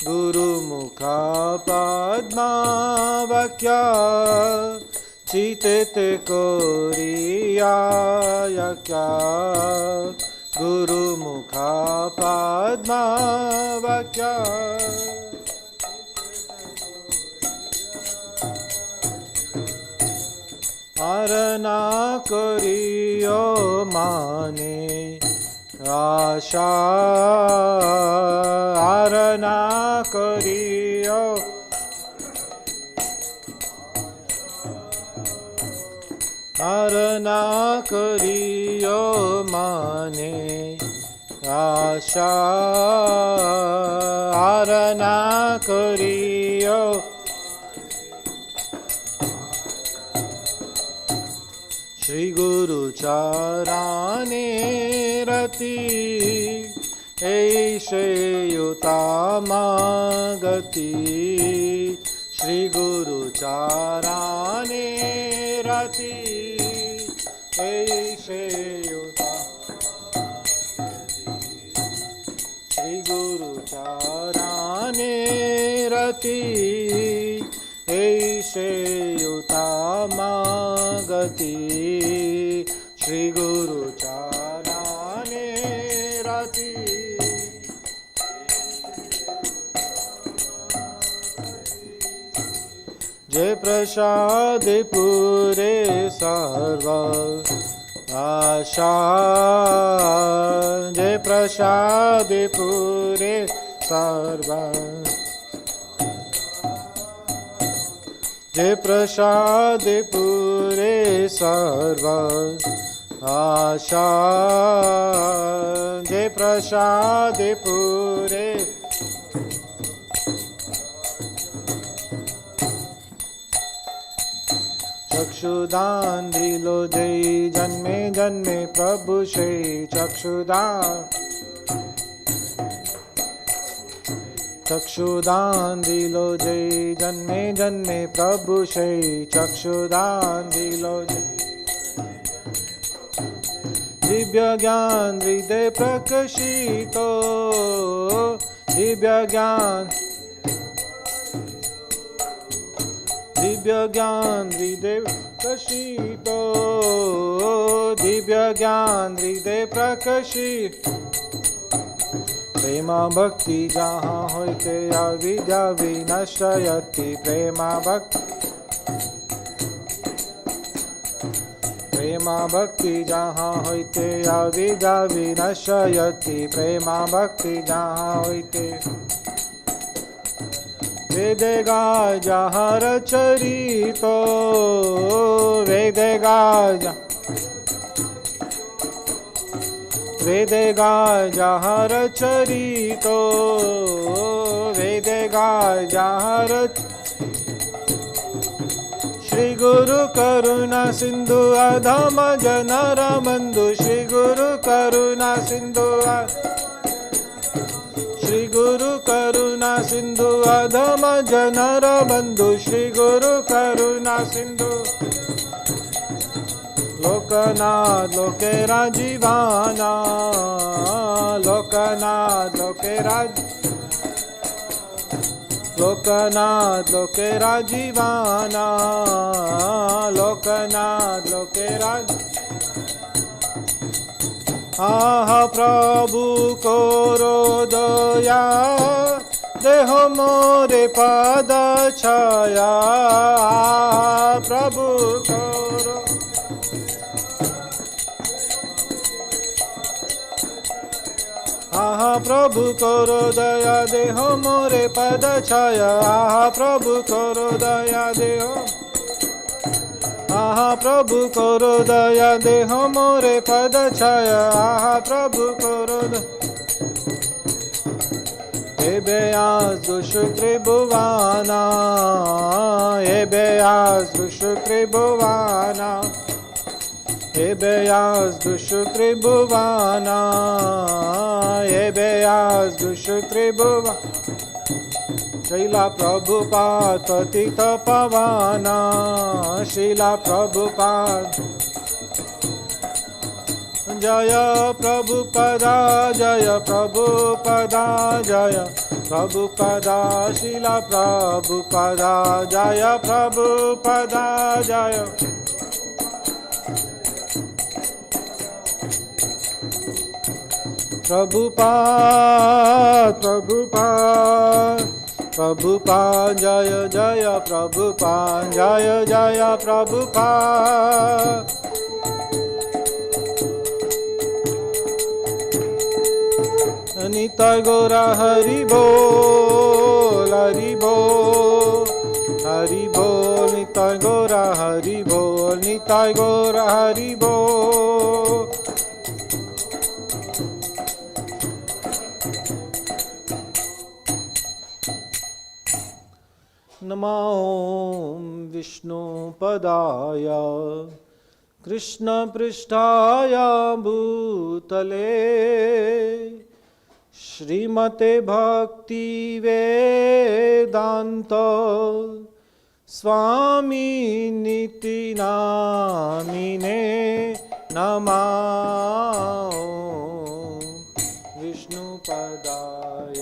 गुरुमुखा पद्मावाक्या चिते कोरियाया गुरुमुखा पद्मावाक्या आरना करियो माने आशा आरना करियो आरना करियो माने आशा आरना करियो श्री गुरु चरणे रति ऐसे युतामा गति श्री गुरु चरणे रति ऐसे युता श्री गुरु चरणे रति ऐसे युतामा गति श्री गुरु चरणे रति जय प्रसाद पूरे सर्व आशा जय प्रसाद पूरे सर्व जय प्रसाद पूरे सर्व आशा जय प्रसाद पूरे चक्षुदान दिलो जय जन्मे जन्मे प्रभु से चक्षुदान दिलो जय जन्मे जन्मे प्रभु से चक्षुदान दिलो जय दिव्य ज्ञान हृदय प्रकाशितो दिव्य ज्ञान हृदय प्रकाशितो दिव्य ज्ञान हृदय प्रकाशित प्रेमा भक्ति जहाँ होते अविद्या विनश्यति प्रेमा भक्ति जहाँ होते अविद्या विनश्यति प्रेमा भक्ति जहाँ होते वेदेगा जहाँ रचरितो वेदेगा जहाँ रचरितो वेदेगा जहाँ श्री गुरु करुणा सिंधु अधम जनर बंधु श्री गुरु करुणा सिंधु श्री गुरु करुणा सिंधु अधम जनर बंधु श्री गुरु करुणा सिंधु लोकनाथ लोकेरा जीवाना लोकनाथ लोकेरा जीवाना लोकनाथ लोकेरा आह प्रभु कोरो दया देह मोरे पद छाया प्रभु कोरो आहा प्रभु करो दया देह मोरे पद छाया आहा प्रभु करो दया देह आहा प्रभु करो दया देह मोरे पद छाया आहा प्रभु करो हे बेयास दुष्कृभुवाना हे बेयास दुष्कृभुवाना हे बेयास दुष्कृभुवाना हे बेयास दुष्कृभुवाना श्रीला प्रभुपाद पतित पावना श्रीला प्रभुपाद जय प्रभुपदा जय प्रभुपदा जय प्रभुपदा शिला प्रभुपदा जय प्रभुपदा जय प्रभुपाद प्रभुपाद प्रभुपाद जय जय प्रभुपाद जय जय प्रभुपाद निताय गौरा हरि बोल हरि बोल हरि बोल निताय गौरा हरि बोल निताय गौरा हरि बोल नमो विष्णुपदाय कृष्णपृष्ठाय भूतले श्रीमते भक्तिवेदान्त स्वामिनिति नामिने नमः विष्णुपदाय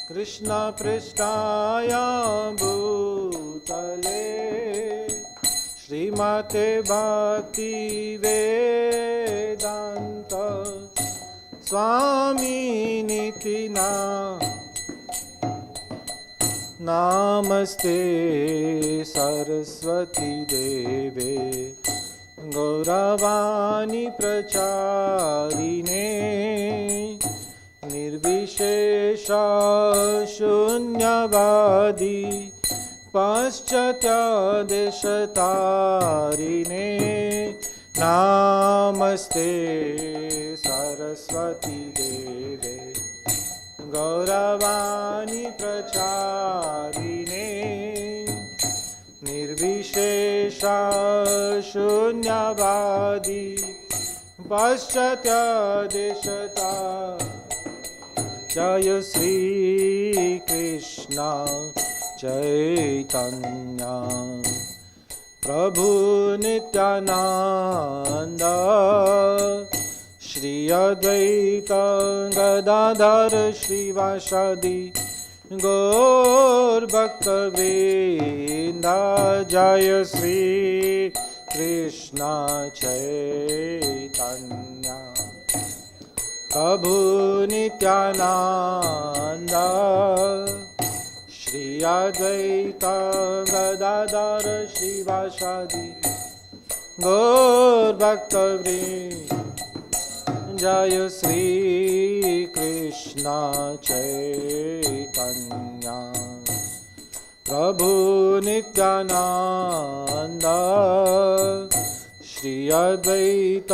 कृष्णपृष्ठाय भूतले श्रीमते भक्तिवेदान्त स्वामिनिति नमस्ते सरस्वती देवे गौरवाणी प्रचारिणे निर्विशेष शून्यवादी पाश्चात्यदेशतारिणे नमस्ते सरस्वती देवे गौरवाणी प्रचारिणे निर्विशेष शून्यवादी पाश्चात्यदेशता जय श्री कृष्ण चैतन्य प्रभु नित्यानंद श्री अद्वैत गदाधर श्रीवासादि गौर भक्तवृंद जय श्री कृष्ण चैतन्य प्रभु नित्यानंद श्री अद्वैत गदाधर श्रीवासादि गौर भक्तवृंद जय श्री कृष्ण चैतन्य प्रभु नित्यानंद श्री अद्वैत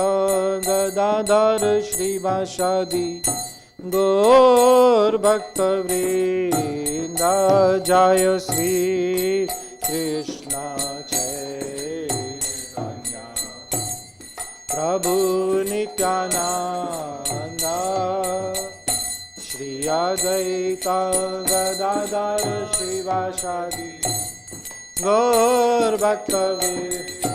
गदाधर श्रीवासादि गौर भक्तवृंद जय श्री कृष्ण चैतन्य प्रभु नित्यानंद श्री अद्वैत गदाधर श्रीवासादि गौर भक्तवृंद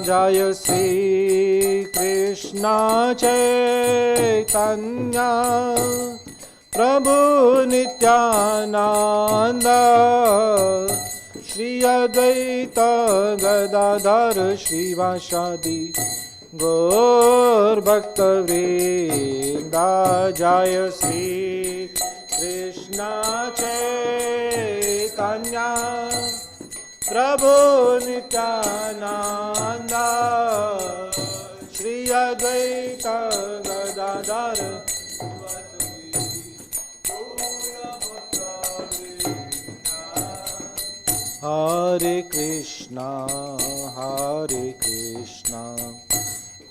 जय श्री कृष्ण चैतन्य प्रभु नित्यानंद श्री अद्वैत गदाधर श्रीवासादि गौर भक्तवृंद जय श्री कृष्ण चैतन्य प्रभु नित्यानंद श्री अद्वैत गदाधर हरे Krishna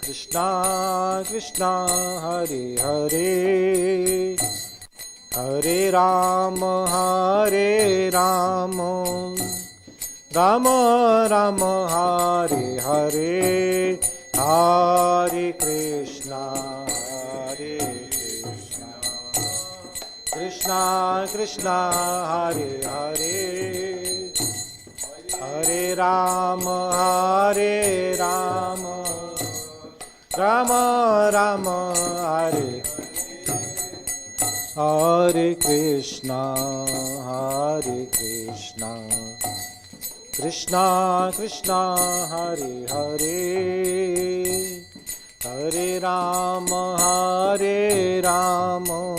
Krishna Krishna Hare Hare Hare Ram Ram Ram Hare Hare Hare Krishna Krishna Krishna Hare Hare Hare Ram Rama Rama Hare Hare Krishna Hare Krishna Krishna Krishna Hare Hare Hare Rama Hare Rama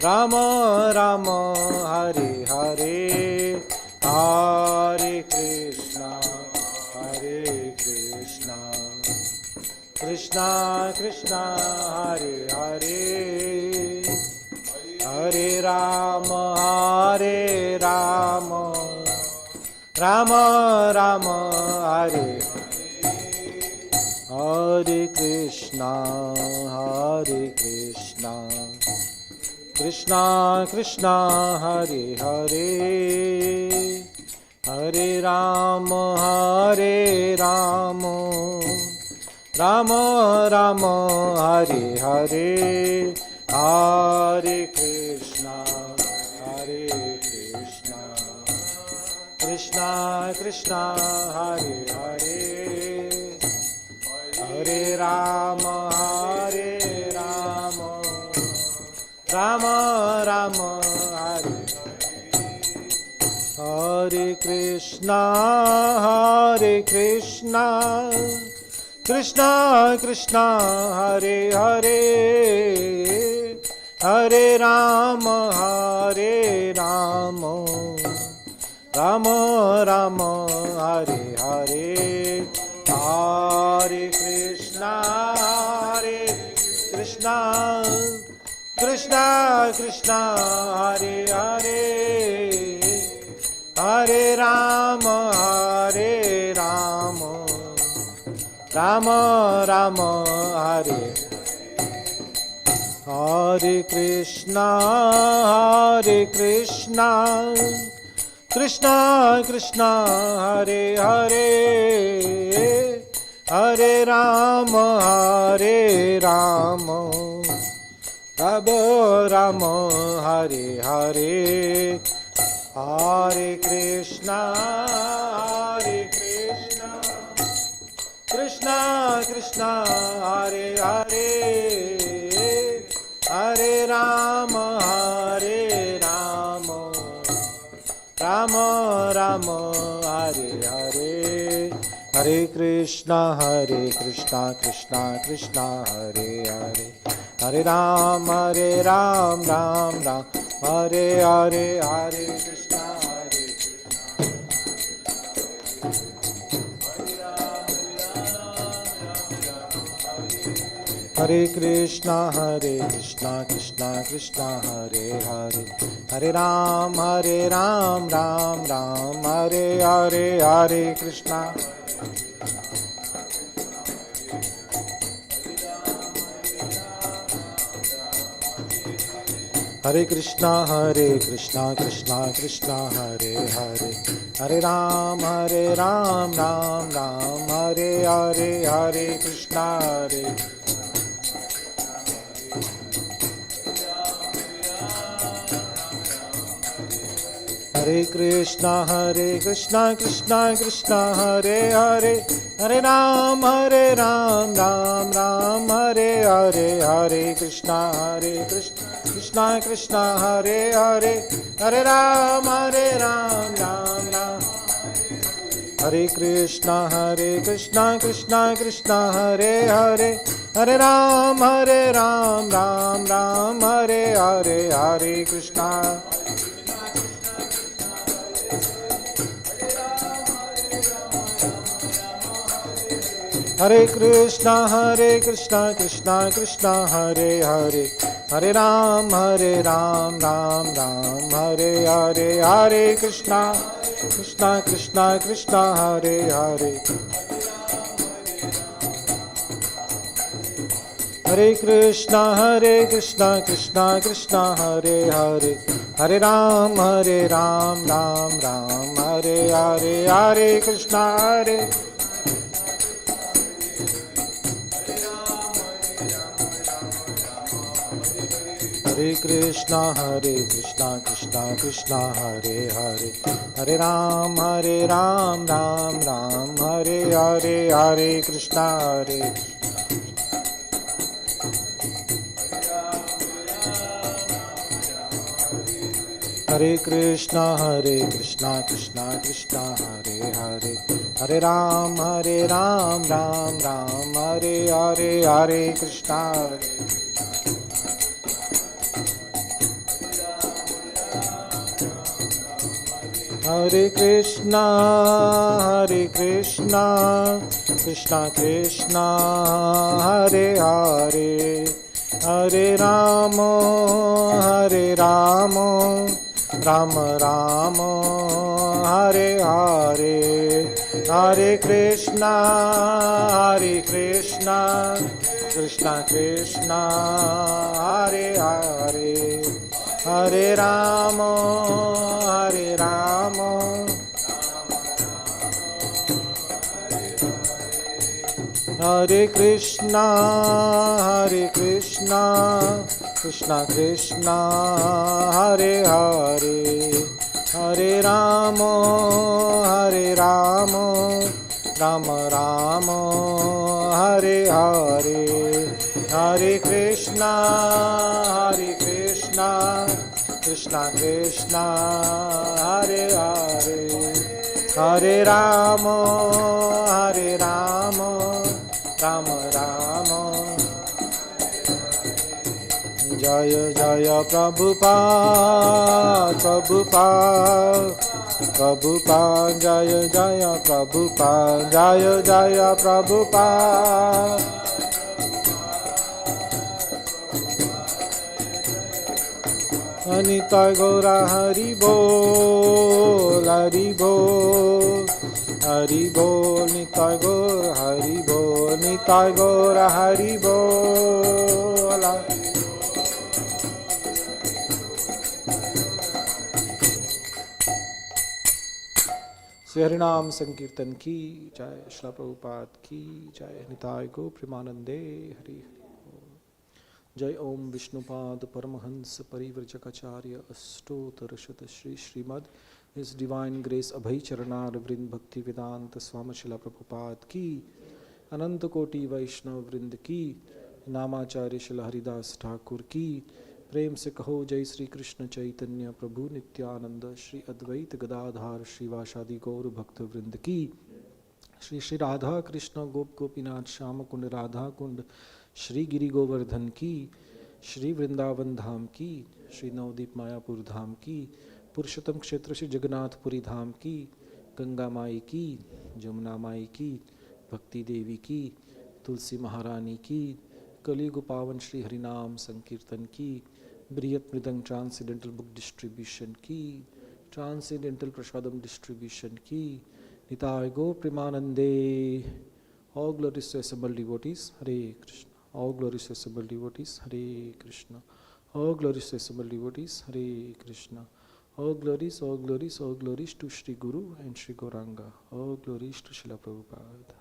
Rama Rama Hare Hare Hare Krishna Hare Krishna Krishna Krishna Hare Hare Hare Rama Hare Rama Rama Rama Hare Hare Krishna Hare Krishna Krishna Krishna Hare Hare Hare Rama Hare Rama Rama Rama Hare Hare Hare Krishna Hare Krishna Krishna Krishna Hare Hare Hare Rama Hare Rama Rama Rama Hare Hare Krishna Hare Krishna Krishna Krishna Hare Hare Hare Rama Hare Rama Rama Rama Hare Hare Hare Krishna Hare Krishna Krishna Krishna Hare Hare Hare Rama Hare Rama Rama Rama Hare Hare Krishna Krishna Krishna Hare Hare Hare Rama Hare Rama Rama Hare Hare Hare Krishna Krishna Krishna Hare Hare Hare Rama Hare Rama Rama Rama Hare Hare Hare Krishna Krishna Krishna Hare Hare Hare Ram Ram Ram Hare Hare Hare Krishna Hare Krishna Krishna Krishna Hare Hare Hare Ram Ram Ram Hare Hare Hare Krishna Hare Krishna Krishna Krishna Hare Hare Hare Ram Ram Ram Hare Hare Hare Krishna Hare Krishna Krishna Krishna Hare Hare Hare Ram Ram Hare Hare Hare Krishna Krishna Krishna Hare Hare Hare Ram Ram Hare Krishna Krishna Krishna Hare Hare Hare Ram Ram Hare Hare Hare Krishna Hare Krishna Krishna Krishna Hare Hare Hare Ram Ram Hare Hare Hare Krishna Krishna Krishna Hare Hare Hare Krishna Krishna Krishna Hare Hare Hare Ram Ram Hare Hare Hare Krishna Hare Krishna Krishna Krishna Hare Hare Hare Ram Ram Ram Hare Hare Hare Krishna Hare Krishna Krishna Krishna Hare Hare, Hare Ram Ram Ram Hare Hare, Hare Krishna Hare Krishna Krishna Krishna Hare Hare, Hare Ramo Ram Ram Hare Hare, Hare Krishna Krishna Krishna Hare Hare, Hare Ramo Hare Krishna Krishna Krishna Hare Hare, Hare Ramo Ram Ram Hare Hare, Hare Krishna Krishna Hare Hare, Hare Ramo Ram Ram. Jaya Jaya Prabhupada, Jaya Jaya Prabhupada, Jaya Jaya Prabhupada. Nitai Gaura Hari Bol, Hari Bol, Hari Bol, Nitai Gaura Hari Bol, Nitai Gaura Hari Bol. Shri हरिनाम संकीर्तन की जय, श्रील प्रभुपाद की जय, निताय गो प्रेमानंदे हरि हरि। जय ओम विष्णुपाद परमहंस परिव्रजकाचार्य अष्टोत्तर शत Shri Shrimad His Divine Grace अभय चरणार वृंद भक्ति वेदांत स्वामी श्रील प्रभुपाद की, अनंत कोटि वैष्णव वृंद की, नामाचार्य श्रील हरिदास ठाकुर की। प्रेम से कहो जय श्री कृष्ण चैतन्य प्रभु नित्यानंद, श्री अद्वैत गदाधार श्रीवासादि गौर भक्त वृंद की। श्री श्री राधा कृष्ण गोप गोपीनाथ श्याम कुंड राधा कुंड श्री गिरि गोवर्धन की, श्री वृंदावन धाम की, श्री नवदीप मायापुर धाम की, पुरुषोत्तम क्षेत्र श्री जगन्नाथपुरी धाम की, गंगा माई की, जमुना माई की, भक्ति देवी की, तुलसी महारानी की, कलियुग पावन श्री हरिनाम संकीर्तन की, बृहत मृदंग ट्रांसेंडेंटल बुक डिस्ट्रीब्यूशन की, ट्रांसेंडेंटल प्रसादम डिस्ट्रीब्यूशन की, निताय गो प्रेमानंदे। All glories to assembled devotees, Hare Krishna. All glories to assembled devotees, Hare Krishna. All glories to assembled devotees, Hare Krishna. All glories to Shri Guru and Shri Gauranga. All glories to Srila Prabhupada.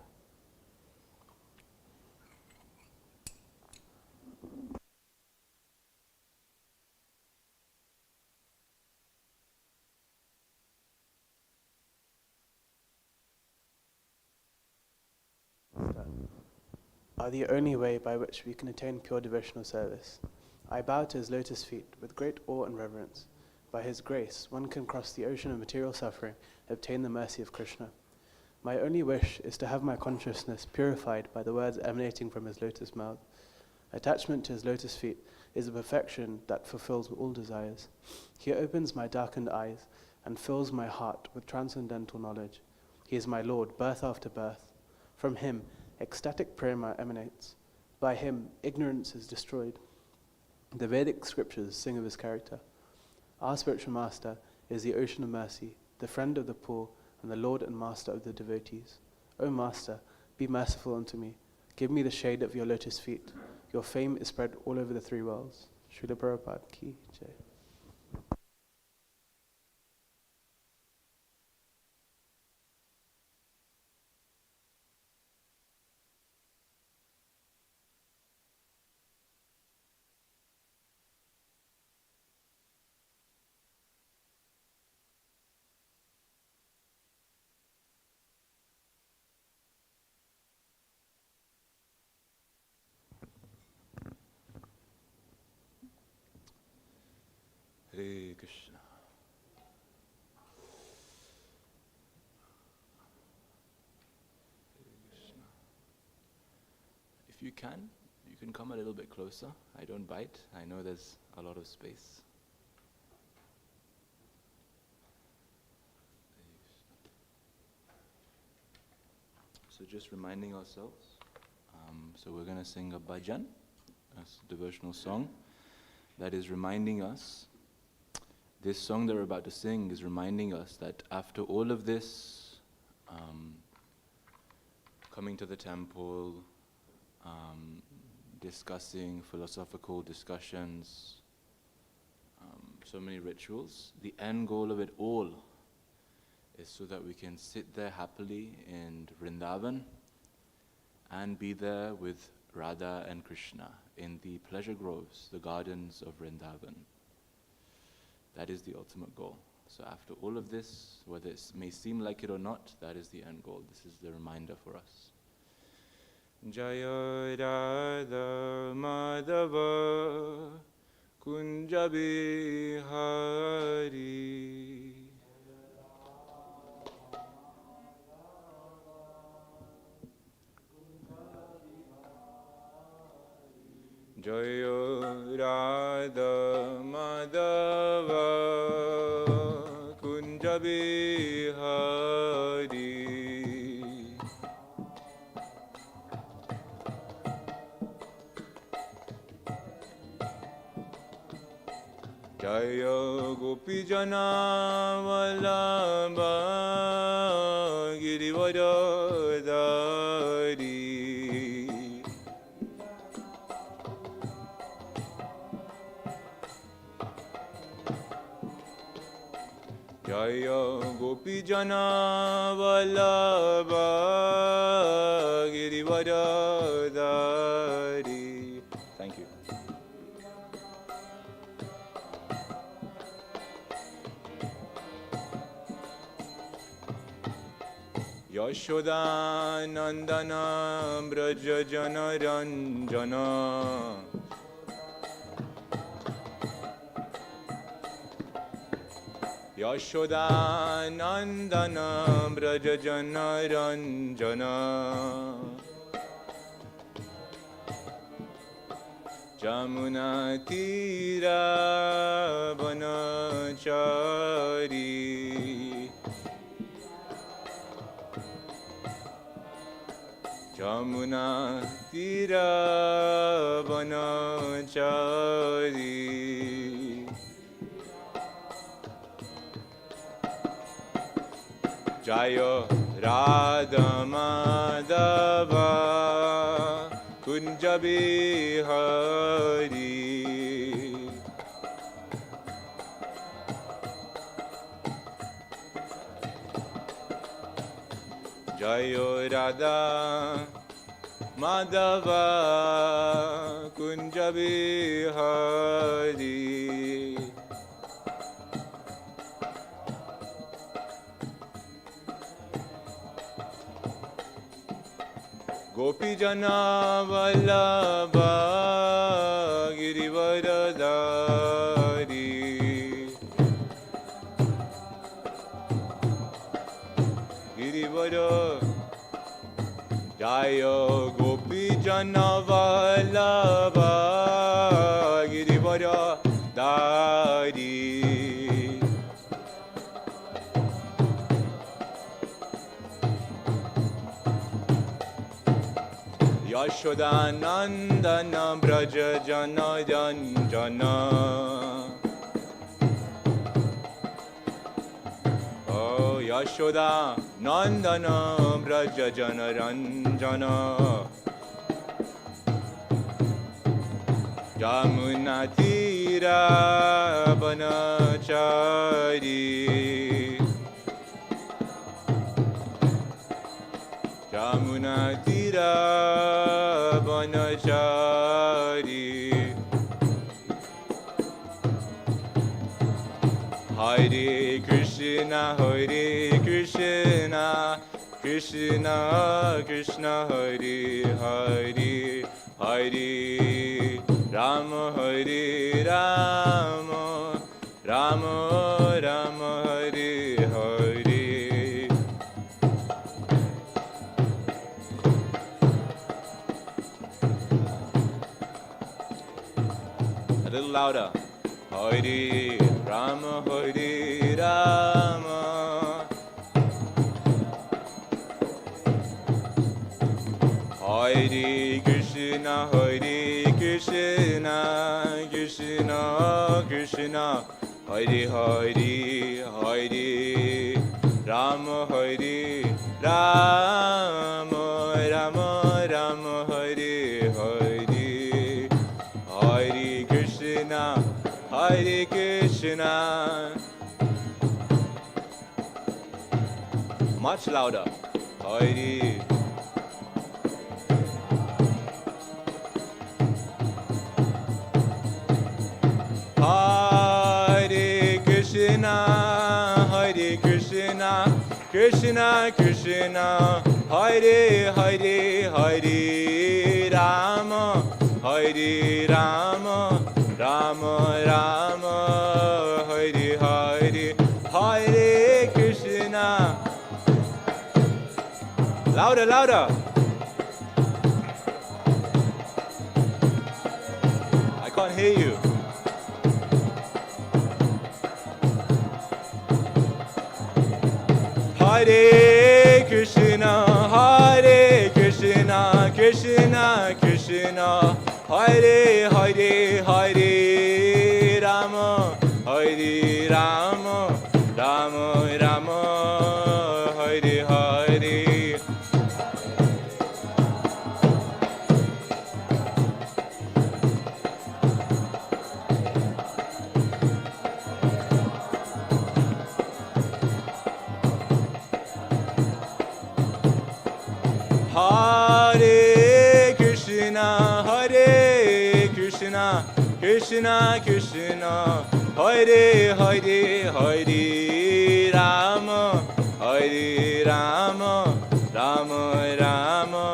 Are the only way by which we can attain pure devotional service. I bow to his lotus feet with great awe and reverence. By his grace, one can cross the ocean of material suffering and obtain the mercy of Krishna. My only wish is to have my consciousness purified by the words emanating from his lotus mouth. Attachment to his lotus feet is a perfection that fulfills all desires. He opens my darkened eyes and fills my heart with transcendental knowledge. He is my Lord, birth after birth. From him, ecstatic prema emanates. By him, ignorance is destroyed. The Vedic scriptures sing of his character. Our spiritual master is the ocean of mercy, the friend of the poor, and the Lord and master of the devotees. O Master, be merciful unto me. Give me the shade of your lotus feet. Your fame is spread all over the three worlds. Srila Prabhupada ki jai. Hare Krishna. you can come a little bit closer. I don't bite. I know there's a lot of space. So just reminding ourselves. So we're going to sing a bhajan, a devotional song that is reminding us. This song that we're about to sing is reminding us that after all of this, coming to the temple, discussing philosophical discussions, so many rituals, the end goal of it all is so that we can sit there happily in Vrindavan and be there with Radha and Krishna in the pleasure groves, the gardens of Vrindavan. That is the ultimate goal. So after all of this, whether it may seem like it or not, that is the end goal. This is the reminder for us. Jaya Radha Madhava Kunja Bihari Jaya Radha Madhava Kunja Bihari Jaya Gopi Jana Vallabha Girivardhari Jaya Gopi Jana Vallabha Girivardhari. Thank you. Yashoda Nandana Braja Jana Ranjana Yashoda Nandana Braja Jana Ranjana Jamuna Tira Vanachari Jamuna Tira Vanachari Jaya Radha Madhava Kunja Bihari Jaya Radha Madhava Kunja Bihari Gopi Jana Vallabha Girivardhari Girivardhari Jaya Gopi Jana Vallabha Girivardhari Yashoda Nandana Braja Jana Ranjana Oh Yashoda Nandana Braja Jana Ranjana Jamuna Tira Vanachari Jamuna Tira Vanachari Hare Krishna Hare Krishna Krishna Krishna Hare Hare Hare Rama Hare Rama Rama Rama Hare Hare little louder. Hare Rama, Hare Rama. Hare Krishna, Krishna Krishna, Hare Hare, Hare Rama, Hare Rama, Rama Rama, Hare Hare. Hare Krishna, much louder. Hare Hare Krishna, Krishna Krishna, Hare Hare, Hare Rama, Hare Rama, Rama Rama, Hare Hare. Hare Krishna. Louder, louder. I can't hear you. Hare Krishna, Krishna Krishna, Hare Hare, Hare Rama, Hare Rama, Rama Rama, Hare Hare. Hare Krishna, Krishna Krishna, Hare Hare, Hare Rama, Hare Rama, Rama Rama,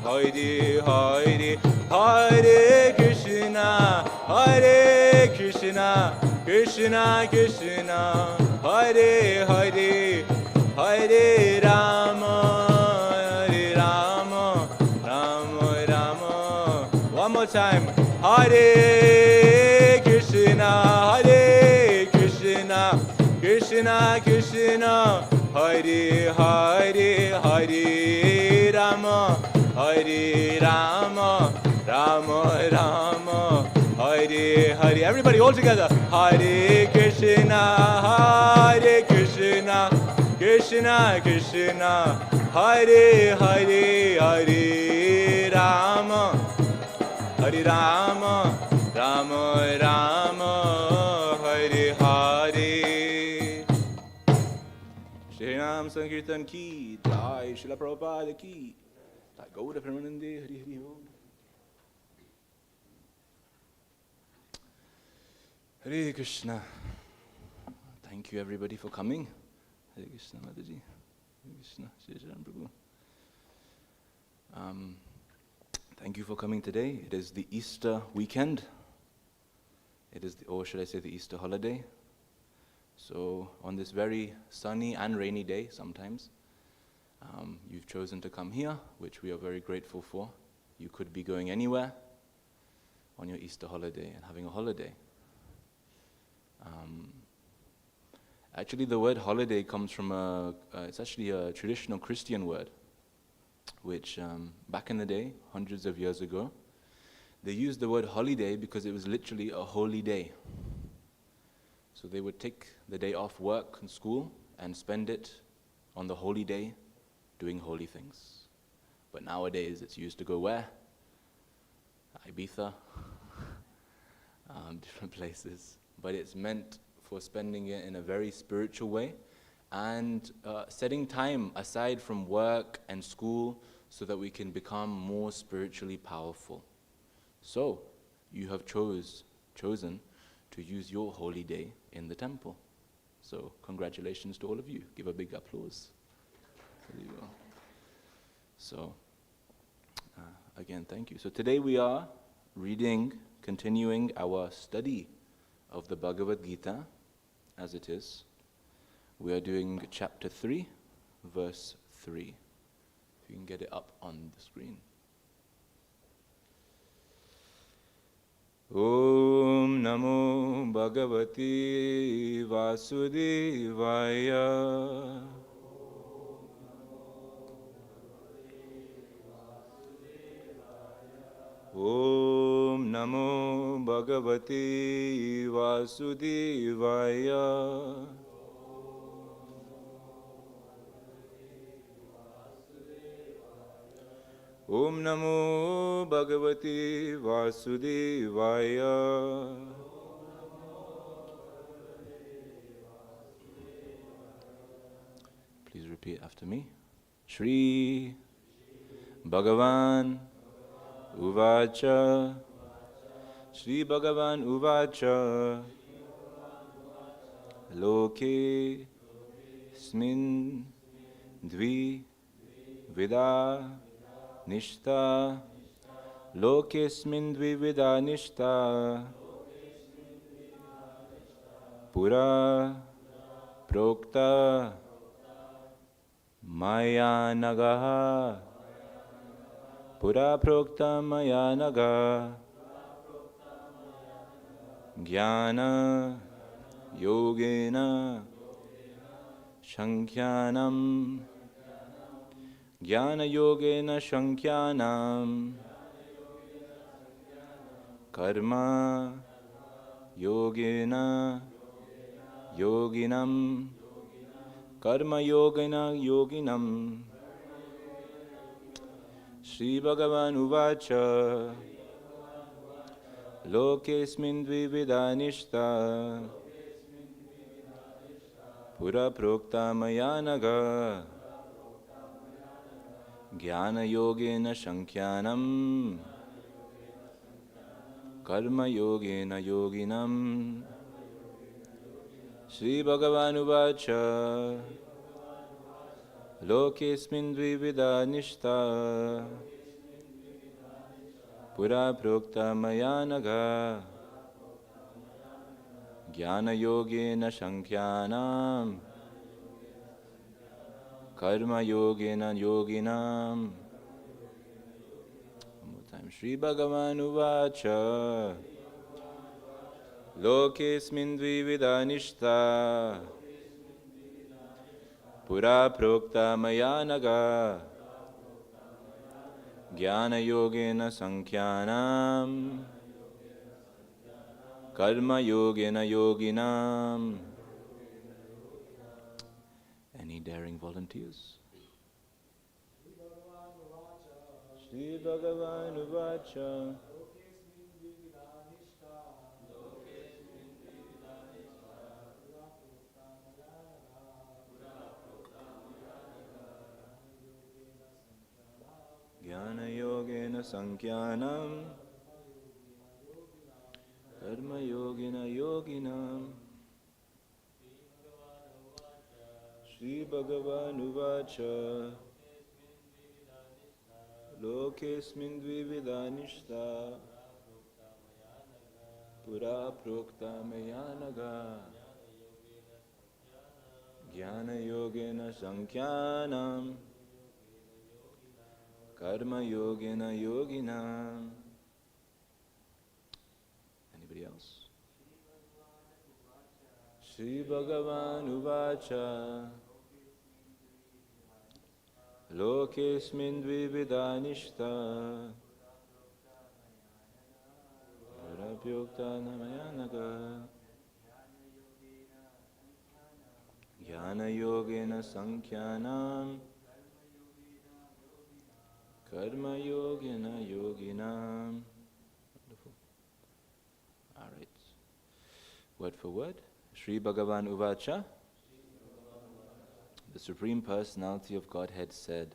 Hare Hare. Hare Krishna, Krishna Krishna, Hare Hare, Hare Rama, one more time. Hare Krishna, Krishna Krishna, Hare Hare, Hare Rama, Hare Rama, Rama Rama, Hare Hare. Everybody all together. Hare Krishna, Krishna Krishna, Hare Hare, Hare Rama, Hare Rama, Rama Rama, Hare Hare. Shri Ram Sankirtan ki Jai, Srila Prabhupada ki Jai, Gaura Premanande, Hari Hari Om. Hare Krishna. Thank you everybody for coming. Hare Krishna Mataji. Hare Krishna, Shri Ram Prabhu. Thank you for coming today. It is the Easter weekend. It is, or should I say, the Easter holiday. So on this very sunny and rainy day sometimes, you've chosen to come here, which we are very grateful for. You could be going anywhere on your Easter holiday and having a holiday. Actually, the word holiday comes from it's actually a traditional Christian word, which back in the day, hundreds of years ago, they used the word holiday because it was literally a holy day. So they would take the day off work and school and spend it on the holy day doing holy things. But nowadays it's used to go where? Ibiza, different places. But it's meant for spending it in a very spiritual way and setting time aside from work and school so that we can become more spiritually powerful. So, you have chosen to use your holy day in the temple. So, congratulations to all of you. Give a big applause. There you go. So, again, thank you. So today we are continuing our study of the Bhagavad Gita as it is. We are doing chapter 3, verse 3. If you can get it up on the screen. Om Namo Bhagavati Vasudevaya. Om Namo Bhagavati Vasudevaya. Om Namo Bhagavati Vasudevaya. Please repeat after me. Shri Bhagavan Uvacha. Shri Bhagavan Uvacha. Loke Smin Dvi Vida Nishta. Lokesmin Dvivida Nishta. Pura Prokta Maya Nagaha. Pura Prokta Maya Naga. Jnana Yogena Shankyanam. Jnana Yogena Shankyanam. Karma Yogena Yoginam. Karma Yogena Yoginam. Shri Bhagavan Uvacha. Lokesmin Dvivida Nishta. Pura Prokta Maya Naga. Jnana Yogena Shankyanam. Karma Yogena Yoginam. Shri Bhagavan Uvacha. Lokesmin Dvivida Nishta. Pura Prokta Maya Naga. Jnana Yogena Shankyanam. Karma Yogena Yoginam. One more time. Shri Bhagavan Uvacha. Lokesmin Dvivida Nishta. Pura Prokta Maya Naga. Jnana Yogena Sankhyanam. Karma Yogena Yoginam. Any daring volunteers? Shri Bhagavan Uvacha. Jnana Yogena Sankhyanam. Karma Yogena Yoginam. Shri Bhagavan Uvacha. Lokesmin Dvivida Nishta. Pura Prokta Maya Naga. Jnana Yogena Sankhyanam. Karma Yogena Yoginam. Anybody else? Shri Bhagavan Uvacha. Lokesmin Dvivida Nishta. Purapyokta Namayanaga. Jnana Yogena Sankhyanam. Karma Yogena Yoginam. Wonderful. All right. Word for word. Shri Bhagavan Uvacha. The Supreme Personality of Godhead said,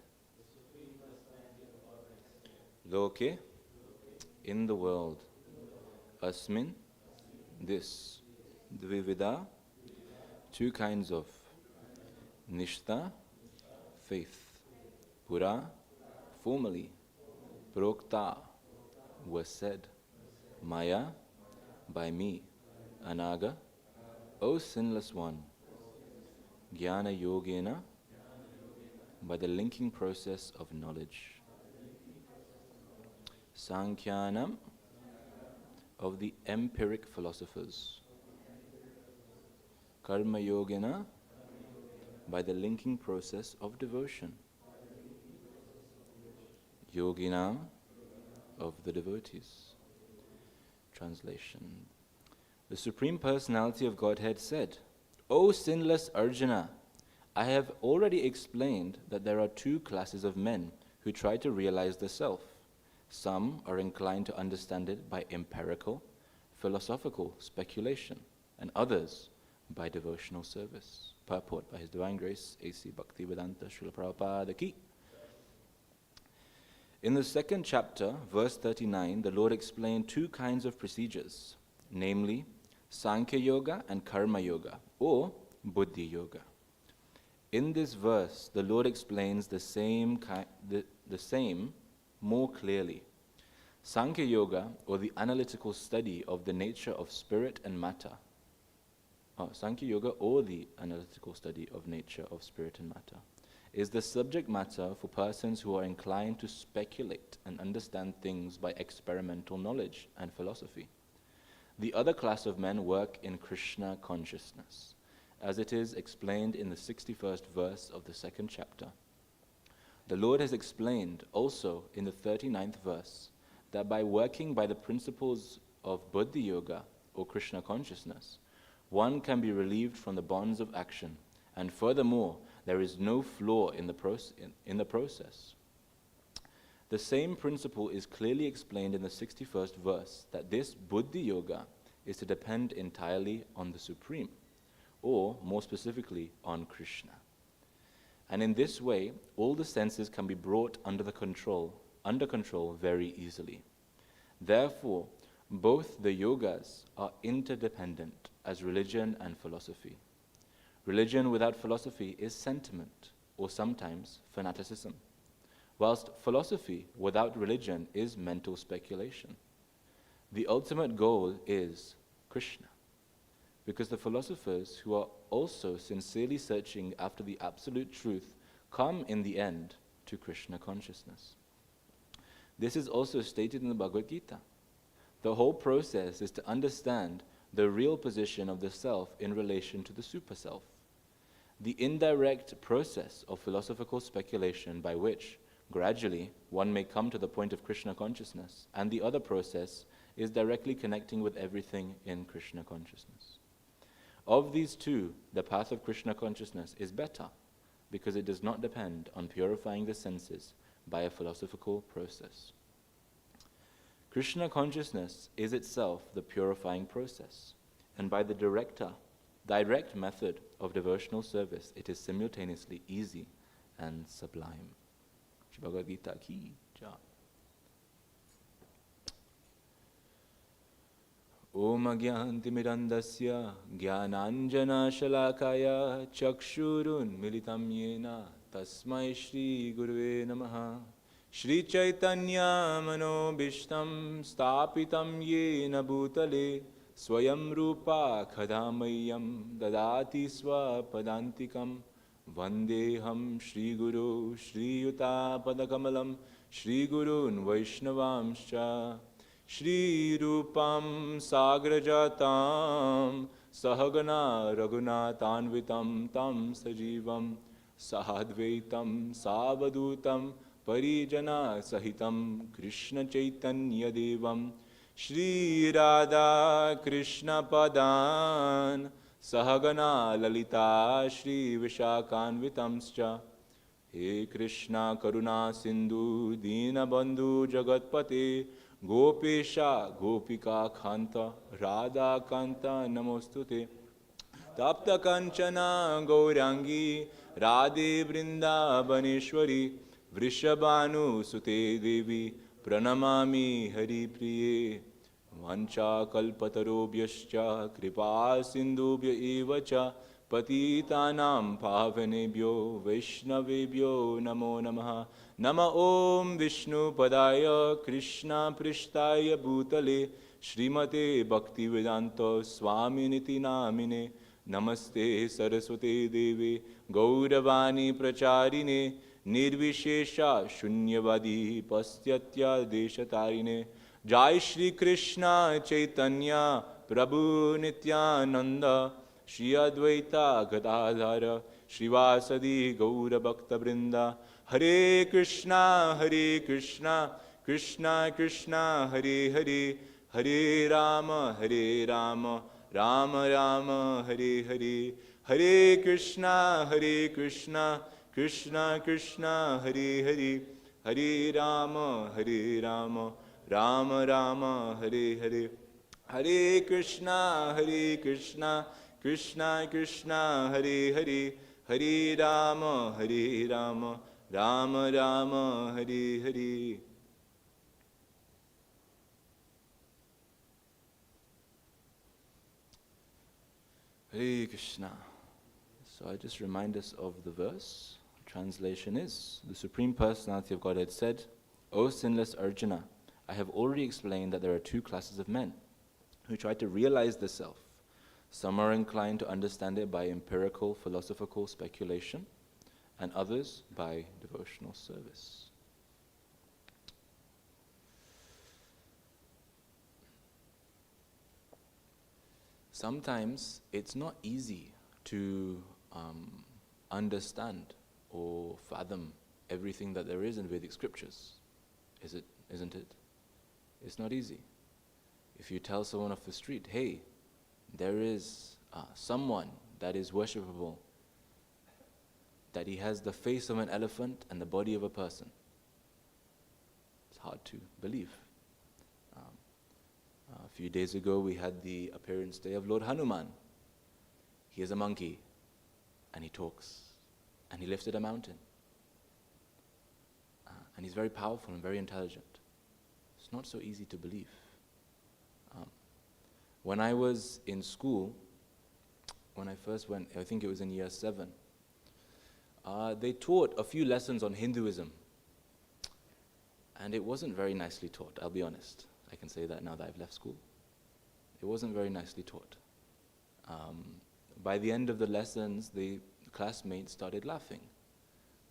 Loke, in the world, Asmin, this, Dvivida, two kinds of, Nishta, faith, Pura, formerly, Prokta, was said, Maya, by me, Anaga, O sinless one, Jnana Yogena, by the linking process of knowledge. Sankhyanam, of the empiric philosophers. Karma yogena, by the linking process of devotion. Yoginam, of the devotees. Translation. The Supreme Personality of Godhead said, O sinless Arjuna, I have already explained that there are two classes of men who try to realize the self. Some are inclined to understand it by empirical, philosophical speculation, and others by devotional service. Purport by His Divine Grace, A.C. Bhaktivedanta Srila Prabhupada Ki. In the second chapter, verse 39, the Lord explained two kinds of procedures, namely Sankhya Yoga and Karma Yoga, or Buddhi Yoga. In this verse, the Lord explains the same more clearly. Sankhya Yoga, or the analytical study of the nature of spirit and matter. Sankhya Yoga, or the analytical study of nature of spirit and matter, is the subject matter for persons who are inclined to speculate and understand things by experimental knowledge and philosophy. The other class of men work in Krishna consciousness, as it is explained in the 61st verse of the second chapter. The Lord has explained also in the 39th verse that by working by the principles of Buddhi Yoga, or Krishna consciousness, one can be relieved from the bonds of action, and furthermore, there is no flaw in the process. The same principle is clearly explained in the 61st verse, that this Buddhi Yoga is to depend entirely on the Supreme, or more specifically, on Krishna. And in this way, all the senses can be brought under control very easily. Therefore, both the yogas are interdependent as religion and philosophy. Religion without philosophy is sentiment, or sometimes fanaticism, whilst philosophy without religion is mental speculation. The ultimate goal is Krishna, because the philosophers who are also sincerely searching after the absolute truth come in the end to Krishna consciousness. This is also stated in the Bhagavad Gita. The whole process is to understand the real position of the self in relation to the super-self. The indirect process of philosophical speculation by which, gradually, one may come to the point of Krishna consciousness, and the other process is directly connecting with everything in Krishna consciousness. Of these two, the path of Krishna consciousness is better, because it does not depend on purifying the senses by a philosophical process. Krishna consciousness is itself the purifying process, and by the direct method of devotional service, it is simultaneously easy and sublime. Shri Bhagavad Gita ki jai. Om agyantimirandasya jnananjana shalakaya chakshurun militam yena tasmai Shri Gurave Namaha. Shri Chaitanya Manobishtam Stapitam Yena Bhutale Swayam Rupa Khadamayam Dadati Swapadantikam Vandeham Shri Guru Shri Yuta Padakamalam Shri Gurun Vaishnavamscha Shri Rupam Sagrajatam Sahagana Raghunatanvitam Tam Sajivam Sahadvaitam Savadutam Parijana Sahitam Krishna Chaitanya Devam Shri Radha Krishna Padan Sahagana Lalita Shri Vishakhanvitamscha He Krishna Karuna Sindhu Dina Bandhu Jagatpate Gopesha Gopika Khanta Radha Kanta Namostute Tapta Kanchana Gaurangi Radhe Vrindavaneshwari Vrishabhanu Sute Devi Pranamami Hari Priye Vancha Kalpatarobhyascha Kripa Sindhubhya Evacha Patitanam Pavanebhyo Vaishnavebhyo Namo Namaha Nama Om Vishnu Padaya Krishna Prishtaya Bhutale Srimate Bhaktivedanta Swaminiti Namine Namaste Saraswate Devi Gauravani Pracharine Nirvishesha Shunyavadi Pastyatya Deshatarine Jai Shri Krishna Chaitanya Prabhu Nityananda Shri Advaita Gadadhara Srivasadi Gaura Bhakta Brinda Hare Krishna Krishna Krishna Hare Hare Hare Rama Rama Rama Hare Hare Hare Krishna Krishna Krishna Hare Hare Hare Rama Rama Rama Hare Hare Hare Krishna Krishna Krishna Hare Hare Hare Rama Rama Rama Hare Hare. Hare Krishna. So I just remind us of the verse. Translation is, the Supreme Personality of Godhead said, O sinless Arjuna, I have already explained that there are two classes of men who try to realize the self. Some are inclined to understand it by empirical philosophical speculation, and others by devotional service. Sometimes it's not easy to understand or fathom everything that there is in Vedic scriptures. Isn't it? It's not easy. If you tell someone off the street, hey, there is someone that is worshipable, that he has the face of an elephant and the body of a person, it's hard to believe. A few days ago we had the appearance day of Lord Hanuman. He is a monkey and he talks and he lifted a mountain. And he's very powerful and very intelligent. It's not so easy to believe. When I was in school, when I first went, I think it was in year 7, they taught a few lessons on Hinduism. And it wasn't very nicely taught, I'll be honest. I can say that now that I've left school. It wasn't very nicely taught. By the end of the lessons, the classmates started laughing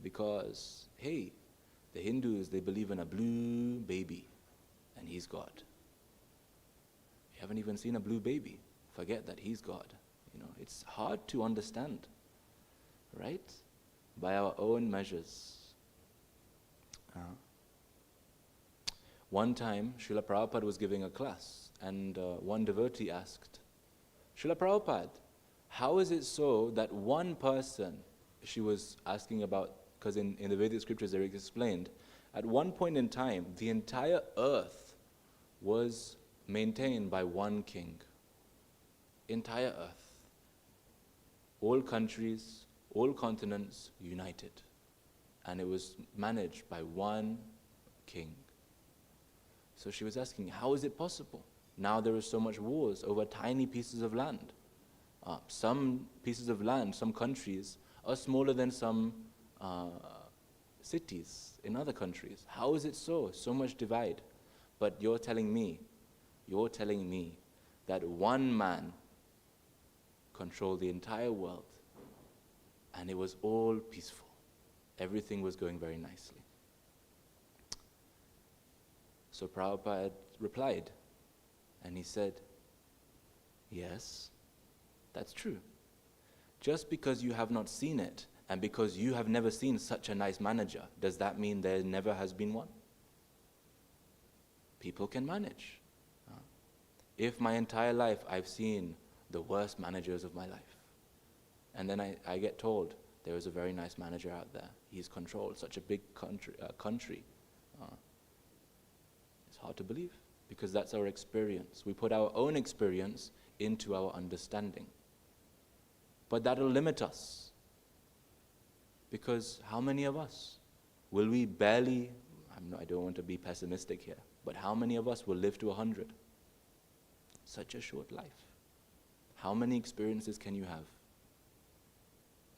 because, hey, the Hindus, they believe in a blue baby and he's God. You haven't even seen a blue baby. Forget that he's God. You know, it's hard to understand, right? By our own measures. One time, Srila Prabhupada was giving a class, and one devotee asked, Srila Prabhupada, how is it so that one person, she was asking about, because in the Vedic scriptures they're explained, at one point in time, the entire earth was maintained by one king. Entire earth. All countries, all continents united. And it was managed by one king. So she was asking, how is it possible? Now there is so much wars over tiny pieces of land. Some pieces of land, some countries, are smaller than some cities in other countries. How is it so? So much divide. But you're telling me that one man controlled the entire world and it was all peaceful. Everything was going very nicely. So Prabhupada replied, and he said, yes, that's true. Just because you have not seen it, and because you have never seen such a nice manager, does that mean there never has been one? People can manage. If my entire life I've seen the worst managers of my life, and then I get told there is a very nice manager out there, he's controlled such a big country, it's hard to believe, because that's our experience. We put our own experience into our understanding. But that'll limit us. Because how many of us will we barely, I don't want to be pessimistic here, but how many of us will live to 100? Such a short life. How many experiences can you have?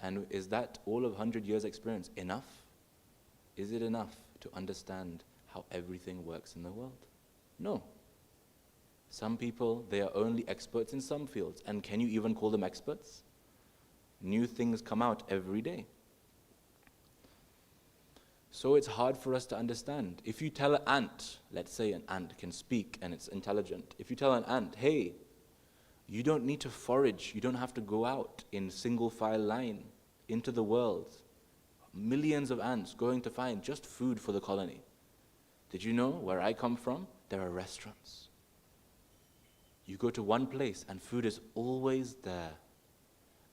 And is that all of 100 years experience enough? Is it enough to understand how everything works in the world? No. Some people, they are only experts in some fields. And can you even call them experts? New things come out every day. So it's hard for us to understand. If you tell an ant, let's say an ant can speak and it's intelligent. If you tell an ant, hey, you don't need to forage, you don't have to go out in single file line into the world. Millions of ants going to find just food for the colony. Did you know where I come from? There are restaurants. You go to one place and food is always there.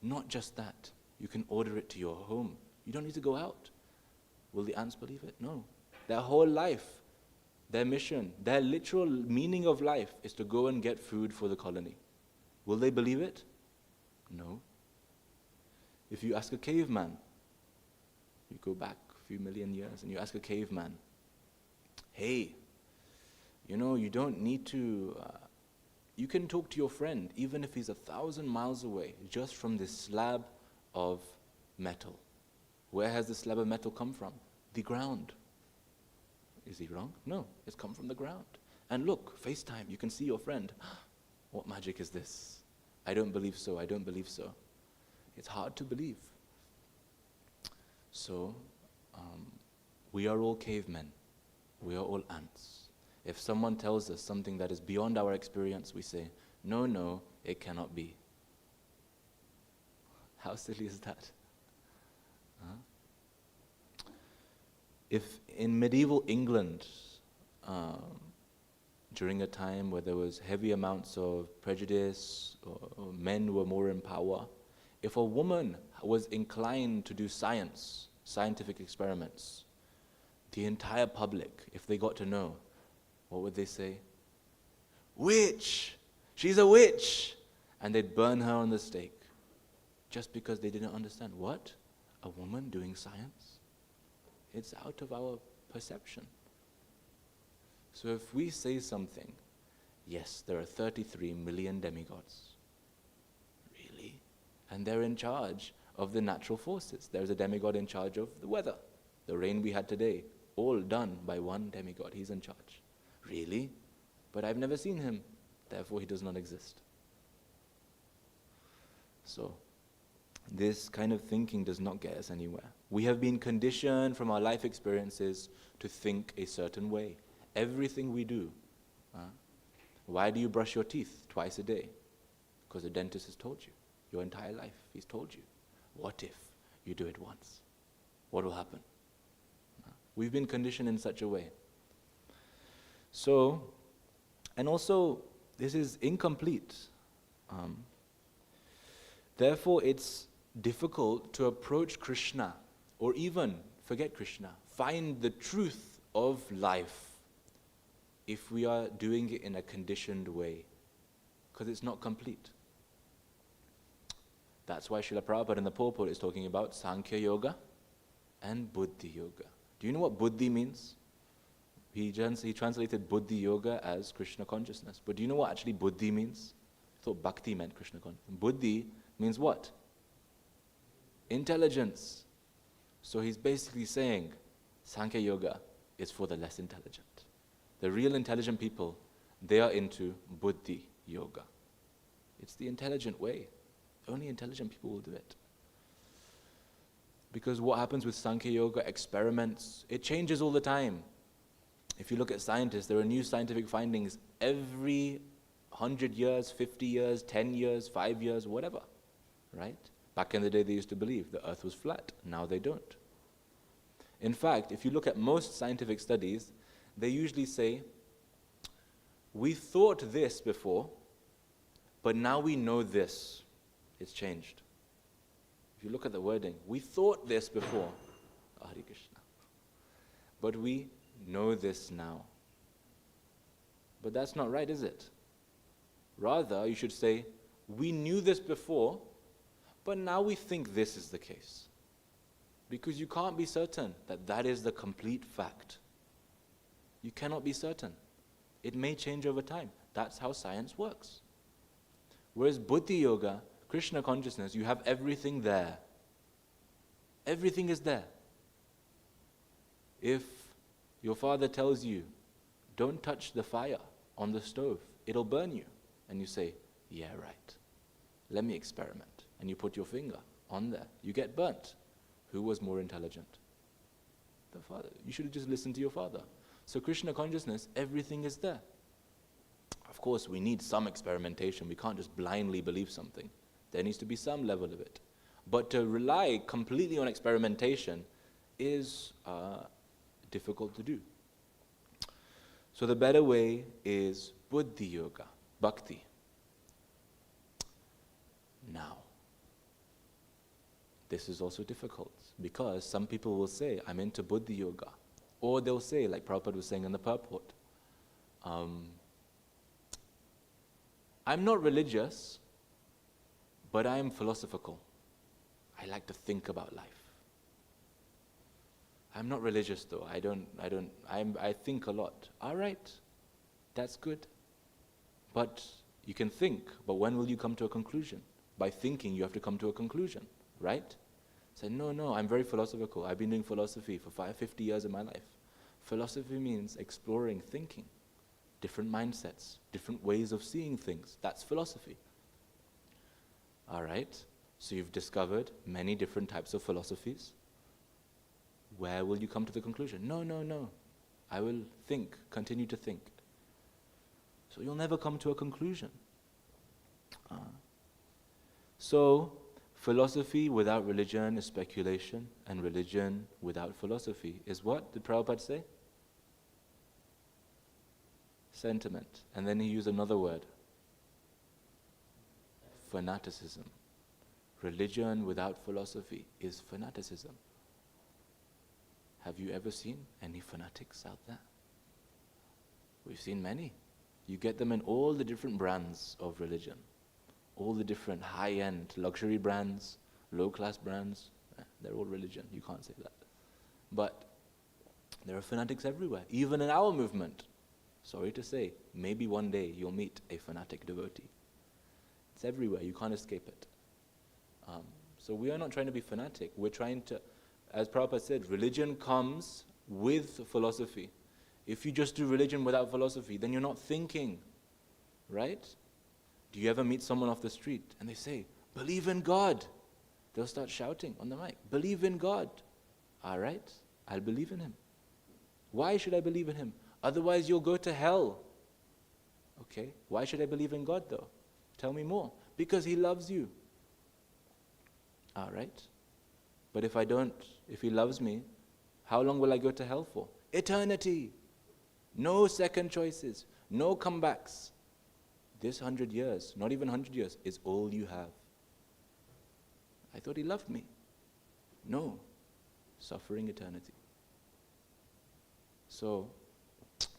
Not just that, you can order it to your home. You don't need to go out. Will the ants believe it? No. Their whole life, their mission, their literal meaning of life is to go and get food for the colony. Will they believe it? No. If you ask a caveman, you go back a few million years and you ask a caveman, hey, you don't need to, you can talk to your friend even if he's 1,000 miles away just from this slab of metal. Where has the slab of metal come from? The ground. Is he wrong? No, it's come from the ground. And look, FaceTime, you can see your friend. What magic is this? I don't believe so, I don't believe so. It's hard to believe. So, we are all cavemen. We are all ants. If someone tells us something that is beyond our experience, we say, no, it cannot be. How silly is that? Huh? If in medieval England, during a time where there was heavy amounts of prejudice, or men were more in power, if a woman was inclined to do scientific experiments, the entire public, if they got to know, what would they say? Witch! She's a witch! And they'd burn her on the stake, just because they didn't understand. What? A woman doing science? It's out of our perception. So if we say something, yes, there are 33 million demigods. Really? And they're in charge of the natural forces. There's a demigod in charge of the weather. The rain we had today, all done by one demigod. He's in charge. Really? But I've never seen him. Therefore, he does not exist. So, this kind of thinking does not get us anywhere. We have been conditioned from our life experiences to think a certain way. Everything we do. Why do you brush your teeth twice a day? Because the dentist has told you. Your entire life, he's told you. What if you do it once? What will happen? We've been conditioned in such a way. So, and also, this is incomplete. Therefore, it's difficult to approach Krishna, or even, forget Krishna, find the truth of life if we are doing it in a conditioned way, because it's not complete. That's why Srila Prabhupada in the purport is talking about Sankhya Yoga and Buddhi Yoga. Do you know what Buddhi means? He translated Buddhi Yoga as Krishna consciousness. But do you know what actually Buddhi means? I thought Bhakti meant Krishna consciousness. Buddhi means what? Intelligence. So he's basically saying Sankhya Yoga is for the less intelligent. The real intelligent people, they are into Buddhi Yoga. It's the intelligent way. Only intelligent people will do it. Because what happens with Sankhya Yoga experiments, it changes all the time. If you look at scientists, there are new scientific findings every 100 years, 50 years, 10 years, 5 years, whatever, right? Back in the day, they used to believe the earth was flat. Now they don't. In fact, if you look at most scientific studies, they usually say, we thought this before, but now we know this. It's changed. If you look at the wording, we thought this before, Hare Krishna, but we know this now. But that's not right, is it? Rather, you should say, we knew this before, but now we think this is the case. Because you can't be certain that that is the complete fact. You cannot be certain. It may change over time. That's how science works. Whereas Buddhi Yoga, Krishna consciousness, you have everything there. Everything is there. If your father tells you, don't touch the fire on the stove, it'll burn you. And you say, yeah, right. Let me experiment. And you put your finger on there. You get burnt. Who was more intelligent? The father. You should have just listened to your father. So Krishna consciousness, everything is there. Of course, we need some experimentation. We can't just blindly believe something. There needs to be some level of it. But to rely completely on experimentation is difficult to do. So the better way is buddhi yoga, bhakti. Now, this is also difficult because some people will say, I'm into buddhi yoga. Or they'll say, like Prabhupada was saying in the purport, I'm not religious, but I am philosophical. I like to think about life. I'm not religious though. I think a lot. All right, that's good. But you can think, but when will you come to a conclusion? By thinking, you have to come to a conclusion, right? Say, no, I'm very philosophical. I've been doing philosophy for 50 years of my life. Philosophy means exploring, thinking, different mindsets, different ways of seeing things. That's philosophy. All right, so you've discovered many different types of philosophies. Where will you come to the conclusion? No. I will think, continue to think. So you'll never come to a conclusion. So, philosophy without religion is speculation, and religion without philosophy is what? Did Prabhupada say? Sentiment. And then he used another word. Fanaticism. Religion without philosophy is fanaticism. Have you ever seen any fanatics out there? We've seen many. You get them in all the different brands of religion. All the different high-end luxury brands, low-class brands. They're all religion. You can't say that. But there are fanatics everywhere, even in our movement. Sorry to say, maybe one day you'll meet a fanatic devotee. It's everywhere. You can't escape it. So we are not trying to be fanatic. We're trying to, as Prabhupada said, religion comes with philosophy. If you just do religion without philosophy, then you're not thinking, right? Do you ever meet someone off the street and they say, believe in God? They'll start shouting on the mic, believe in God. All right, I'll believe in Him. Why should I believe in Him? Otherwise you'll go to hell. Okay, why should I believe in God though? Tell me more. Because He loves you. All right. But if He loves me, how long will I go to hell for? Eternity. No second choices. No comebacks. This 100 years, not even 100 years, is all you have. I thought He loved me. No. Suffering eternity. So,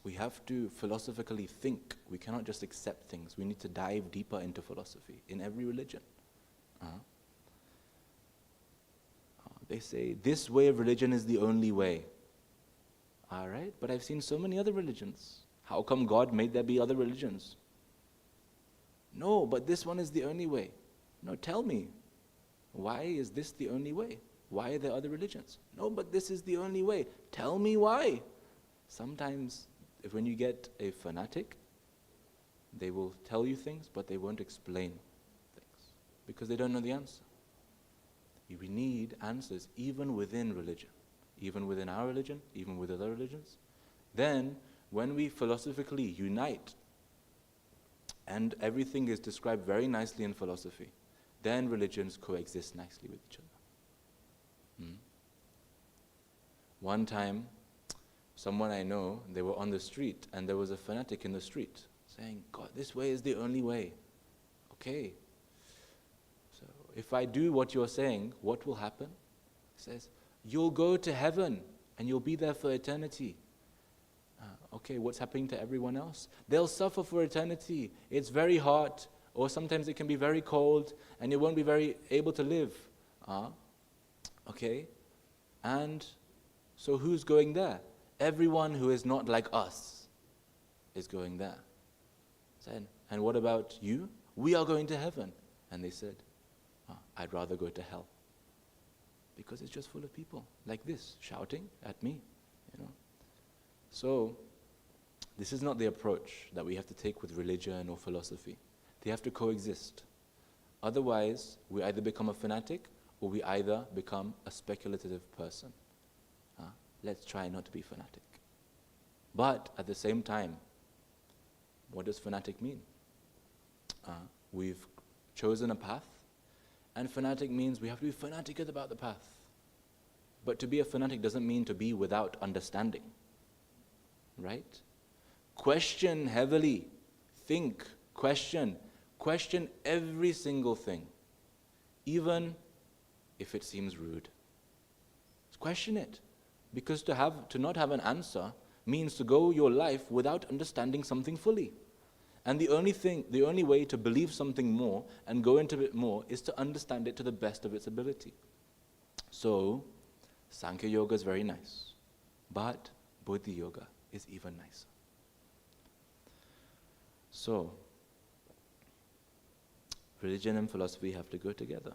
we have to philosophically think. We cannot just accept things. We need to dive deeper into philosophy in every religion. They say, this way of religion is the only way. All right, but I've seen so many other religions. How come God made there be other religions? No, but this one is the only way. No, tell me, why is this the only way? Why are there other religions? No, but this is the only way. Tell me why. Sometimes, when you get a fanatic, they will tell you things, but they won't explain things, because they don't know the answer. We need answers even within religion, even within our religion, even with other religions. Then, when we philosophically unite, and everything is described very nicely in philosophy, then religions coexist nicely with each other. One time, someone I know, they were on the street, and there was a fanatic in the street saying, God, this way is the only way. Okay. So, if I do what you're saying, what will happen? He says, you'll go to heaven, and you'll be there for eternity. Okay, what's happening to everyone else? They'll suffer for eternity. It's very hot, or sometimes it can be very cold, and you won't be very able to live. Okay, and so who's going there? Everyone who is not like us is going there. Said, and what about you? We are going to heaven. And they said, I'd rather go to hell. Because it's just full of people like this, shouting at me, So, this is not the approach that we have to take with religion or philosophy. They have to coexist. Otherwise, we either become a fanatic or we either become a speculative person. let's try not to be fanatic. But at the same time, what does fanatic mean? We've chosen a path, and fanatic means we have to be fanatic about the path. But to be a fanatic doesn't mean to be without understanding, right? Question heavily, think, question every single thing, even if it seems rude. Question it, because to not have an answer means to go your life without understanding something fully. And the only way to believe something more and go into it more is to understand it to the best of its ability. So, Sankhya Yoga is very nice, but Buddhi Yoga is even nicer. So, religion and philosophy have to go together.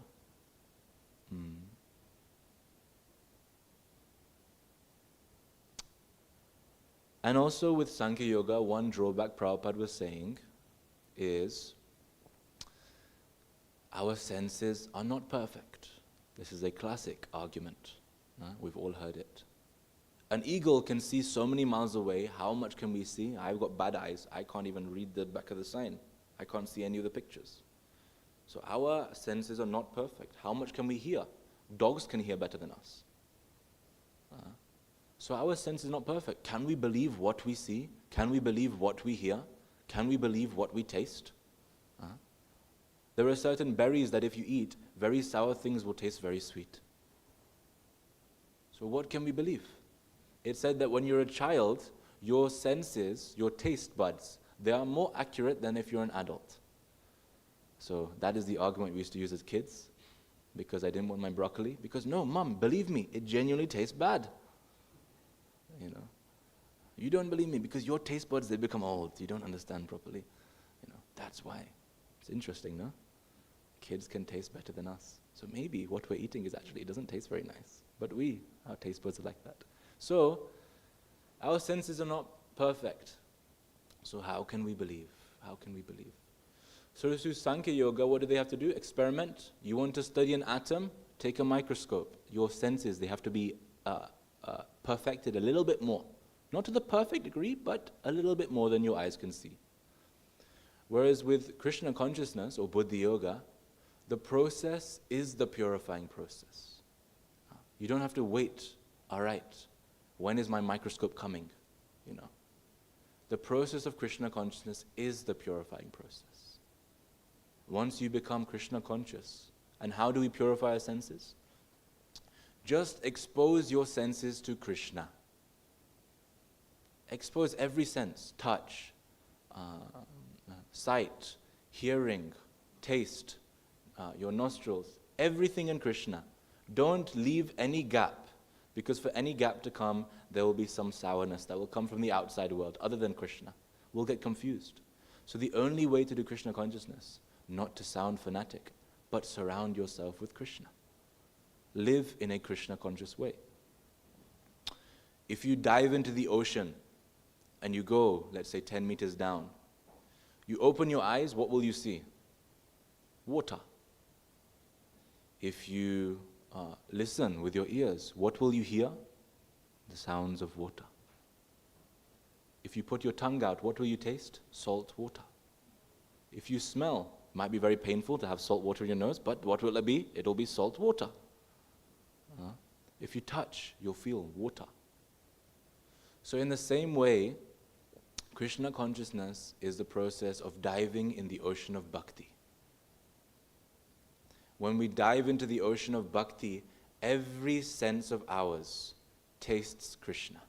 And also with Sankhya Yoga, one drawback Prabhupada was saying is our senses are not perfect. This is a classic argument. We've all heard it. An eagle can see so many miles away. How much can we see? I've got bad eyes. I can't even read the back of the sign. I can't see any of the pictures. So our senses are not perfect. How much can we hear? Dogs can hear better than us. So our sense is not perfect. Can we believe what we see? Can we believe what we hear? Can we believe what we taste? There are certain berries that if you eat, very sour things will taste very sweet. So what can we believe? It said that when you're a child, your senses, your taste buds, they are more accurate than if you're an adult. So that is the argument we used to use as kids, because I didn't want my broccoli. Because no, Mom, believe me, it genuinely tastes bad. You don't believe me because your taste buds, they become old. You don't understand properly. That's why. It's interesting, no? Kids can taste better than us. So maybe what we're eating is actually, it doesn't taste very nice. But our taste buds are like that. So, our senses are not perfect. So how can we believe? How can we believe? So to do Sankhya Yoga, what do they have to do? Experiment. You want to study an atom? Take a microscope. Your senses, they have to be perfected a little bit more. Not to the perfect degree, but a little bit more than your eyes can see. Whereas with Krishna consciousness, or Buddhi Yoga, the process is the purifying process. You don't have to wait, all right, when is my microscope coming? The process of Krishna consciousness is the purifying process. Once you become Krishna conscious, and how do we purify our senses? Just expose your senses to Krishna. Expose every sense, touch, sight, hearing, taste, your nostrils, everything in Krishna. Don't leave any gap, because for any gap to come, there will be some sourness that will come from the outside world, other than Krishna. We'll get confused. So the only way to do Krishna consciousness, not to sound fanatic, but surround yourself with Krishna. Live in a Krishna conscious way. If you dive into the ocean and you go, let's say 10 meters down, you open your eyes, what will you see? Water. If you listen with your ears, what will you hear? The sounds of water. If you put your tongue out, what will you taste? Salt water. If you smell, it might be very painful to have salt water in your nose, but what will it be? It will be salt water. If you touch, you'll feel water. So in the same way, Krishna consciousness is the process of diving in the ocean of bhakti. When we dive into the ocean of bhakti, every sense of ours tastes Krishna.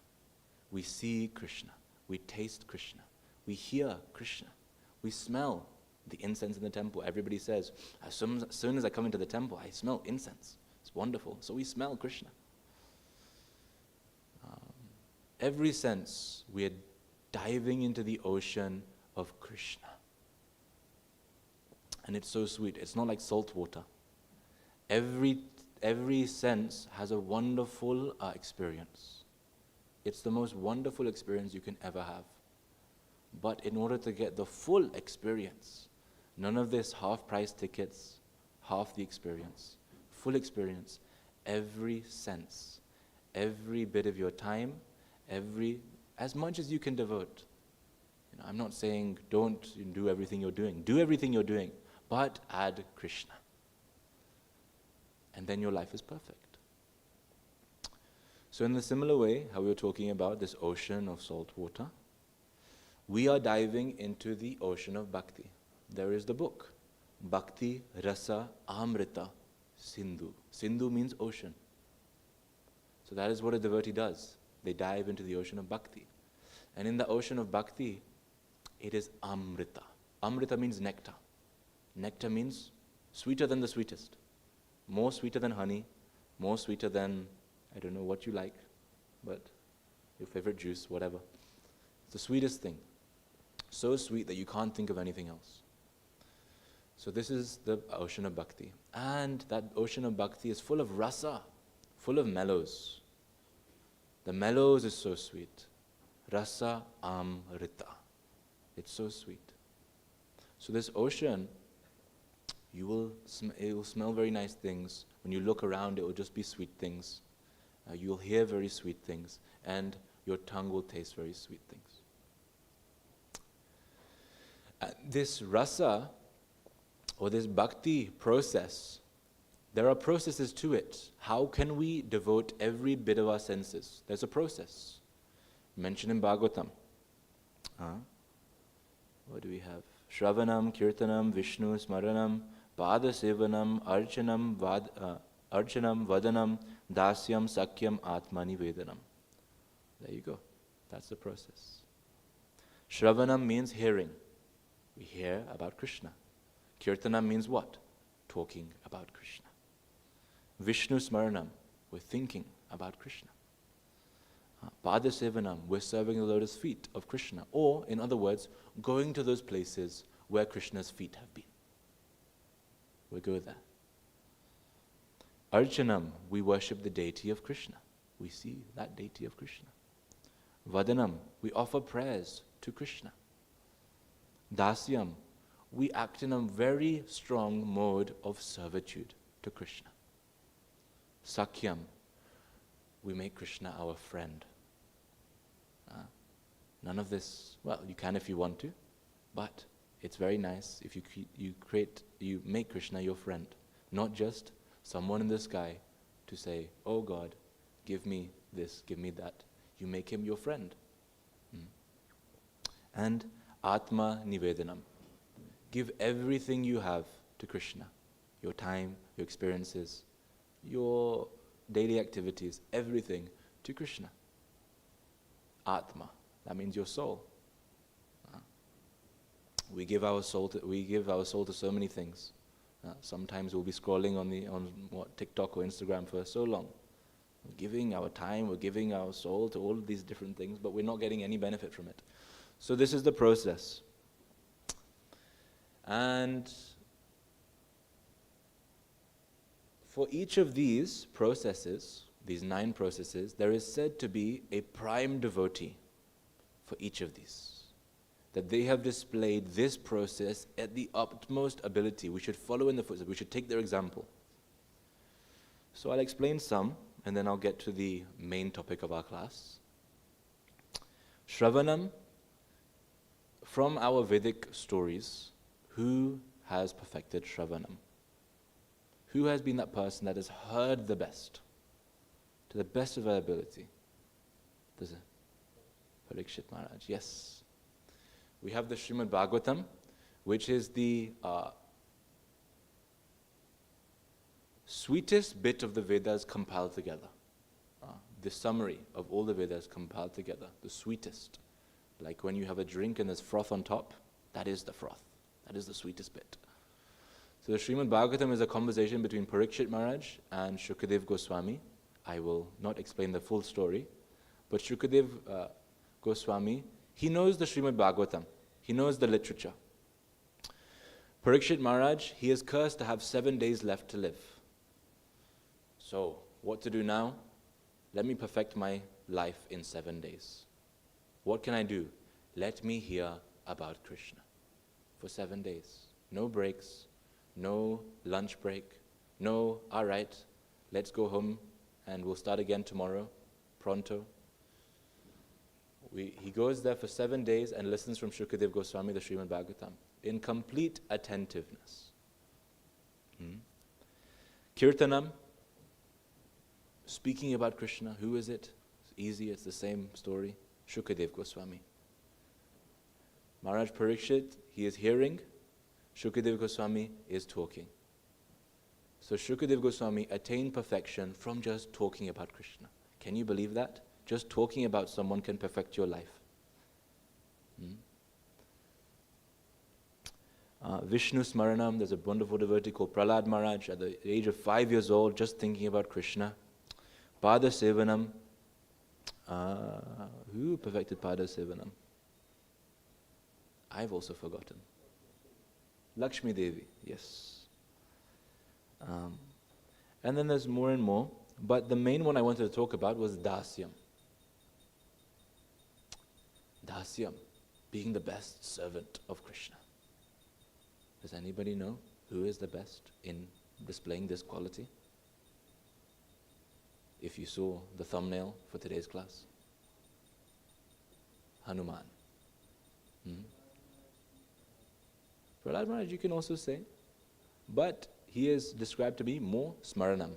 We see Krishna. We taste Krishna. We hear Krishna. We smell the incense in the temple. Everybody says, as soon as I come into the temple, I smell incense. It's wonderful. So we smell Krishna. Every sense, we are diving into the ocean of Krishna. And it's so sweet. It's not like salt water. Every sense has a wonderful experience. It's the most wonderful experience you can ever have. But in order to get the full experience, none of this half-price tickets, half the experience, full experience, every sense, every bit of your time, as much as you can devote. I'm not saying don't do everything you're doing. Do everything you're doing, but add Krishna. And then your life is perfect. So in the similar way, how we were talking about this ocean of salt water, we are diving into the ocean of bhakti. There is the book, Bhakti Rasa Amrita Sindhu. Sindhu means ocean. So that is what a devotee does. They dive into the ocean of bhakti. And in the ocean of bhakti, it is Amrita. Amrita means nectar. Nectar means sweeter than the sweetest. More sweeter than honey, more sweeter than, I don't know what you like, but your favorite juice, whatever. It's the sweetest thing. So sweet that you can't think of anything else. So this is the ocean of bhakti. And that ocean of bhakti is full of rasa, full of mellows. The mellows is so sweet. Rasa Amrita. It's so sweet. So this ocean, it will smell very nice things. When you look around, it will just be sweet things. You'll hear very sweet things. And your tongue will taste very sweet things. This rasa, or this bhakti process, there are processes to it. How can we devote every bit of our senses? There's a process. Mentioned in Bhagavatam. What do we have? Shravanam, Kirtanam, Vishnu, Smaranam, Pada Sevanam, Archanam, Vadanam, Dasyam, Sakyam, Atmani Vedanam. There you go. That's the process. Shravanam means hearing. We hear about Krishna. Kirtanam means what? Talking about Krishna. Vishnu Smaranam, we're thinking about Krishna. Pada Sevanam, we're serving the lotus feet of Krishna. Or, in other words, going to those places where Krishna's feet have been. We go there. Archanam, we worship the deity of Krishna. We see that deity of Krishna. Vadanam, we offer prayers to Krishna. Dasyam, we act in a very strong mode of servitude to Krishna. Sakyam, we make Krishna our friend. None of this, well, you can if you want to, but it's very nice if you make Krishna your friend, not just someone in the sky to say, oh God, give me this, give me that. You make him your friend. And Atma Nivedanam. Give everything you have to Krishna. Your time, your experiences, your daily activities, everything to Krishna. Atma, that means your soul. We give our soul to so many things. Sometimes we'll be scrolling on TikTok or Instagram for so long. We're giving our time, we're giving our soul to all of these different things, but we're not getting any benefit from it. So this is the process. And for each of these processes, these 9 processes, there is said to be a prime devotee for each of these. That they have displayed this process at the utmost ability. We should follow in the footsteps. We should take their example. So I'll explain some, and then I'll get to the main topic of our class. Shravanam, from our Vedic stories, who has perfected Shravanam? Who has been that person that has heard the best, to the best of their ability? There's a Parikshit Maharaj, yes. We have the Srimad Bhagavatam, which is the sweetest bit of the Vedas compiled together. The summary of all the Vedas compiled together, the sweetest. Like when you have a drink and there's froth on top, that is the froth. That is the sweetest bit. So the Srimad Bhagavatam is a conversation between Parikshit Maharaj and Shukadev Goswami. I will not explain the full story, but Shukadev Goswami, he knows the Srimad Bhagavatam. He knows the literature. Parikshit Maharaj, he is cursed to have 7 days left to live. So, what to do now? Let me perfect my life in 7 days. What can I do? Let me hear about Krishna for 7 days. No breaks, no lunch break, no, all right, let's go home and we'll start again tomorrow. pronto. He goes there for 7 days and listens from Shukadev Goswami, the Srimad Bhagavatam, in complete attentiveness. Kirtanam, speaking about Krishna, who is it? It's easy, it's the same story. Shukadev Goswami. Maharaj Parikshit, he is hearing, Shukadev Goswami is talking. So Shukadev Goswami attained perfection from just talking about Krishna. Can you believe that? Just talking about someone can perfect your life. Vishnu Smaranam, there's a wonderful devotee called Prahlad Maharaj, at the age of 5 years old, just thinking about Krishna. Pada Sevanam, who perfected Pada Sevanam? I've also forgotten. Lakshmi Devi, yes. And then there's more and more, but the main one I wanted to talk about was Dasyam. Dasyam, being the best servant of Krishna. Does anybody know who is the best in displaying this quality? If you saw the thumbnail for today's class. Hanuman. Prahlad Maharaj, you can also say, but he is described to be more smaranam,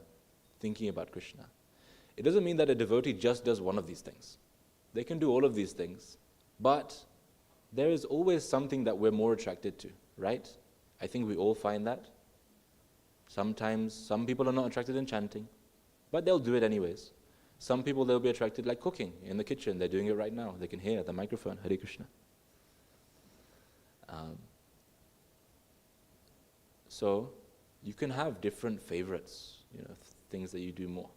thinking about Krishna. It doesn't mean that a devotee just does one of these things. They can do all of these things, but there is always something that we're more attracted to, right? I think we all find that. Sometimes some people are not attracted in chanting, but they'll do it anyways. Some people, they'll be attracted like cooking in the kitchen. They're doing it right now. They can hear the microphone, Hare Krishna. So you can have different favorites, things that you do more.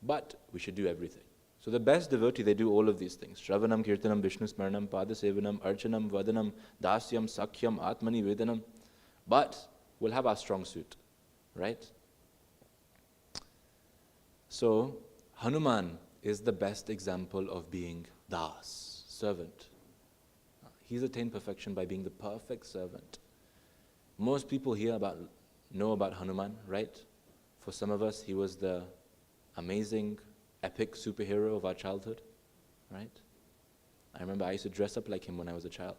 But we should do everything. So the best devotee, they do all of these things. Shravanam, Kirtanam, Vishnu Smaranam, Pada Sevanam, Archanam, Vadanam, Dasyam, Sakhyam, Atmani, Vedanam. But we'll have our strong suit, right? So Hanuman is the best example of being das, servant. He's attained perfection by being the perfect servant. Most people here know about Hanuman, right? For some of us, he was the amazing, epic superhero of our childhood, right? I remember I used to dress up like him when I was a child.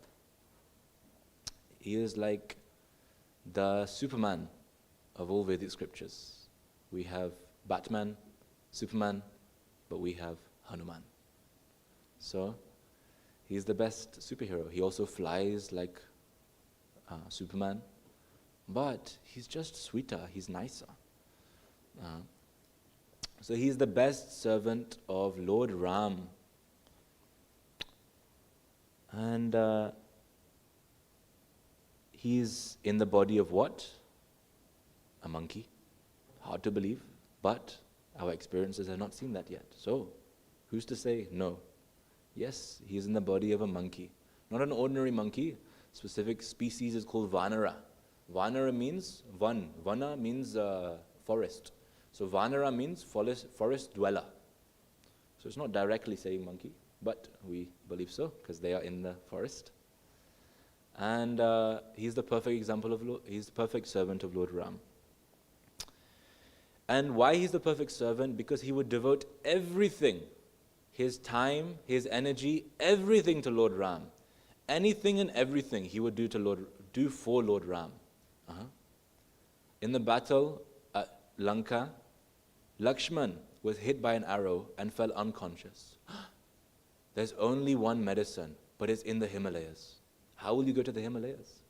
He is like the Superman of all Vedic scriptures. We have Batman, Superman, but we have Hanuman. So, he's the best superhero. He also flies like Superman, but he's just sweeter, he's nicer. So he's the best servant of Lord Ram. And he's in the body of what? A monkey. Hard to believe, but our experiences have not seen that yet. So, who's to say no? Yes, he's in the body of a monkey. Not an ordinary monkey. Specific species is called Vanara. Vanara means van. Vana means forest. So Vanara means forest dweller. So it's not directly saying monkey, but we believe so because they are in the forest. And he's the perfect example he's the perfect servant of Lord Ram. And why he's the perfect servant? Because he would devote everything, his time, his energy, everything to Lord Ram. Anything and everything he would do for Lord Ram. In the battle at Lanka, Lakshman was hit by an arrow and fell unconscious. There's only one medicine, but it's in the Himalayas. How will you go to the Himalayas?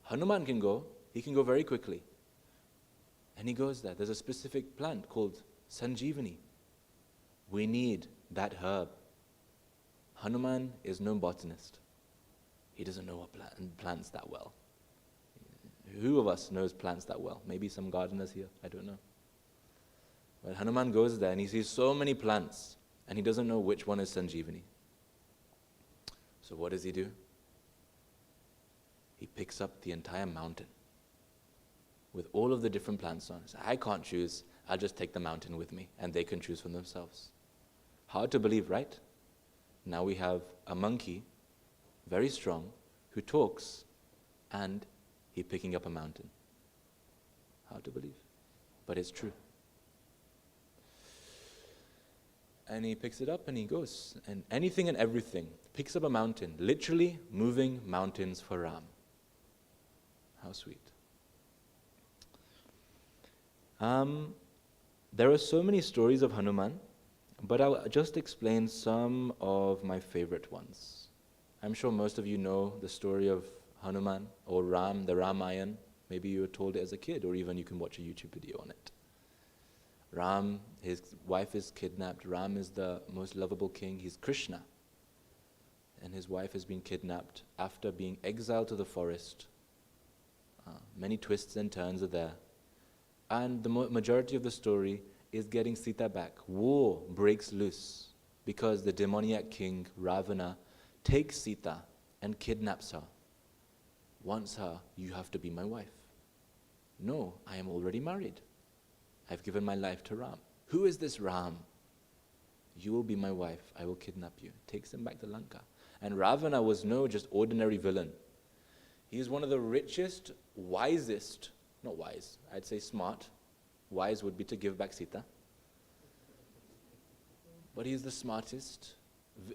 Hanuman can go. He can go very quickly. And he goes there. There's a specific plant called Sanjeevani. We need that herb. Hanuman is no botanist. He doesn't know what plants that well. Who of us knows plants that well? Maybe some gardeners here, I don't know. But Hanuman goes there and he sees so many plants and he doesn't know which one is Sanjeevani. So what does he do? He picks up the entire mountain with all of the different plants on it. I can't choose, I'll just take the mountain with me and they can choose for themselves. Hard to believe, right? Now we have a monkey, very strong, who talks and he's picking up a mountain. Hard to believe, but it's true. And he picks it up and he goes. And anything and everything. Picks up a mountain. Literally moving mountains for Ram. How sweet. There are so many stories of Hanuman, but I'll just explain some of my favorite ones. I'm sure most of you know the story of Hanuman or Ram, the Ramayana. Maybe you were told it as a kid, or even you can watch a YouTube video on it. Ram, his wife is kidnapped. Ram is the most lovable king. He's Krishna. And his wife has been kidnapped after being exiled to the forest. Many twists and turns are there. And the majority of the story is getting Sita back. War breaks loose because the demoniac king, Ravana, takes Sita and kidnaps her. Wants her, you have to be my wife. No, I am already married. I've given my life to Ram. Who is this Ram? You will be my wife. I will kidnap you. Takes him back to Lanka. And Ravana was no just ordinary villain. He is one of the richest, wisest, not wise, I'd say smart. Wise would be to give back Sita. But he's the smartest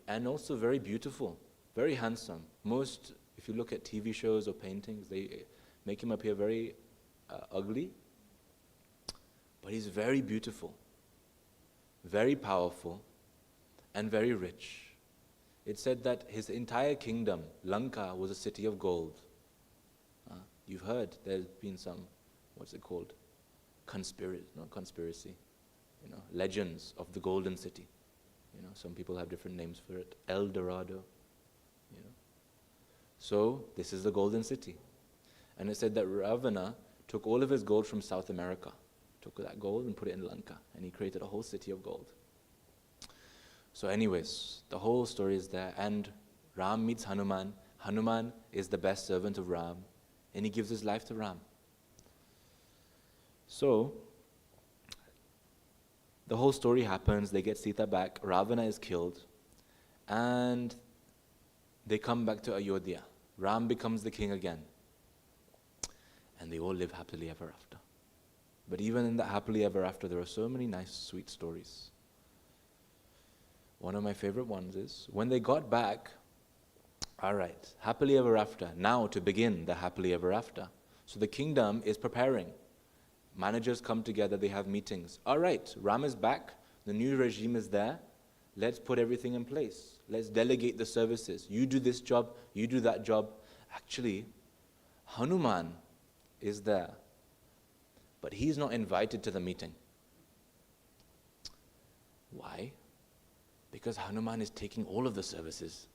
and also very beautiful, very handsome. Most, if you look at TV shows or paintings, they make him appear very ugly. But he's very beautiful, very powerful, and very rich. It said that his entire kingdom, Lanka, was a city of gold. You've heard there's been some, what's it called? Conspiracy. Legends of the golden city. Some people have different names for it. El Dorado. So this is the golden city. And it said that Ravana took all of his gold from South America. Took that gold and put it in Lanka. And he created a whole city of gold. So anyways, the whole story is there. And Ram meets Hanuman. Hanuman is the best servant of Ram. And he gives his life to Ram. So, the whole story happens. They get Sita back. Ravana is killed. And they come back to Ayodhya. Ram becomes the king again. And they all live happily ever after. But even in that happily ever after, there are so many nice, sweet stories. One of my favorite ones is, when they got back, all right, happily ever after. Now to begin the happily ever after. So the kingdom is preparing. Managers come together, they have meetings. All right, Ram is back. The new regime is there. Let's put everything in place. Let's delegate the services. You do this job, you do that job. Actually, Hanuman is there. But he's not invited to the meeting. Why? Because Hanuman is taking all of the services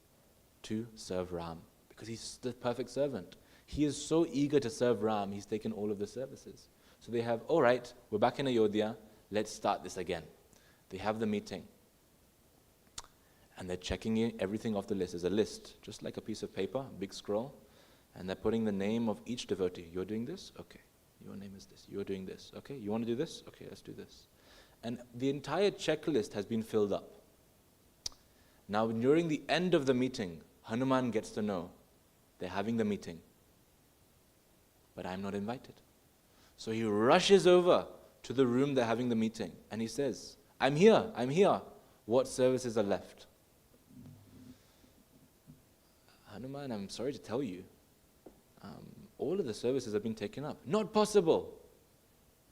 to serve Ram. Because he's the perfect servant. He is so eager to serve Ram, he's taken all of the services. So they have, all right, we're back in Ayodhya, let's start this again. They have the meeting. And they're checking everything off the list. There's a list, just like a piece of paper, a big scroll. And they're putting the name of each devotee. You're doing this? Okay. Your name is this. You're doing this. Okay. You want to do this? Okay, let's do this. And the entire checklist has been filled up. Now, during the end of the meeting, Hanuman gets to know they're having the meeting. But I'm not invited. So he rushes over to the room they're having the meeting. And he says, I'm here. What services are left? Hanuman, I'm sorry to tell you, all of the services have been taken up. Not possible.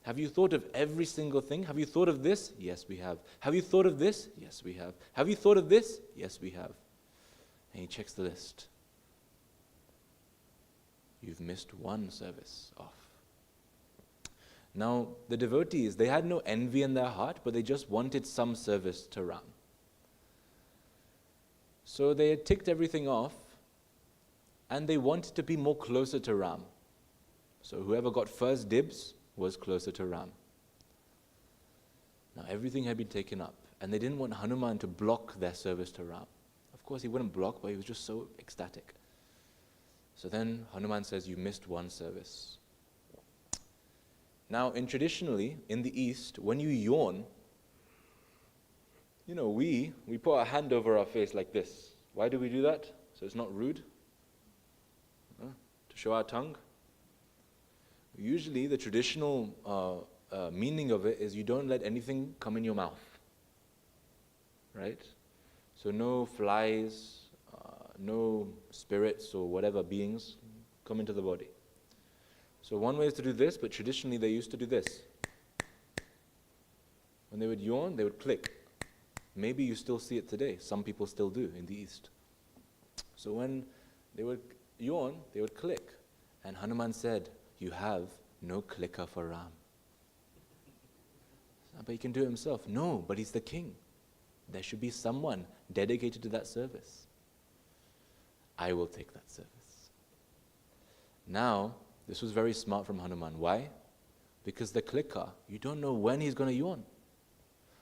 Have you thought of every single thing? Have you thought of this? Yes, we have. Have you thought of this? Yes, we have. Have you thought of this? Yes, we have. And he checks the list. You've missed one service off. Now, the devotees, they had no envy in their heart, but they just wanted some service to Ram. So they had ticked everything off, and they wanted to be more closer to Ram. So whoever got first dibs was closer to Ram. Now everything had been taken up, and they didn't want Hanuman to block their service to Ram. Of course he wouldn't block, but he was just so ecstatic. So then Hanuman says, you missed one service. Now traditionally, in the East, when you yawn, we put our hand over our face like this. Why do we do that? So it's not rude. To show our tongue. Usually the traditional meaning of it is you don't let anything come in your mouth. right? So no flies, no spirits or whatever beings come into the body. So one way is to do this, but traditionally they used to do this. When they would yawn, they would click. Maybe you still see it today. Some people still do in the East. So when they would yawn, they would click. And Hanuman said, "You have no clicker for Ram." But he can do it himself. No, but he's the king. There should be someone dedicated to that service. I will take that service. Now, this was very smart from Hanuman. Why? Because the clicker, you don't know when he's going to yawn.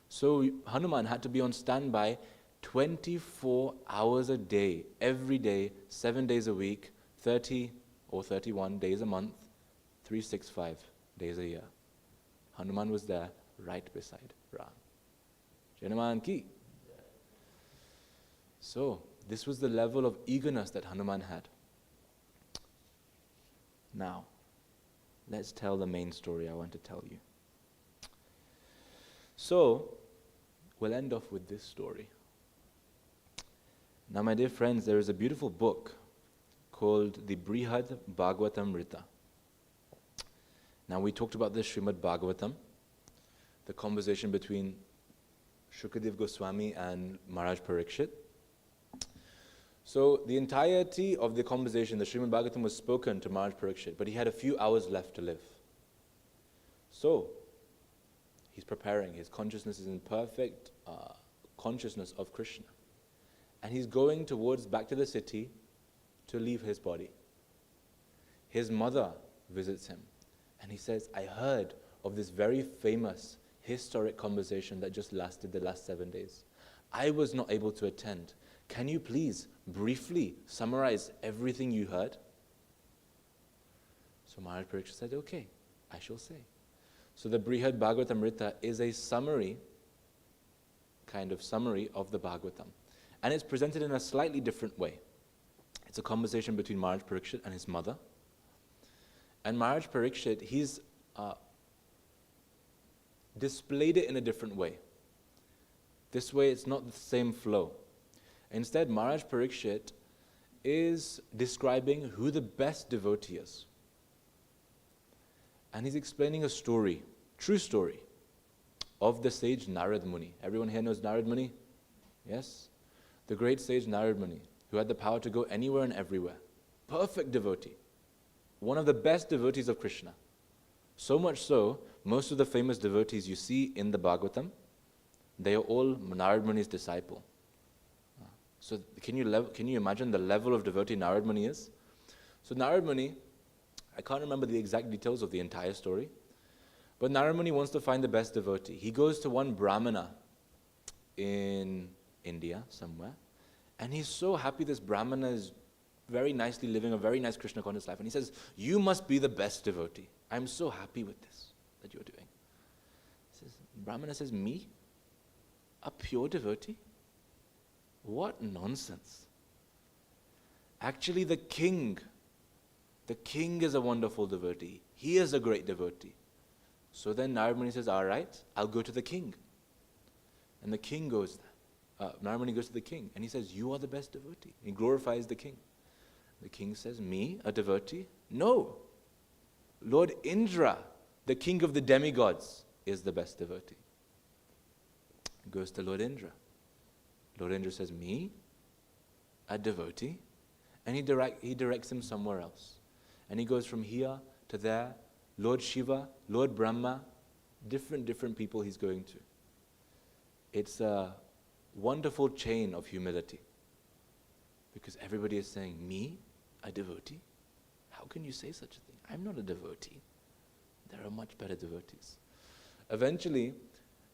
So Hanuman had to be on standby 24 hours a day, every day, 7 days a week, 30 or 31 days a month, 365 days a year. Hanuman was there right beside Ram. Hanuman ki. So, this was the level of eagerness that Hanuman had. Now, let's tell the main story I want to tell you. So, we'll end off with this story. Now, my dear friends, there is a beautiful book called the Brihad Bhagavatamrita. Now, we talked about this Srimad Bhagavatam, the conversation between Shukadev Goswami and Maharaj Parikshit. So, the entirety of the conversation, the Srimad Bhagavatam, was spoken to Maharaj Parikshit, but he had a few hours left to live. So, he's preparing. His consciousness is in perfect consciousness of Krishna. And he's going towards back to the city to leave his body. His mother visits him. And he says, I heard of this very famous historic conversation that just lasted the last 7 days. I was not able to attend. Can you please briefly summarize everything you heard? So Maharaj Parikshit said, okay, I shall say. So the Brihad Bhagavatamrita is a summary, kind of summary of the Bhagavatam. And it's presented in a slightly different way. It's a conversation between Maharaj Parikshit and his mother. And Maharaj Parikshit, he's displayed it in a different way. This way it's not the same flow. Instead, Maharaj Parikshit is describing who the best devotee is. And he's explaining a story, true story, of the sage Narad Muni. Everyone here knows Narad Muni? Yes? The great sage Narad Muni, who had the power to go anywhere and everywhere. Perfect devotee. One of the best devotees of Krishna. So much so, most of the famous devotees you see in the Bhagavatam, they are all Narad Muni's disciple. So can you imagine the level of devotee Narad Muni is? So Narad Muni, I can't remember the exact details of the entire story, but Narad Muni wants to find the best devotee. He goes to one Brahmana in India somewhere, and he's so happy this Brahmana is very nicely living a very nice Krishna conscious life, and he says, you must be the best devotee. I'm so happy with this that you're doing. Brahmana says, me? A pure devotee? What nonsense. Actually, the king is a wonderful devotee. He is a great devotee. So then Narad Muni says, all right, I'll go to the king. And the king goes there. Narad Muni goes to the king, and he says, you are the best devotee. He glorifies the king. The king says, me, a devotee? No. Lord Indra, the king of the demigods, is the best devotee. He goes to Lord Indra. Lord Indra says, me, a devotee? And he directs him somewhere else. And he goes from here to there. Lord Shiva, Lord Brahma, different people he's going to. It's a wonderful chain of humility. Because everybody is saying, me, a devotee? How can you say such a thing? I'm not a devotee. There are much better devotees. Eventually,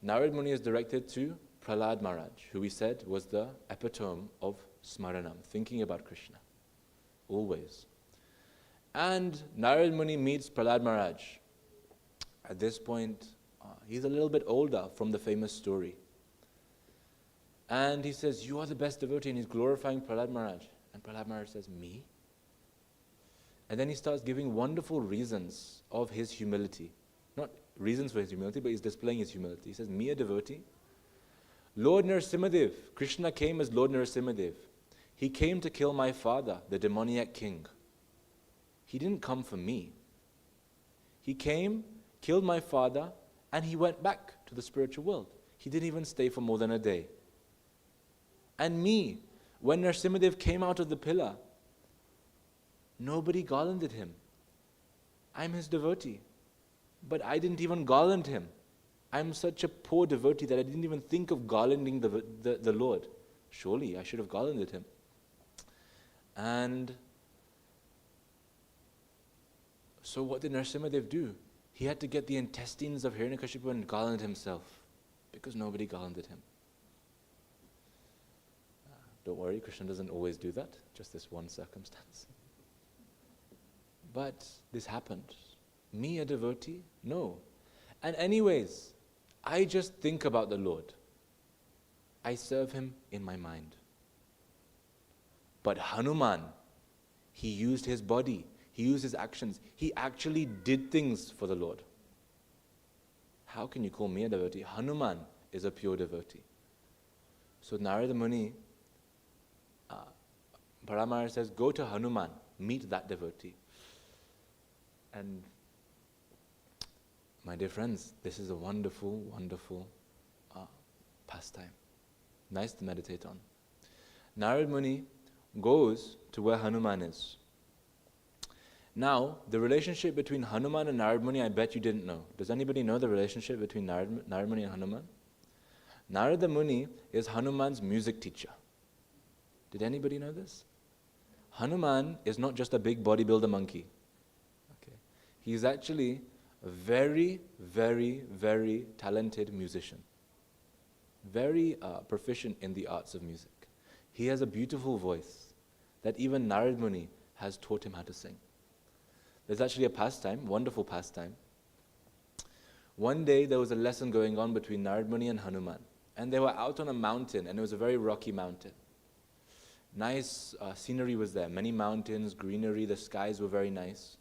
Narad Muni is directed to Prahlad Maharaj, who we said was the epitome of Smaranam, thinking about Krishna, always. And Narad Muni meets Prahlad Maharaj. At this point, he's a little bit older from the famous story. And he says, you are the best devotee, and he's glorifying Prahlad Maharaj. And Prahlad Maharaj says, me? And then he starts giving wonderful reasons of his humility. Not reasons for his humility, but he's displaying his humility. He says, me a devotee? Lord Narasimhadev, Krishna came as Lord Narasimhadev. He came to kill my father, the demoniac king. He didn't come for me. He came, killed my father, and he went back to the spiritual world. He didn't even stay for more than a day. And me, when Narasimhadev came out of the pillar, nobody garlanded him. I'm his devotee. But I didn't even garland him. I'm such a poor devotee that I didn't even think of garlanding the Lord. Surely I should have garlanded him. And so what did Narasimhadev do? He had to get the intestines of Hiranyakashipu and garland himself, because nobody garlanded him. Don't worry, Krishna doesn't always do that, just this one circumstance. But this happened. Me, a devotee? No. And anyways, I just think about the Lord. I serve him in my mind. But Hanuman, he used his body, he used his actions, he actually did things for the Lord. How can you call me a devotee? Hanuman is a pure devotee. So Narada Muni, Paramahara says, go to Hanuman, meet that devotee. And my dear friends, this is a wonderful, wonderful pastime. Nice to meditate on. Narada Muni goes to where Hanuman is. Now, the relationship between Hanuman and Narada Muni, I bet you didn't know. Does anybody know the relationship between Narada Muni and Hanuman? Narada Muni is Hanuman's music teacher. Did anybody know this? Hanuman is not just a big bodybuilder monkey. Okay. He's actually a very, very, very talented musician. Very proficient in the arts of music. He has a beautiful voice that even Narada Muni has taught him how to sing. There's actually a pastime, wonderful pastime. One day there was a lesson going on between Narada Muni and Hanuman. And they were out on a mountain, and it was a very rocky mountain. Nice scenery was there, many mountains, greenery, the skies were very nice.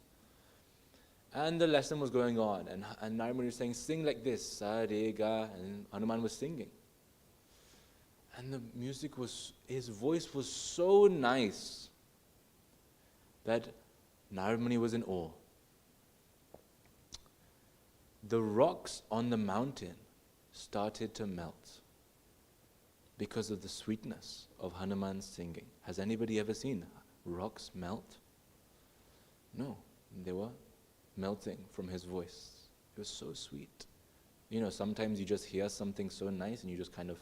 And the lesson was going on, and Narada Muni was saying, sing like this, sa, re, ga, and Hanuman was singing. And the music was, his voice was so nice that Narada Muni was in awe. The rocks on the mountain started to melt because of the sweetness of Hanuman's singing. Has anybody ever seen rocks melt? No, they were melting from his voice. It was so sweet. You know, sometimes you just hear something so nice and you just kind of,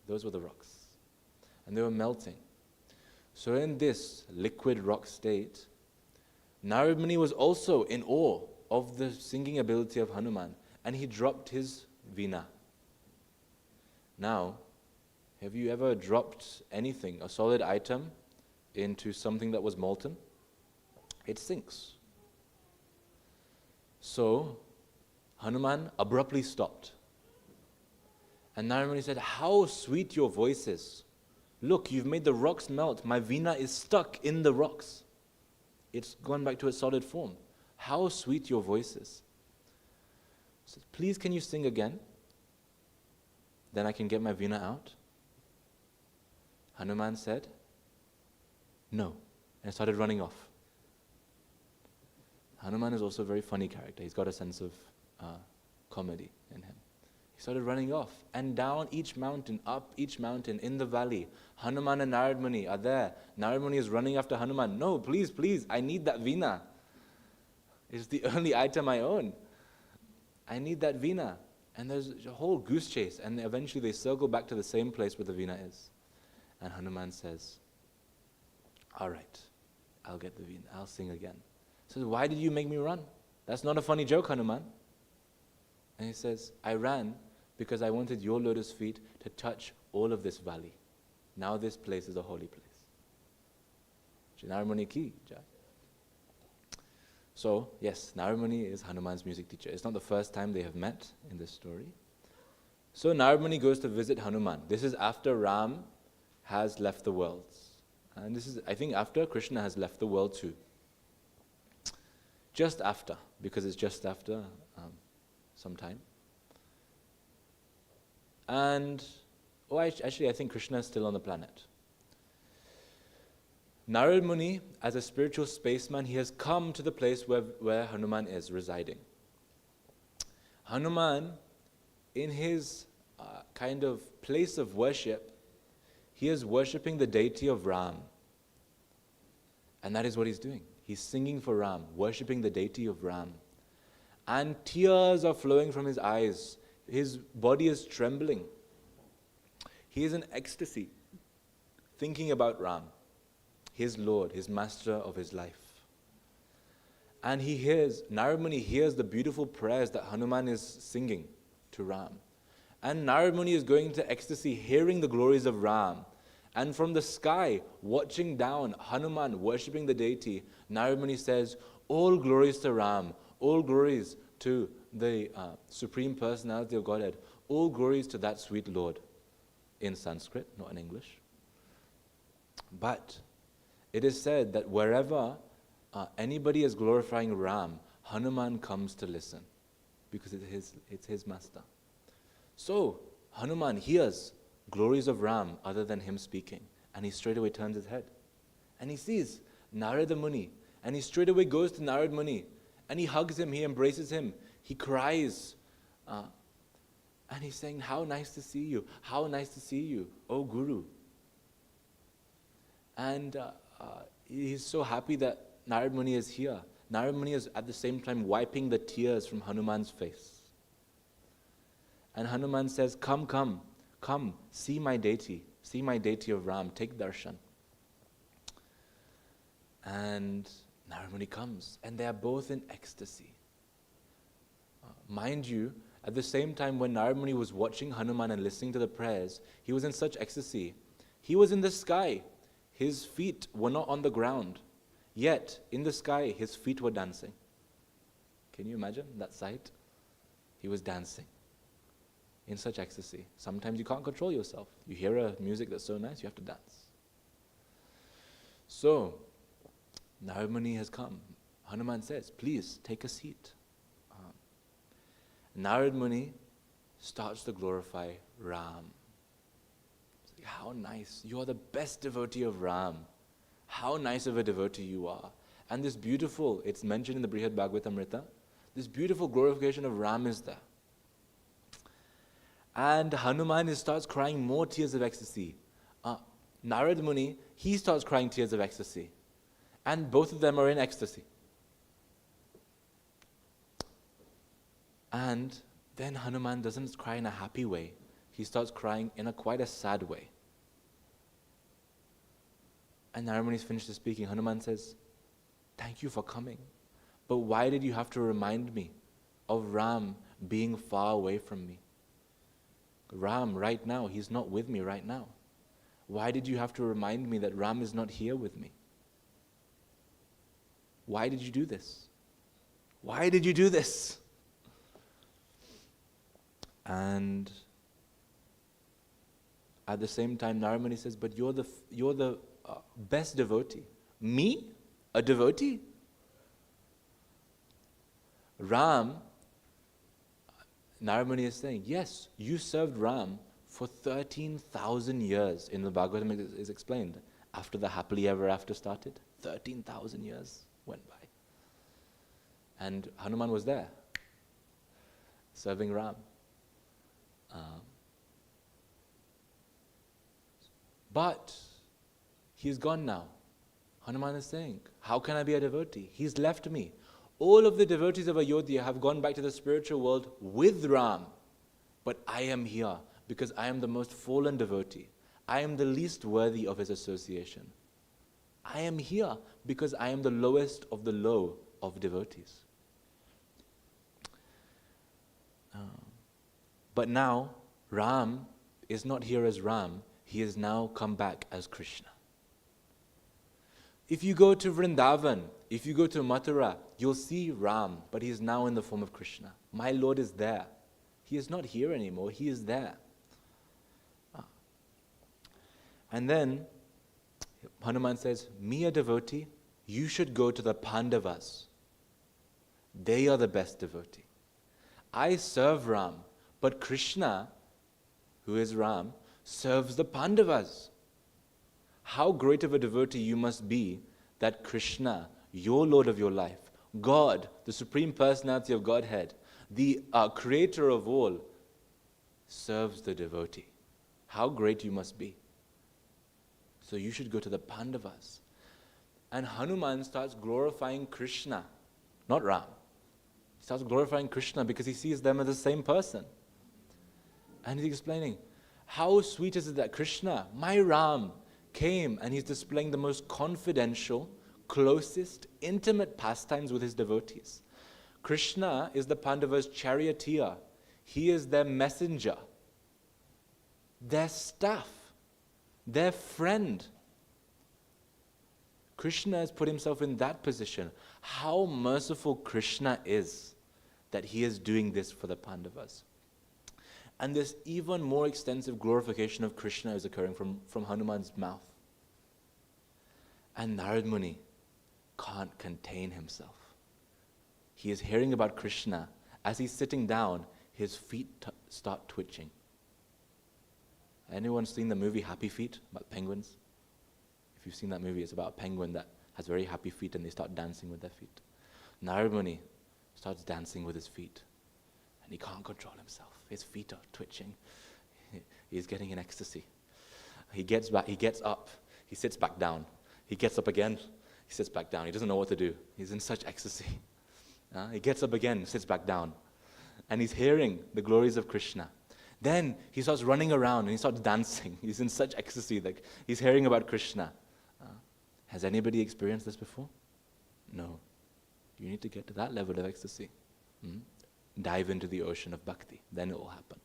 those were the rocks. And they were melting. So in this liquid rock state, Narada Muni was also in awe of the singing ability of Hanuman, and he dropped his veena. Now, have you ever dropped anything, a solid item, into something that was molten? It sinks. So, Hanuman abruptly stopped. And Narada Muni said, how sweet your voice is. Look, you've made the rocks melt. My veena is stuck in the rocks. It's gone back to its solid form. How sweet your voice is. He said, please can you sing again? Then I can get my veena out. Hanuman said, no, and started running off. Hanuman is also a very funny character. He's got a sense of comedy in him. He started running off, and down each mountain, up each mountain, in the valley. Hanuman and Narada Muni are there. Narada Muni is running after Hanuman. No, please, please, I need that veena. It's the only item I own. I need that veena. And there's a whole goose chase, and eventually they circle back to the same place where the veena is. And Hanuman says, all right, I'll get the veena, I'll sing again. He says, why did you make me run? That's not a funny joke, Hanuman. And he says, I ran because I wanted your lotus feet to touch all of this valley. Now this place is a holy place. Narada Muni ki jai. So, yes, Narada Muni is Hanuman's music teacher. It's not the first time they have met in this story. So Narada Muni goes to visit Hanuman. This is after Ram has left the world. And this is, I think, after Krishna has left the world too. Just after, because it's just after some time. And, actually, I think Krishna is still on the planet. Narad Muni, as a spiritual spaceman, he has come to the place where Hanuman is residing. Hanuman, in his kind of place of worship, he is worshipping the deity of Ram. And that is what he's doing. He's singing for Ram, worshipping the deity of Ram. And tears are flowing from his eyes. His body is trembling. He is in ecstasy, thinking about Ram, his Lord, his master of his life. And Narad Muni hears the beautiful prayers that Hanuman is singing to Ram. And Narad Muni is going into ecstasy, hearing the glories of Ram. And from the sky, watching down Hanuman worshipping the deity, Narad Muni says, all glories to Ram, all glories to the Supreme Personality of Godhead, all glories to that sweet Lord. In Sanskrit, not in English. But it is said that wherever anybody is glorifying Ram, Hanuman comes to listen because it's his master. So Hanuman hears glories of Ram other than him speaking, and he straight away turns his head and he sees Narada Muni, and he straight away goes to Narad Muni and he hugs him, he embraces him, he cries, and he's saying, how nice to see you, how nice to see you, oh Guru. And he's so happy that Narad Muni is here. Narad Muni is at the same time wiping the tears from Hanuman's face. And Hanuman says, come, see my deity of Ram, take darshan. And Narad Muni comes, and they are both in ecstasy. Mind you, at the same time when Narad Muni was watching Hanuman and listening to the prayers, he was in such ecstasy. He was in the sky. His feet were not on the ground. Yet, in the sky, his feet were dancing. Can you imagine that sight? He was dancing in such ecstasy. Sometimes you can't control yourself. You hear a music that's so nice, you have to dance. So, Narad Muni has come. Hanuman says, please take a seat. Narad Muni starts to glorify Ram. How nice. You are the best devotee of Ram. How nice of a devotee you are. And this beautiful, it's mentioned in the Brihad Bhagavatamrita, this beautiful glorification of Ram is there. And Hanuman starts crying more tears of ecstasy. Narad Muni, he starts crying tears of ecstasy. And both of them are in ecstasy. And then Hanuman doesn't cry in a happy way. He starts crying in quite a sad way. And Narad Muni finishes speaking. Hanuman says, thank you for coming. But why did you have to remind me of Ram being far away from me? Ram, right now, he's not with me right now. Why did you have to remind me that Ram is not here with me? Why did you do this? Why did you do this? And at the same time, Narad Muni says, but you're the best devotee. Me? A devotee? Ram, Narad Muni is saying, yes, you served Ram for 13,000 years. In the Bhagavatam it is explained. After the happily ever after started, 13,000 years went by. And Hanuman was there, serving Ram. But he's gone now. Hanuman is saying, how can I be a devotee? He's left me. All of the devotees of Ayodhya have gone back to the spiritual world with Ram. But I am here because I am the most fallen devotee. I am the least worthy of his association. I am here because I am the lowest of the low of devotees. But now, Ram is not here as Ram. He has now come back as Krishna. If you go to Vrindavan, if you go to Mathura, you'll see Ram, but he is now in the form of Krishna. My Lord is there. He is not here anymore. He is there. And then Hanuman says, me a devotee, you should go to the Pandavas. They are the best devotee. I serve Ram, but Krishna, who is Ram, serves the Pandavas. How great of a devotee you must be that Krishna, your Lord of your life, God, the Supreme Personality of Godhead, the creator of all, serves the devotee. How great you must be. So you should go to the Pandavas. And Hanuman starts glorifying Krishna, not Ram. He starts glorifying Krishna because he sees them as the same person. And he's explaining, how sweet is it that Krishna, my Ram, came and he's displaying the most confidential, closest, intimate pastimes with his devotees. Krishna is the Pandavas' charioteer. He is their messenger, their staff, their friend. Krishna has put himself in that position. How merciful Krishna is that he is doing this for the Pandavas. And this even more extensive glorification of Krishna is occurring from Hanuman's mouth. And Narad Muni can't contain himself. He is hearing about Krishna. As he's sitting down, his feet start twitching. Anyone seen the movie Happy Feet about penguins? If you've seen that movie, it's about a penguin that has very happy feet and they start dancing with their feet. Narad Muni starts dancing with his feet and he can't control himself. His feet are twitching. He's getting in ecstasy. He gets up, he sits back down. He gets up again, he sits back down. He doesn't know what to do. He's in such ecstasy. He gets up again, sits back down. And he's hearing the glories of Krishna. Then he starts running around and he starts dancing. He's in such ecstasy that he's hearing about Krishna. Has anybody experienced this before? No. You need to get to that level of ecstasy. Dive into the ocean of bhakti. Then it will happen.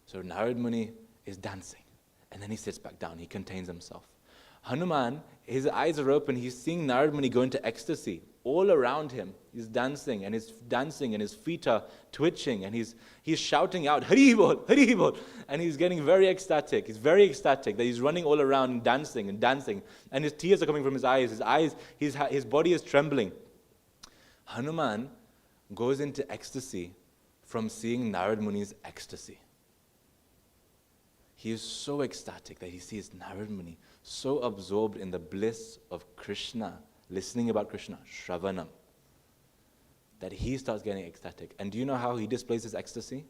So Narad Muni is dancing. And then he sits back down. He contains himself. Hanuman, his eyes are open. He's seeing Narad Muni go into ecstasy. All around him, he's dancing and his feet are twitching and he's shouting out, Hari Bol, Hari Bol. And he's getting very ecstatic. He's very ecstatic that he's running all around and dancing. And his tears are coming from his eyes. His body is trembling. Hanuman goes into ecstasy from seeing Narad Muni's ecstasy. He is so ecstatic that he sees Narad Muni so absorbed in the bliss of Krishna, listening about Krishna, Shravanam, that he starts getting ecstatic. And do you know how he displays his ecstasy?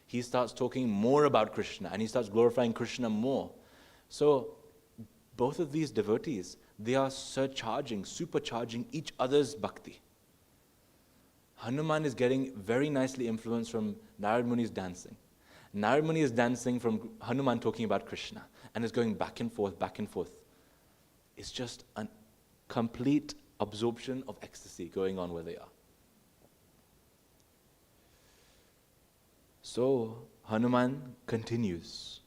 He starts talking more about Krishna and he starts glorifying Krishna more. So both of these devotees, they are supercharging each other's bhakti. Hanuman is getting very nicely influenced from Narad Muni's dancing. Narad Muni is dancing from Hanuman talking about Krishna and is going back and forth, back and forth. It's just a complete absorption of ecstasy going on where they are. So Hanuman continues.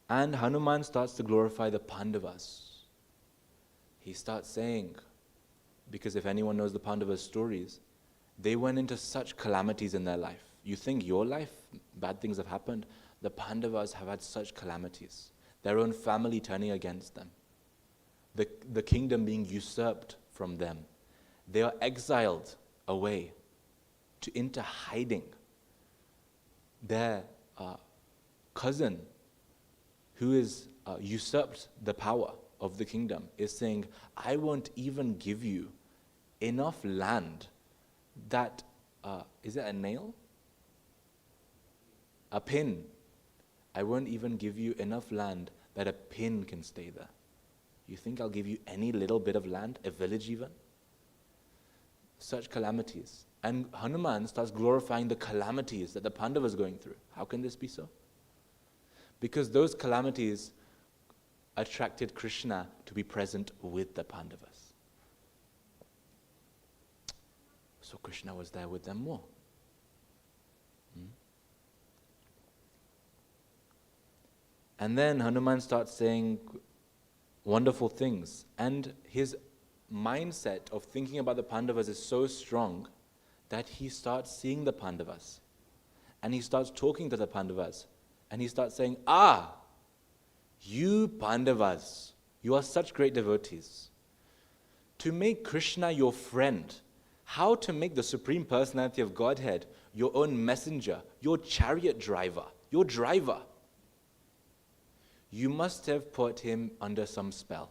And Hanuman starts to glorify the Pandavas. He starts saying, because if anyone knows the Pandavas' stories, they went into such calamities in their life. You think your life, bad things have happened? The Pandavas have had such calamities. Their own family turning against them. The kingdom being usurped from them. They are exiled away into hiding. Their cousin, who is usurped the power of the kingdom, is saying, I won't even give you enough land that, is it a nail? A pin. I won't even give you enough land that a pin can stay there. You think I'll give you any little bit of land, a village even? Such calamities. And Hanuman starts glorifying the calamities that the Pandavas are going through. How can this be so? Because those calamities attracted Krishna to be present with the Pandavas. So Krishna was there with them more. And then Hanuman starts saying wonderful things. And his mindset of thinking about the Pandavas is so strong that he starts seeing the Pandavas. And he starts talking to the Pandavas. And he starts saying, you Pandavas, you are such great devotees. To make Krishna your friend, how to make the Supreme Personality of Godhead your own messenger, your chariot driver, your driver. You must have put him under some spell.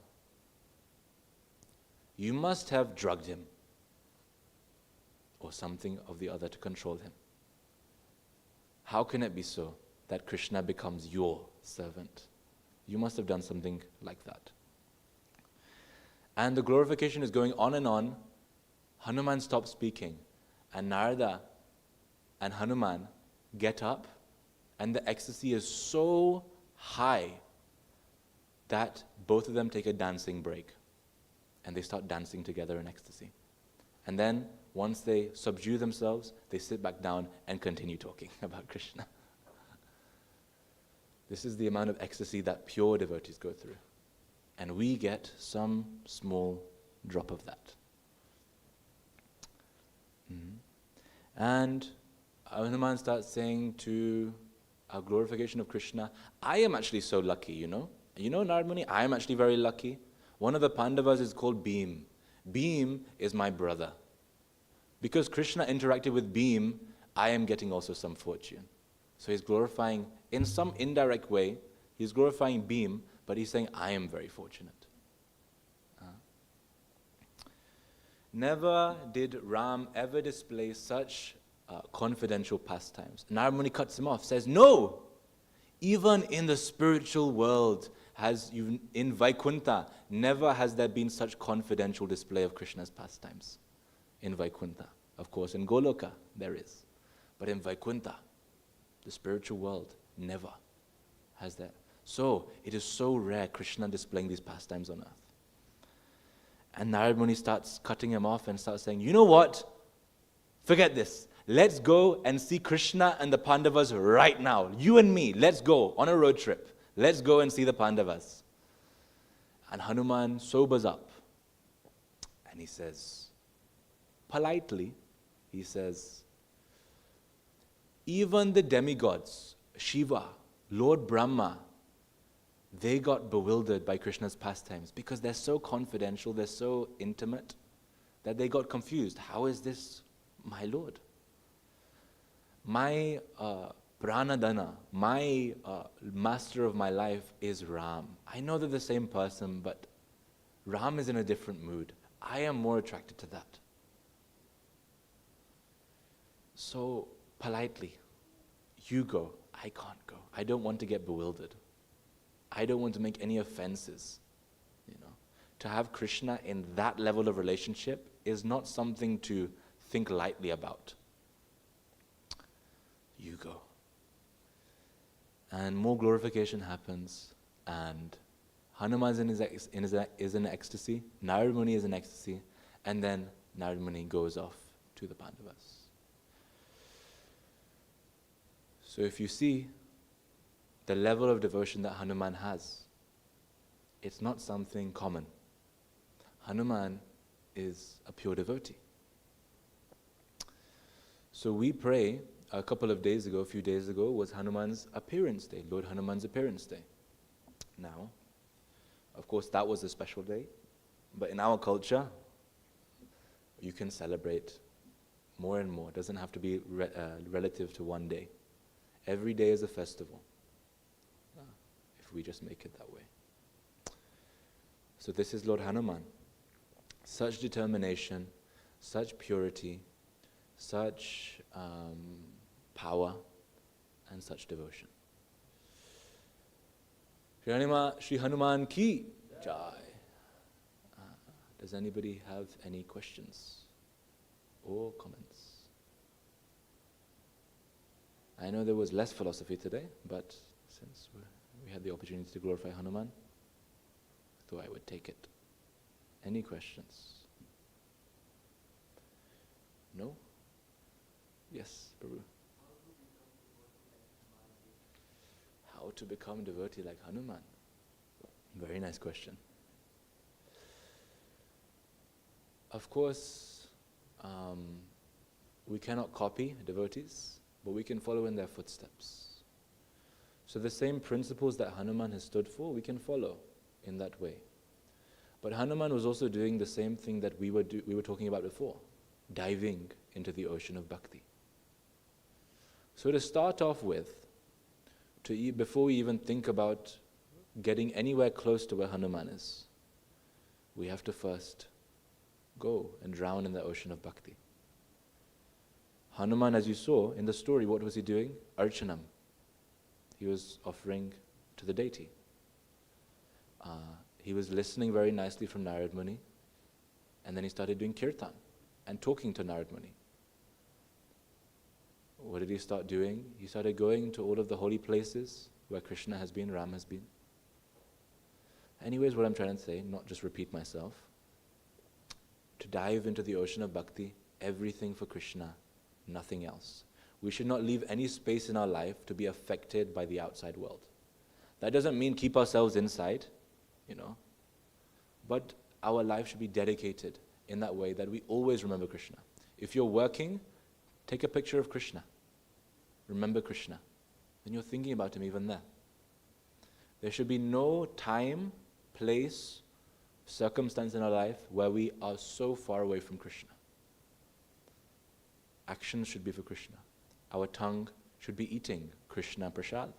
You must have drugged him or something of the other to control him. How can it be so that Krishna becomes your servant? You must have done something like that. And the glorification is going on and on. Hanuman stops speaking, and Narada and Hanuman get up, and the ecstasy is so high that both of them take a dancing break, and they start dancing together in ecstasy. And then, once they subdue themselves, they sit back down and continue talking about Krishna. This is the amount of ecstasy that pure devotees go through. And we get some small drop of that. And Hanuman starts saying to our glorification of Krishna, I am actually so lucky, you know. You know, Narad Muni, I am actually very lucky. One of the Pandavas is called Bhim. Bhim is my brother. Because Krishna interacted with Bhim, I am getting also some fortune. So he's glorifying, in some indirect way, he's glorifying Bhim, but he's saying, I am very fortunate. Never did Ram ever display such confidential pastimes. Narad Muni cuts him off, says, no! Even in the spiritual world, in Vaikuntha, never has there been such confidential display of Krishna's pastimes. In Vaikuntha. Of course, in Goloka, there is. But in Vaikuntha, the spiritual world, never has there. So, it is so rare Krishna displaying these pastimes on earth. And Narad Muni starts cutting him off and starts saying, you know what? Forget this. Let's go and see Krishna and the Pandavas right now. You and me, let's go on a road trip. Let's go and see the Pandavas. And Hanuman sobers up. And he says, politely, he says, even the demigods, Shiva, Lord Brahma, they got bewildered by Krishna's pastimes because they're so confidential, they're so intimate, that they got confused. How is this my Lord? My Pranadana, my master of my life is Ram. I know they're the same person, but Ram is in a different mood. I am more attracted to that. So, politely, you go. I can't go. I don't want to get bewildered. I don't want to make any offenses. You know, to have Krishna in that level of relationship is not something to think lightly about. You go. And more glorification happens, and Hanuman is in ecstasy, Narad Muni is in ecstasy, and then Narad Muni goes off to the Pandavas. So if you see the level of devotion that Hanuman has, it's not something common. Hanuman is a pure devotee. So we pray, a few days ago, was Hanuman's appearance day, Lord Hanuman's appearance day. Now, of course, that was a special day, but in our culture, you can celebrate more and more. It doesn't have to be relative to one day. Every day is a festival, if we just make it that way. So this is Lord Hanuman. Such determination, such purity, such power, and such devotion. Shri Hanuman ki jai. Does anybody have any questions or comments? I know there was less philosophy today, but since we had the opportunity to glorify Hanuman, I thought I would take it. Any questions? No? Yes, Prabhu. How to become devotee like Hanuman? Very nice question. Of course, we cannot copy devotees, but we can follow in their footsteps. So the same principles that Hanuman has stood for, we can follow in that way. But Hanuman was also doing the same thing that we were talking about before. diving into the ocean of bhakti. So to start off with, before we even think about getting anywhere close to where Hanuman is, we have to first go and drown in the ocean of bhakti. Hanuman, as you saw in the story, what was he doing? Archanam. He was offering to the deity. He was listening very nicely from Narad Muni, and then he started doing kirtan and talking to Narad Muni. What did he start doing? He started going to all of the holy places where Krishna has been, Ram has been. Anyways, what I'm trying to say, not just repeat myself, to dive into the ocean of bhakti, everything for Krishna, nothing else. We should not leave any space in our life to be affected by the outside world. That doesn't mean keep ourselves inside, but our life should be dedicated in that way that we always remember Krishna. If you're working, take a picture of Krishna. Remember Krishna. Then you're thinking about him even there. There should be no time, place, circumstance in our life where we are so far away from Krishna. Actions should be for Krishna. Our tongue should be eating Krishna prasad.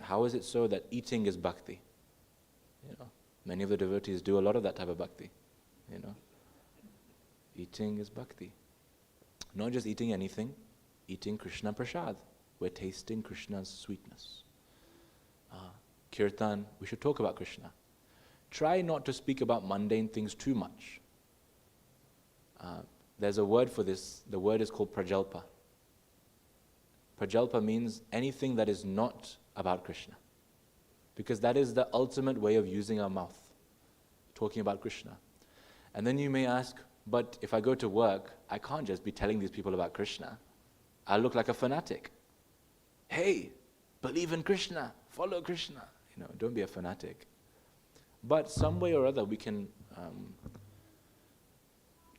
How is it so that eating is bhakti? Many of the devotees do a lot of that type of bhakti. Eating is bhakti. Not just eating anything, eating Krishna prasad. We're tasting Krishna's sweetness. Kirtan, we should talk about Krishna. Try not to speak about mundane things too much. There's a word for this. The word is called prajalpa. Prajalpa means anything that is not about Krishna. Because that is the ultimate way of using our mouth, talking about Krishna. And then you may ask, but if I go to work, I can't just be telling these people about Krishna. I look like a fanatic. Hey, believe in Krishna, follow Krishna. Don't be a fanatic. But some way or other we can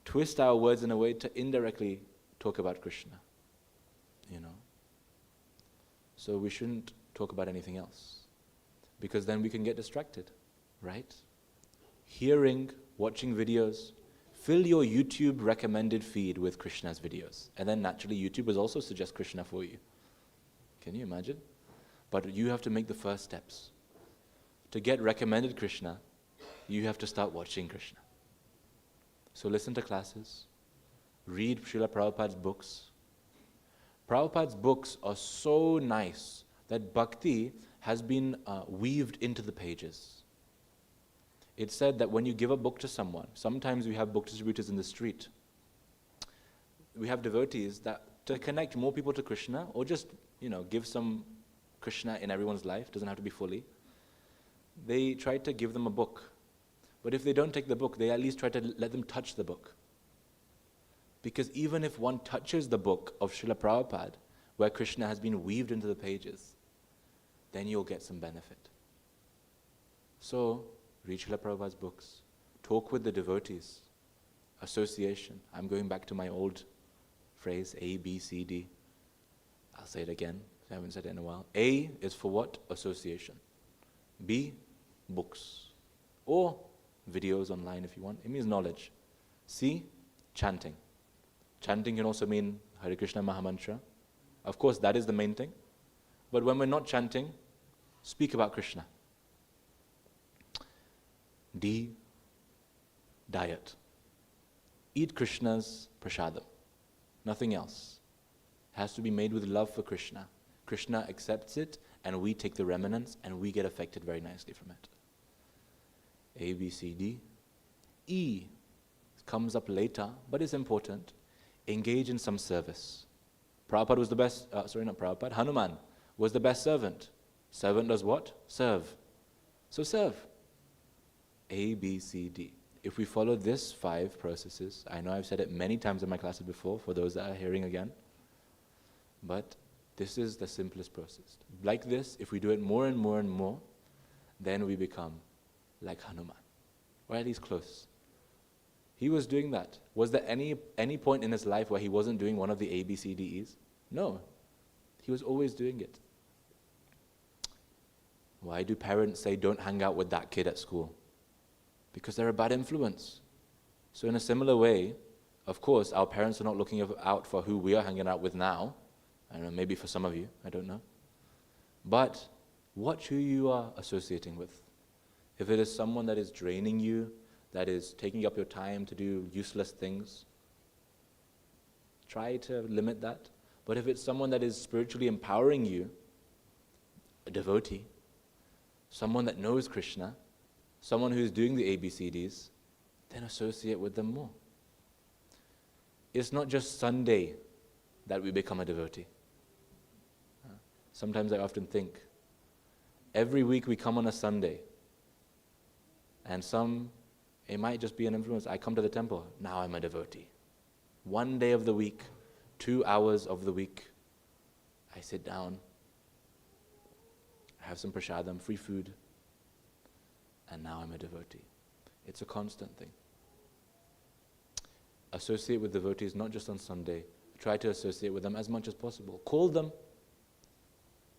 twist our words in a way to indirectly talk about Krishna. So we shouldn't talk about anything else, because then we can get distracted, right? Hearing, watching videos, fill your YouTube recommended feed with Krishna's videos. And then naturally YouTube will also suggest Krishna for you. Can you imagine? But you have to make the first steps. To get recommended Krishna, you have to start watching Krishna. So listen to classes, read Srila Prabhupada's books. Prabhupada's books are so nice that bhakti has been weaved into the pages. It's said that when you give a book to someone, sometimes we have book distributors in the street. We have devotees that to connect more people to Krishna, or just, give some Krishna in everyone's life, doesn't have to be fully. They try to give them a book. But if they don't take the book, they at least try to let them touch the book. Because even if one touches the book of Srila Prabhupada, where Krishna has been weaved into the pages, then you'll get some benefit. So, read Srila Prabhupada's books, talk with the devotees, association. I'm going back to my old phrase, A, B, C, D. I'll say it again, I haven't said it in a while. A is for what? Association. B, books. Or videos online if you want. It means knowledge. C, chanting. Chanting can also mean Hare Krishna Mahamantra. Of course, that is the main thing. But when we're not chanting, speak about Krishna. D, diet. Eat Krishna's prasadam. Nothing else. It has to be made with love for Krishna. Krishna accepts it, and we take the remnants, and we get affected very nicely from it. A, B, C, D. E comes up later, but it's important. Engage in some service. Prabhupada was the best, Hanuman was the best servant. Servant does what? Serve. So serve. A, B, C, D. If we follow this 5 processes, I know I've said it many times in my classes before, for those that are hearing again, but this is the simplest process. Like this, if we do it more and more and more, then we become like Hanuman, or at least close. He was doing that. Was there any point in his life where he wasn't doing one of the A, B, C, D, E's? No. He was always doing it. Why do parents say don't hang out with that kid at school? Because they're a bad influence. So in a similar way, Of course, our parents are not looking out for who we are hanging out with now. I don't know, maybe for some of you, I don't know. But watch who you are associating with. If it is someone that is draining you, that is taking up your time to do useless things, try to limit that. But if it's someone that is spiritually empowering you, a devotee, someone that knows Krishna, someone who's doing the ABCDs, then associate with them more. It's not just Sunday that we become a devotee. Sometimes I often think, every week we come on a Sunday, and it might just be an influence. I come to the temple, now I'm a devotee. One day of the week, 2 hours of the week, I sit down, I have some prasadam, free food, and now I'm a devotee. It's a constant thing. Associate with devotees not just on Sunday. Try to associate with them as much as possible. Call them.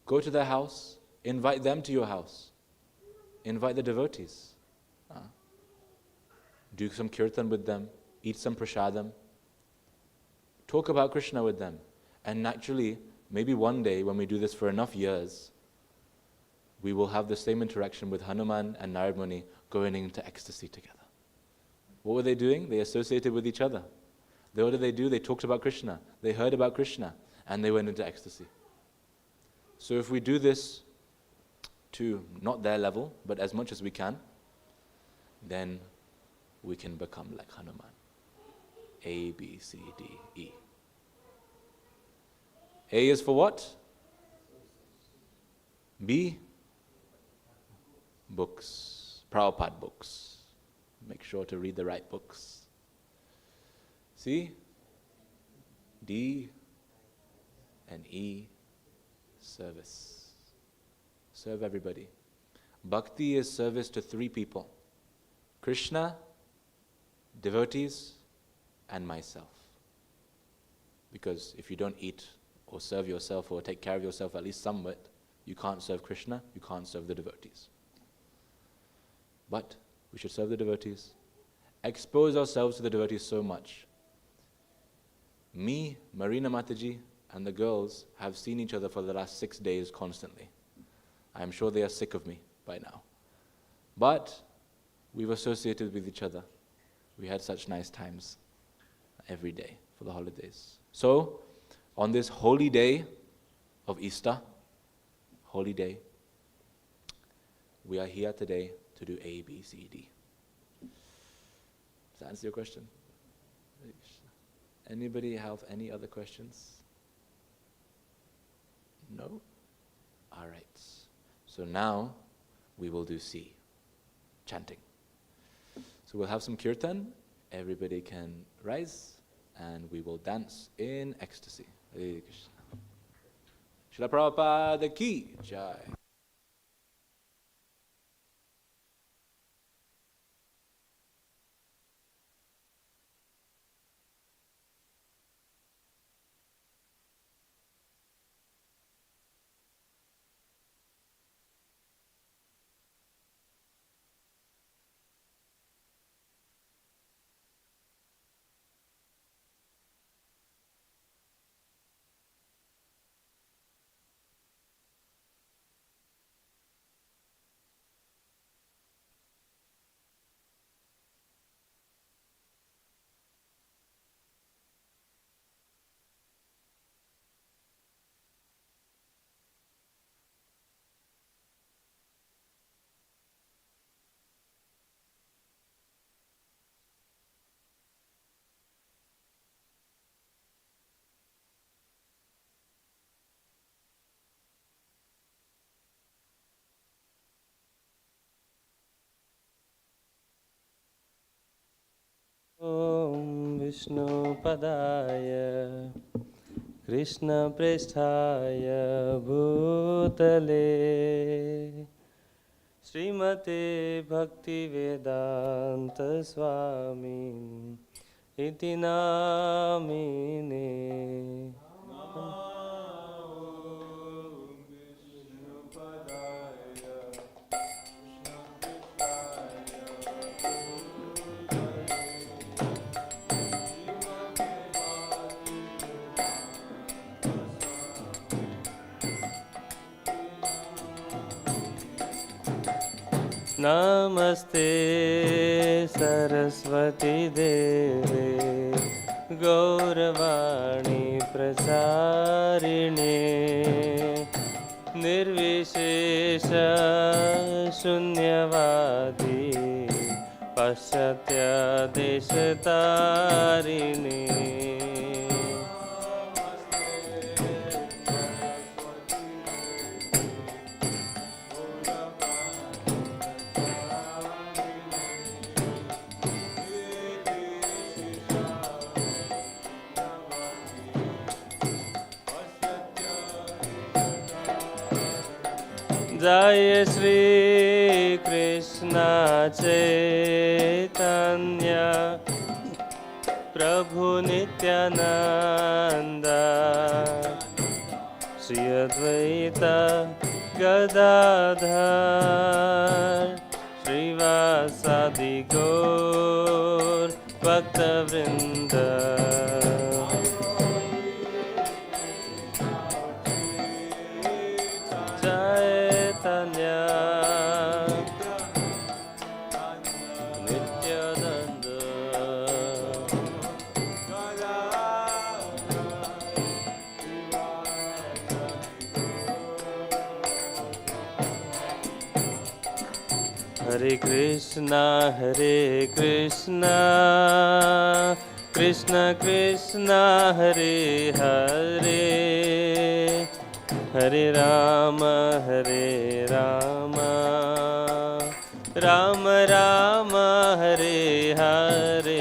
Go to their house. Invite them to your house. Invite the devotees. Do some kirtan with them. Eat some prasadam. Talk about Krishna with them. And naturally, maybe one day when we do this for enough years, we will have the same interaction with Hanuman and Narad Muni going into ecstasy together. What were they doing? They associated with each other. What did they do? They talked about Krishna. They heard about Krishna. And they went into ecstasy. So if we do this to not their level, but as much as we can, then we can become like Hanuman. A, B, C, D, E. A is for what? B, books. Prabhupada books. Make sure to read the right books. C, D, and E, service. Serve everybody. Bhakti is service to 3 people. Krishna, devotees, and myself. Because if you don't eat or serve yourself or take care of yourself at least somewhat, you can't serve Krishna, you can't serve the devotees. But we should serve the devotees. Expose ourselves to the devotees so much. Me, Marina Mataji, and the girls have seen each other for the last 6 days constantly. I'm sure they are sick of me by now. But we've associated with each other. We had such nice times every day for the holidays. So, on this holy day of Easter, holy day, we are here today to do A, B, C, D. Does that answer your question? Anybody have any other questions? No? All right. So now we will do C, chanting. So we'll have some kirtan. Everybody can rise and we will dance in ecstasy. Hare Krishna. Srila Prabhupada ki jai. Om Vishnu Padaya Krishna Prestaya Bhutale Srimate Bhakti Vedanta Swami Iti Namine नमस्ते सरस्वती देवे गौरवाणी प्रचारिणे निर्विशेष शून्यवादी पाश्चात्य देशतारिणे जय श्री कृष्ण चैतन्य प्रभु नित्यानंद श्री अद्वैत गदाधर श्रीवासादि गौर भक्तवृंद नित्यानंद हरे कृष्णा कृष्ण कृष्णा हरे हरे हरे राम राम राम हरे हरे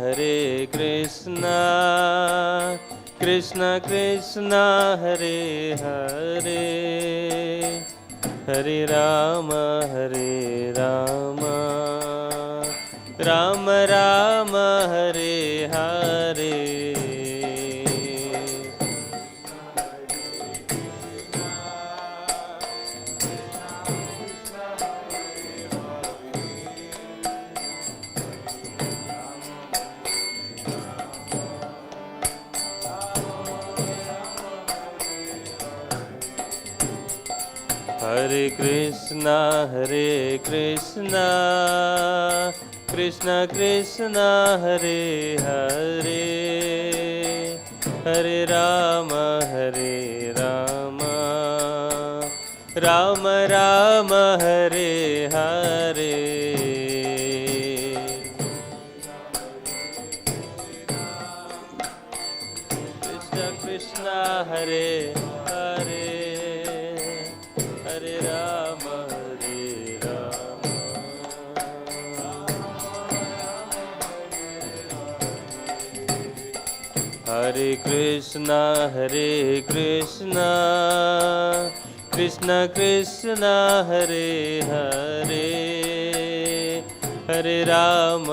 हरे कृष्णा कृष्ण कृष्ण हरे हरे हरे राम राम राम हरे हरे हरे कृष्णा कृष्ण कृष्ण हरे हरे हरे राम राम राम हरे हरे कृष्ण कृष्ण हरे हरे हरे राम हरे Krishna Krishna Krishna Hare Hare Hare Ram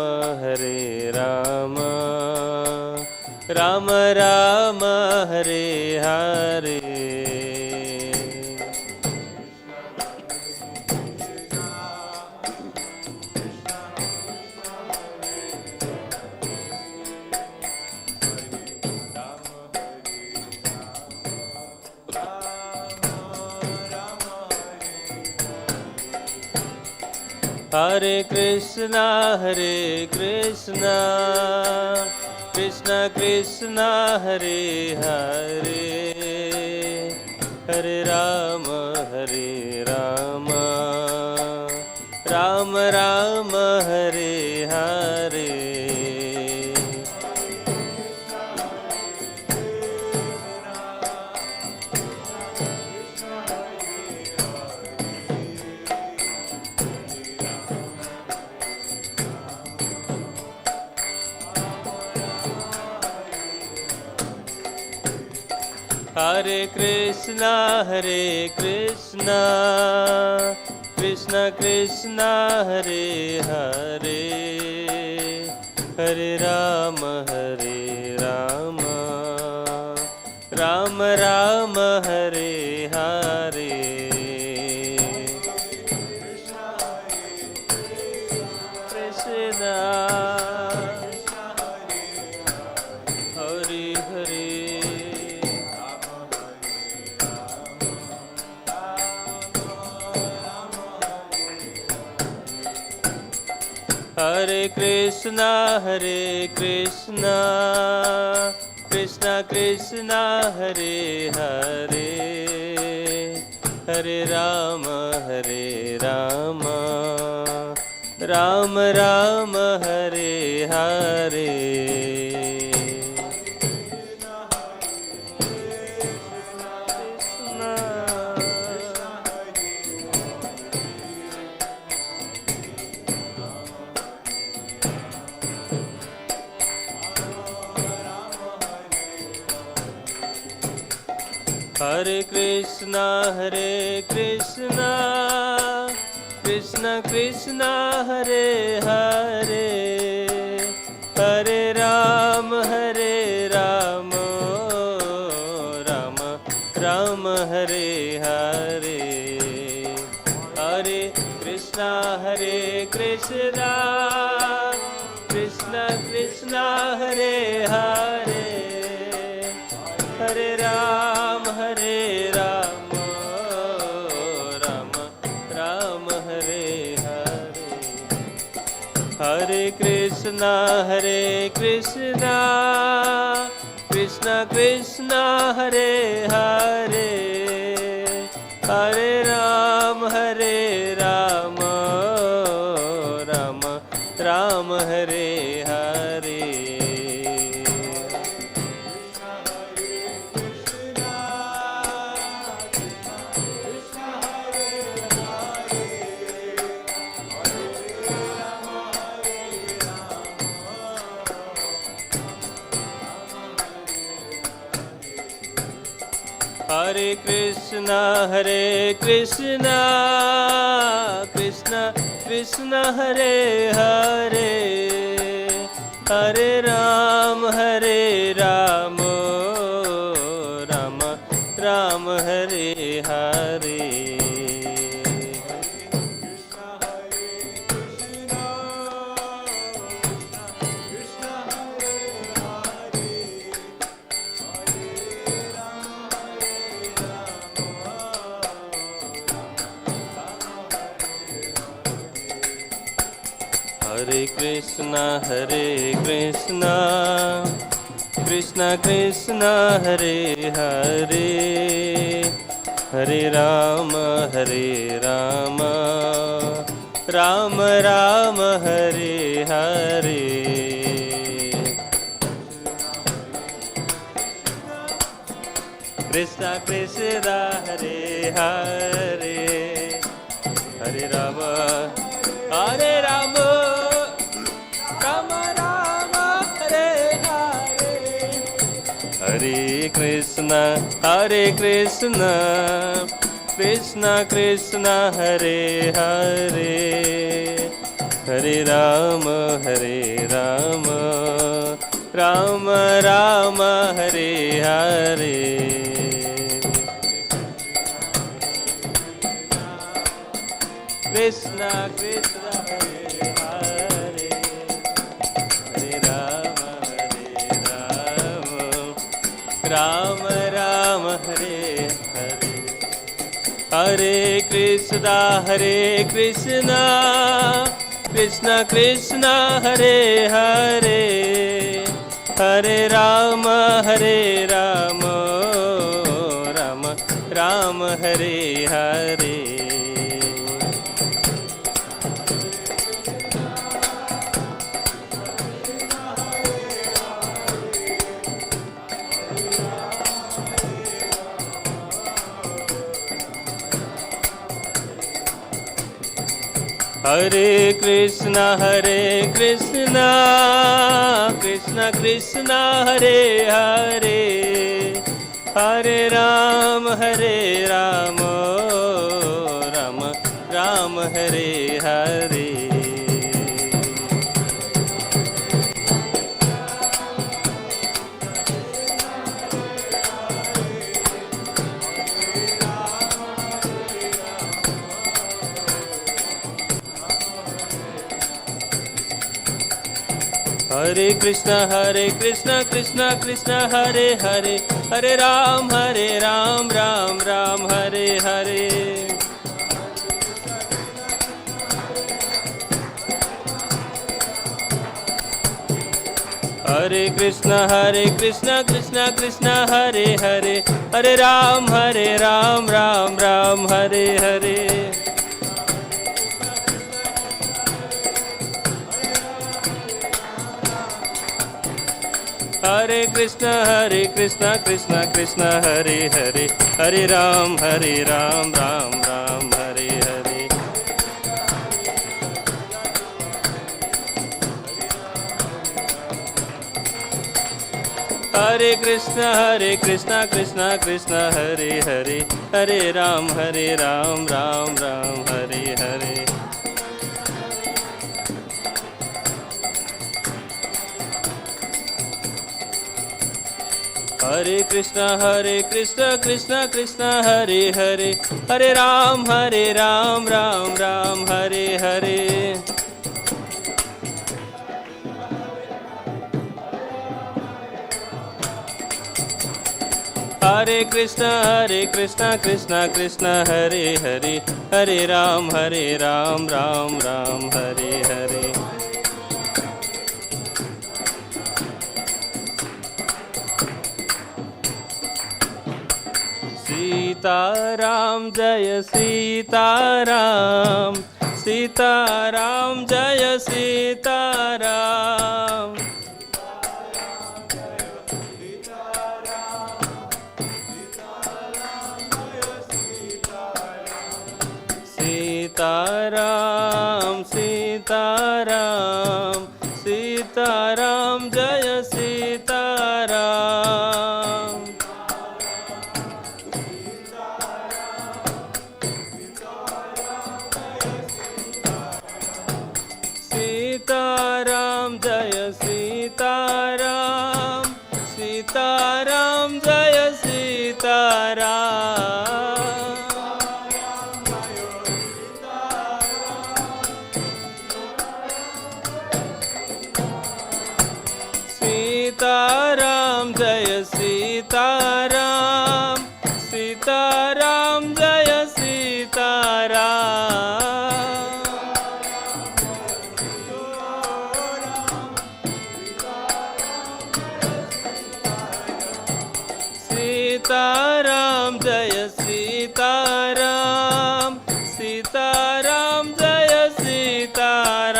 Ram Ram Hare Hare Hare Krishna Krishna Krishna Hare Hare Hare Ram Ram Ram Hare Hare Hare Krishna Krishna Krishna Hare Hare Hare Ram Ram Hare Hare Krishna Hare Hare Hare Krishna, Krishna Krishna, Hare Hare, Hare Rama, Rama Rama, Hare Hare. Hare Krishna, Krishna Krishna, Hare Hare, Hare Rama, Rama Rama, Hare Hare. Hare Krishna, Krishna Krishna, Hare Hare, Hare Rama, Rama Hare Hare. Hare Krishna, Krishna Krishna, Hare Hare, Hare Rama, Rama Hare Hare. Hare Krishna, Krishna Krishna, Hare Hare, Hare Rama, Rama Hare Hare. Hare Krishna, Krishna Krishna, Hare Hare, Hare Rama, Rama Rama, Hare Hare. Krishna Krishna, Hare Hare, Hare Rama, Hare Rama, Rama Rama, Hare Hare. Hare Krishna, Krishna Krishna, Hare Hare, Hare Rama, Rama Rama, Hare Hare. Krishna Krishna, Hare Hare, Hare Rama, Rama Rama, Hare Hare. Hare Krishna, Krishna Krishna, Hare Hare, Hare Rama, Rama Rama, Hare Hare. Hare Krishna, Krishna Krishna, Hare Hare, Hare Rama, Rama Hare Hare. Hare Krishna Krishna Krishna Hare Hare, Hare Ram Ram Ram Hare Hare. Hare Krishna Krishna Krishna Hare Hare, Hare Ram Ram Ram Hare Hare. Hare Krishna Krishna Krishna Hare Hare, Hare Ram Ram Ram Hare Hare. Hare Krishna Krishna Krishna Hare Hare, Hare Ram Ram Ram Hare Hare. Hare Krishna Krishna Krishna Hare Hare, Hare Ram Ram Ram Hare Hare. Hare Krishna Krishna Krishna Hare Hare, Hare Ram Ram Ram Hare Hare. Sitaram Jaya Sitaram, Sitaram Jaya Sitaram. Sitaram Sitaram, Sitaram Jaya Sitaram. Sitaram Jaya Sitaram, Sitaram Jaya Sitaram. Sitaram Jaya Sitaram, Sitaram Jaya Sitaram. Sitaram Jaya Sitaram, Sitaram Jaya Sitaram.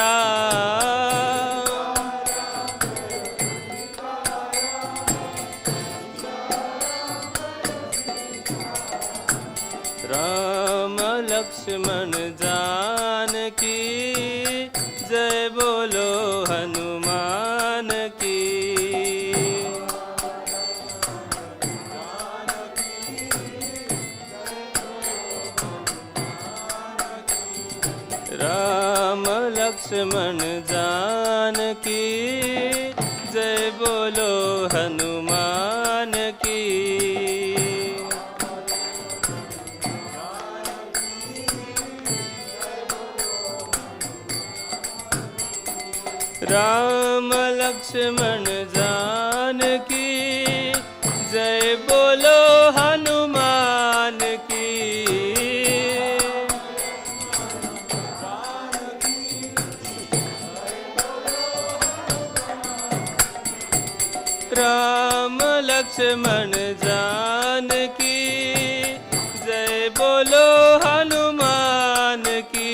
Ram Lakshman Janaki जय बोलो हनुमान की। राम लक्ष्मण जानकी जय बोलो हनुमान की। राम लक्ष्मण जानकी जय बोलो हनुमान की। राम लक्ष्मण जानकी जय बोलो हनुमान की।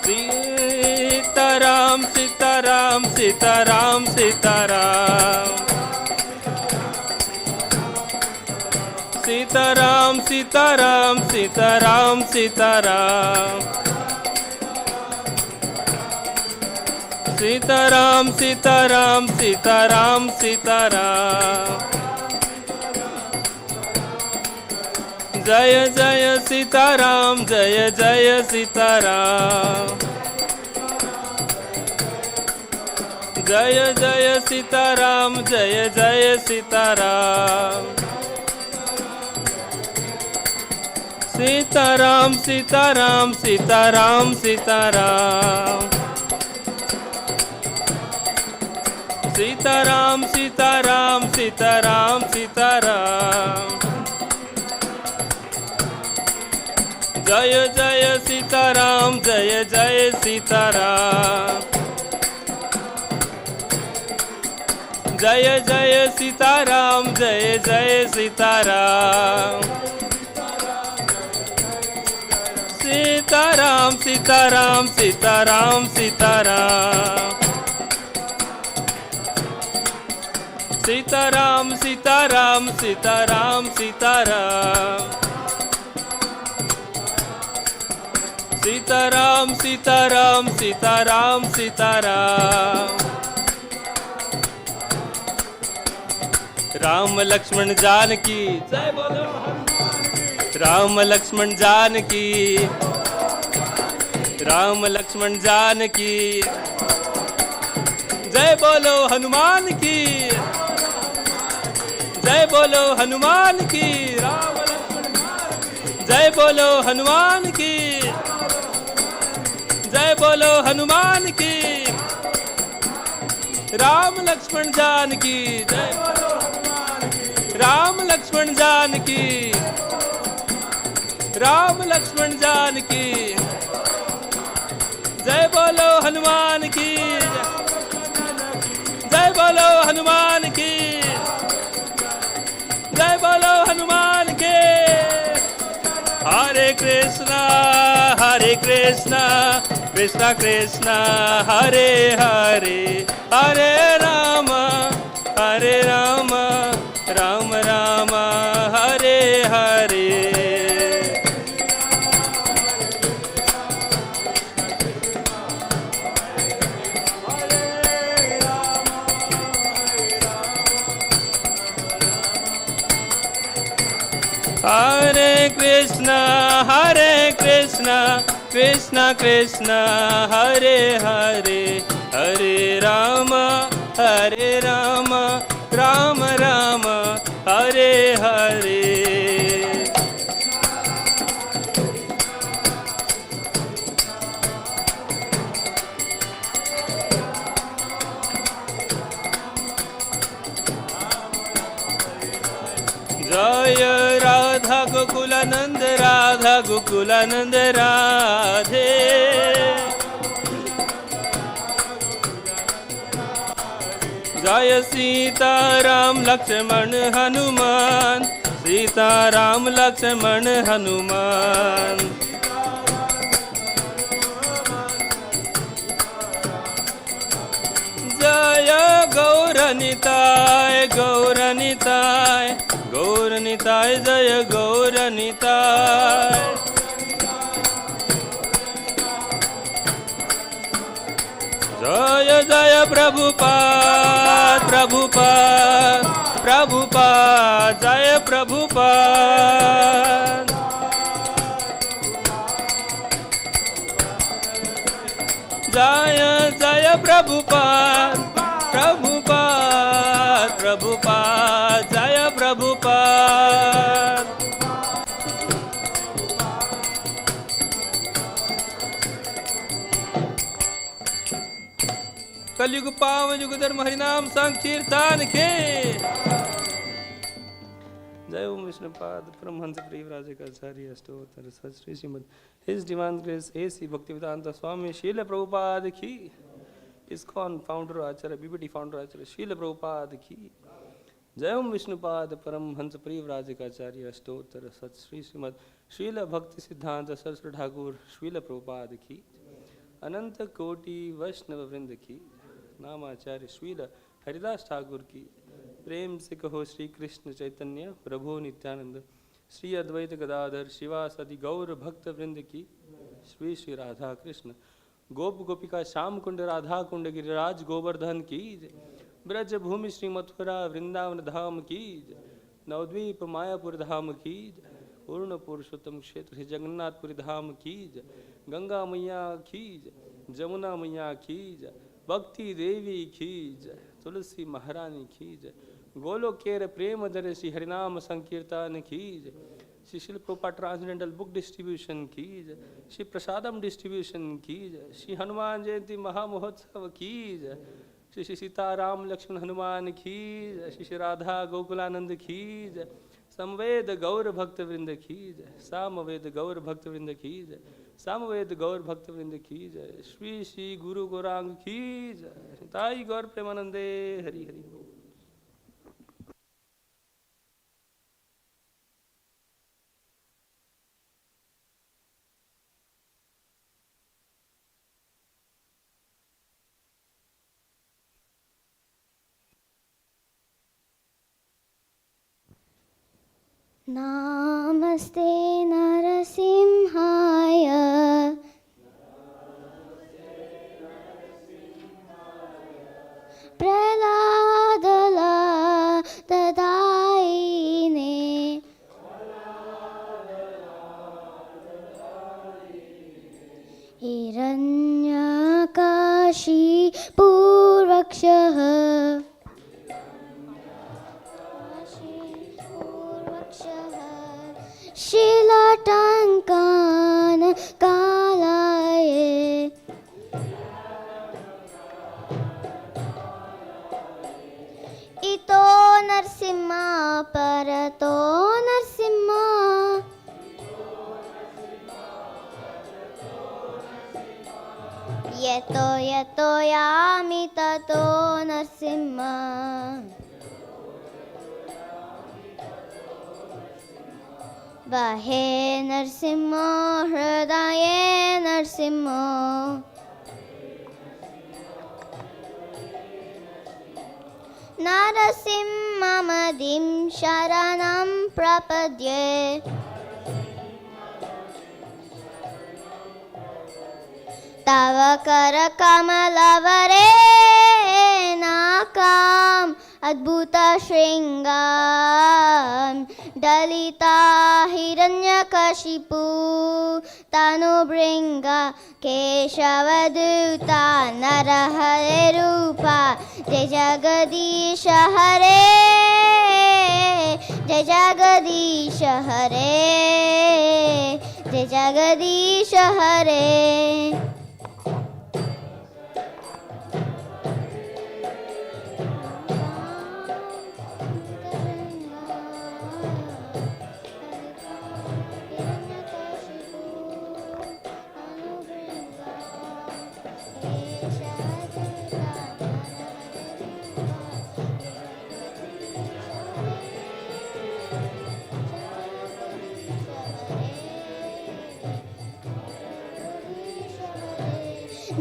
सीताराम सीताराम सीताराम सीताराम, सीताराम सीताराम सीताराम सीताराम, सीताराम सीताराम सीताराम सीताराम। जय जय सीताराम जय जय सीताराम, जय जय सीताराम जय जय सीताराम। सीताराम सीताराम सीताराम सीताराम सीताराम सीताराम सीताराम सीताराम जय जय सीताराम जय जय सीताराम जय जय सीताराम जय जय सीताराम सीताराम सीताराम सीताराम सीताराम सीताराम सीताराम सीताराम सीताराम सीताराम सीताराम सीताराम सीताराम राम लक्ष्मण जानकी जय बोलो राम लक्ष्मण जानकी राम लक्ष्मण जानकी जय बोलो हनुमान की जय बोलो हनुमान की राम लक्ष्मण जय बोलो हनुमान की जय बोलो हनुमान की राम लक्ष्मण जानकी जय बोलो राम लक्ष्मण जानकी राम लक्ष्मण जानकी जय बोलो हनुमान की जय बोलो हनुमान की जय बोलो हनुमान के हरे कृष्णा कृष्णा कृष्णा हरे हरे हरे राम राम राम हरे हरे हरे कृष्णा कृष्णा कृष्णा हरे हरे हरे राम राम राम हरे हरे जय राधा गोकुलानंद राधे जय सीताराम लक्ष्मण हनुमान सीताराम लक्ष्मण हनुमान जय गौरनिताय जय गौरनिताय जय जय प्रभुपाद जय प्रभुपाद जय जय प्रभुपाद जय प्रभुपाद कलयुग पावन युग धर्म हरिनाम संकीर्तन के जय ओम Vishnupad Paramhans Parivrajakacharya Ashtottara Shata Shri Srimad his divine grace A C Bhaktivedanta Swami Srila Prabhupada की ISKCON founder Acharya BBT founder Acharya Srila Prabhupada की जय ओम विष्णुपाद परमहंस परिव्राजकाचार्य अष्टोत्तर सत श्री श्रीमद शील भक्ति सिद्धांत सरस्वती ठाकुर शील प्रभुपाद की अनंत कोटि वैष्णव वृंद की नामाचार्य शील हरिदास ठाकुर की प्रेम से कहो श्री कृष्ण चैतन्य प्रभु नित्यानंद श्री अद्वैत गदाधर शिवासदि गौर भक्त वृंद की श्री श्री राधा कृष्ण गोप गोपिका श्याम कुंड राधा कुंड गिरिराज गोवर्धन की ब्रज भूमि श्री मथुरा वृंदावन धाम की नवद्वीप मायापुर धाम की पूर्ण पुरुषोत्तम क्षेत्र श्री जगन्नाथपुरी धाम की गंगा मैया की जमुना मैया की भक्ति देवी की तुलसी महारानी की गोलोकेर प्रेम दर श्री हरिनाम संकीर्तन की श्री शिल प्रभुपाद ट्रांसडेंटल बुक डिस्ट्रीब्यूशन की जय, श्री प्रसादम डिस्ट्रीब्यूशन की जय, श्री हनुमान जयंती महामहोत्सव की जय, श्री श्री सीताराम लक्ष्मण हनुमान की जय, श्री श्री राधा गोकुलानंद की जय, समवेद गौर भक्त वृंद की जय, सामवेद गौर भक्त वृंद की जय, सामवेद गौर भक्त वृंद की जय, श्री श्री गुरु गौरांग की जय, ताई गौर प्रेमानंदे हरि हरि बोल। नमस्ते नरसिंहाय प्रह्लादलादायिने हिरण्यकाशिपूर्वक्षः शिलाटङ्कान् कालाय इतो नरसिंह परतो नरसिंह यतो यतो यामि ततो नरसिंह बाहे नरसिंह हृदये नरसिंह नरसिंहमदिं शरणं प्रपद्ये तव करकमलवरे नाकाम् अद्भुत शृङ्गां दलिता हिरण्यकशिपु तनुभृङ्गा केशवदूता नरहरे रूपा जय जगदीश हरे जय जगदीश हरे जय जगदीश हरे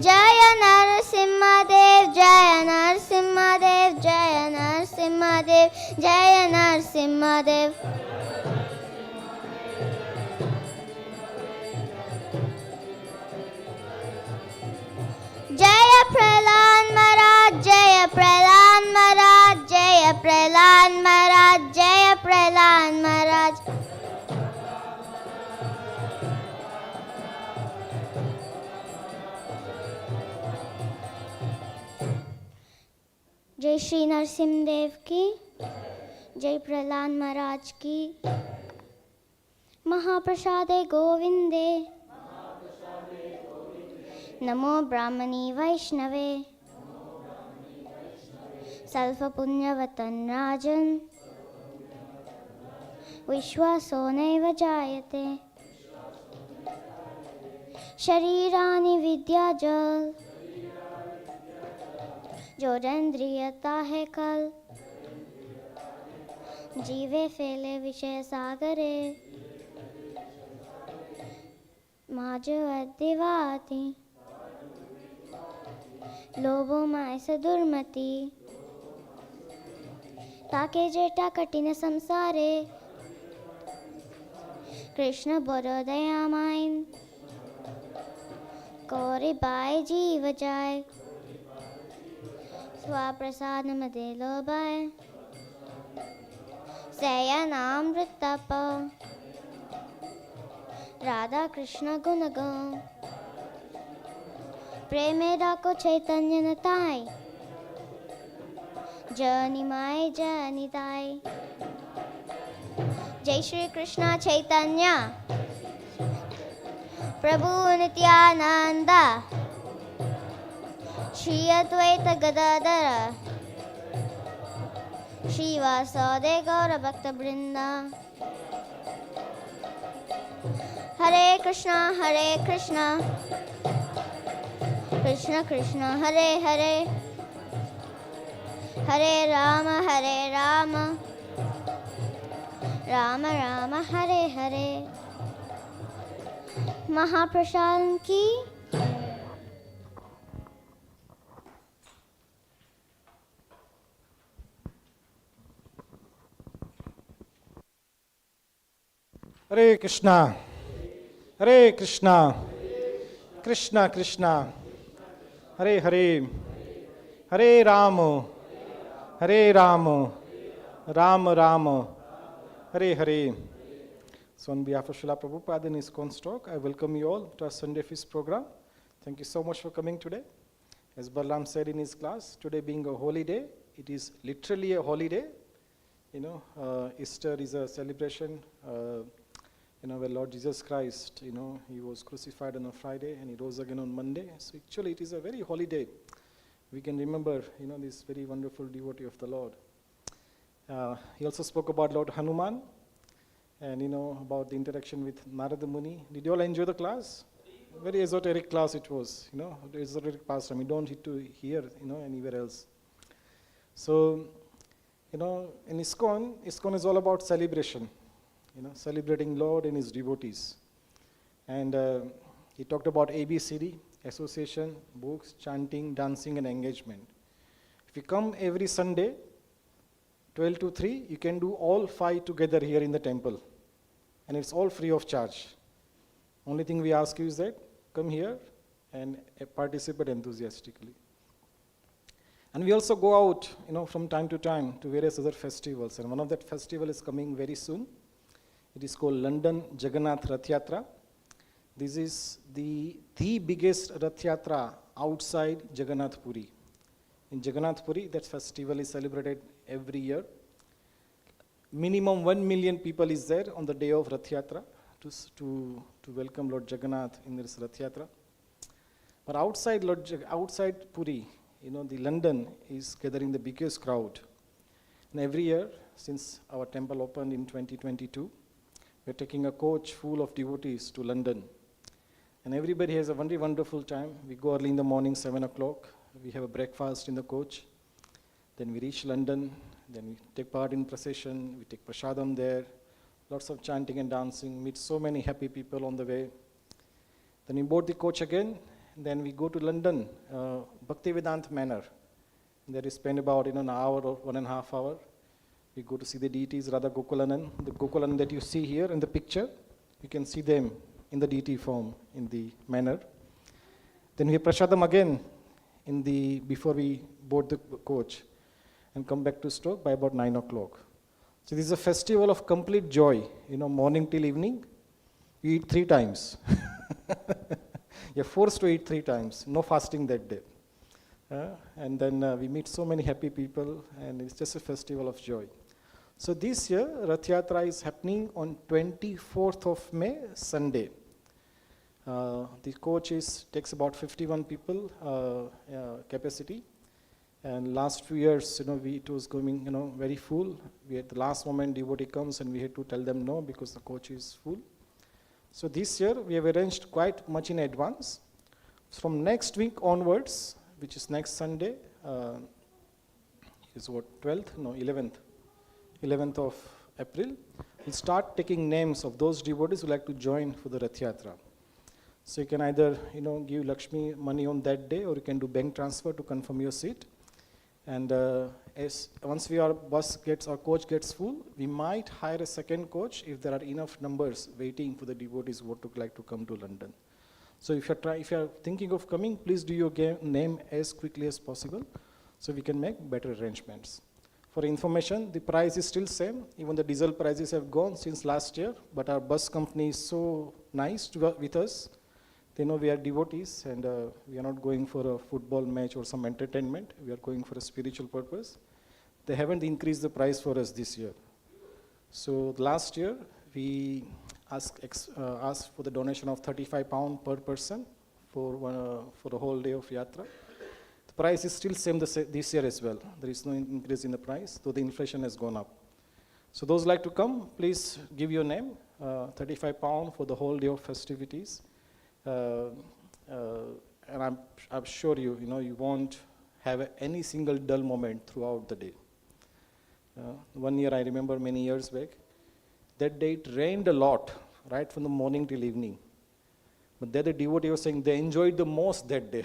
जय नरसिंहदेव जय नरसिंहदेव जय नरसिंहदेव जय नरसिंहदेव जय प्रहलाद महाराज जय प्रहलाद महाराज जय प्रहलाद महाराज जय प्रहलाद महाराज जय श्री नरसिंहदेव की जय प्रहलाद महाराज की महाप्रसादे गोविंदे नमो ब्राह्मणी वैष्णवे सल्पपुण्यवतन राजन विश्वासो नैव जायते शरीरानि विद्याजल जोरेंद्रियता है कल जीवे फैले विषय सागरे माजवदिवाति लोभो मायस दुर्मति ताके जेटा कठिन संसारे कृष्ण बोरोदया माइन कोरे बाय जीव जाय स्वाप्रसाद मदे लोभाय सयनामृतप राधा कृष्ण गुणगण प्रेमेदा को चैतन्य नताय जनिमाय जनिताय Jai Shri Krishna Chaitanya Prabhu Nityananda Shri Advaita Gadadara Shri Vasade Gaura Bhakta Brinda Hare Krishna Krishna Krishna Hare Hare Hare Rama Rama Rama Hare Hare Mahaprasad ki Hare Krishna, Hare Krishna, Krishna Krishna, Hare Hare, Hare Rama, Rama Rama, Hare Hare. So on behalf of Srila Prabhupada and ISKCON Stoke, I welcome you all to our Sunday Feast program. Thank you so much for coming today. As Balram said in his class, today being a holy day, it is literally a holiday. Easter is a celebration, where Lord Jesus Christ, he was crucified on a Friday and he rose again on Monday. So actually it is a very holy day. We can remember, this very wonderful devotee of the Lord. He also spoke about Lord Hanuman and, about the interaction with Narada Muni. Did you all enjoy the class? Very esoteric class it was, esoteric pastime. You don't need to hear, anywhere else. So, in ISKCON is all about celebration, celebrating Lord and His devotees. And he talked about ABCD, association, books, chanting, dancing, and engagement. If you come every Sunday, 12 to 3, you can do all 5 together here in the temple. And it's all free of charge. Only thing we ask you is that come here and participate enthusiastically. And we also go out, from time to time to various other festivals. And one of that festival is coming very soon. It is called London Jagannath Rath Yatra. This is the biggest Rath Yatra outside Jagannath Puri. In Jagannath Puri, that festival is celebrated every year. Minimum 1 million people is there on the day of Rath Yatra to welcome Lord Jagannath in this Rath Yatra. But outside Puri, the London is gathering the biggest crowd. And every year, since our temple opened in 2022, we're taking a coach full of devotees to London. And everybody has a very wonderful time. We go early in the morning, 7 o'clock. We have a breakfast in the coach. Then we reach London. Then we take part in procession. We take prasadam there. Lots of chanting and dancing. Meet so many happy people on the way. Then we board the coach again. Then we go to London, Bhaktivedanta Manor. There we spend about an hour or 1.5 hours. We go to see the deities, Radha Gokulanan. The Gokulanan that you see here in the picture, you can see them in the deity form in the manor. Then we have prasadam again before we board the coach and come back to Stoke by about 9 o'clock. So this is a festival of complete joy, morning till evening. We eat 3 times. You're forced to eat 3 times, no fasting that day. And then we meet so many happy people, and it's just a festival of joy. So this year, Rath Yatra is happening on 24th of May, Sunday. The coach takes about 51 people capacity. And last few years, it was going, very full. We at the last moment, devotee comes and we had to tell them no because the coach is full. So this year, we have arranged quite much in advance. From next week onwards, which is next Sunday, is what, 12th? No, 11th of April, we'll start taking names of those devotees who like to join for the Rath Yatra. So you can either, give Lakshmi money on that day, or you can do bank transfer to confirm your seat. And once our coach gets full, we might hire a second coach if there are enough numbers waiting for the devotees who would like to come to London. So if you're thinking of coming, please do your name as quickly as possible so we can make better arrangements. For information, the price is still same. Even the diesel prices have gone since last year, but our bus company is so nice with us. They know we are devotees and we are not going for a football match or some entertainment. We are going for a spiritual purpose. They haven't increased the price for us this year. So last year we asked for the donation of £35 per person for the whole day of yatra. The price is still same this year as well. There is no increase in the price, though the inflation has gone up. So those like to come, please give your name. £35 for the whole day of festivities. And I'm sure you won't have any single dull moment throughout the day. One year I remember many years back, that day it rained a lot, right from the morning till evening. But there the devotee was saying they enjoyed the most that day.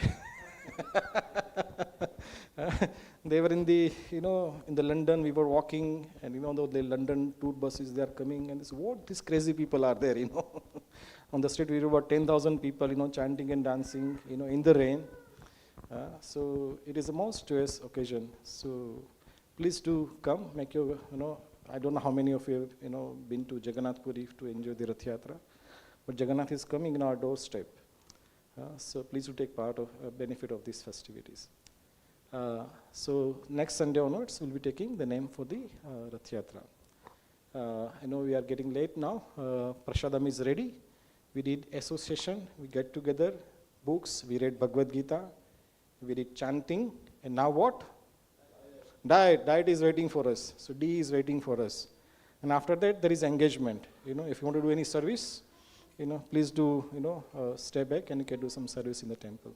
They were in the London, we were walking, and the London tour buses, they are coming, and what these crazy people are there, On the street we were about 10,000 people, chanting and dancing, in the rain. So it is a most joyous occasion. So please do come, make your, I don't know how many of you have, been to Jagannath Puri to enjoy the Rath Yatra, but Jagannath is coming in our doorstep. So please do take part of benefit of these festivities. So next Sunday onwards, we'll be taking the name for the Rath Yatra. I know we are getting late now. Prashadam is ready. We did association, we get together, books, we read Bhagavad Gita, we did chanting, and now what? Diet is waiting for us. So D is waiting for us. And after that, there is engagement. If you want to do any service, please do, stay back and you can do some service in the temple.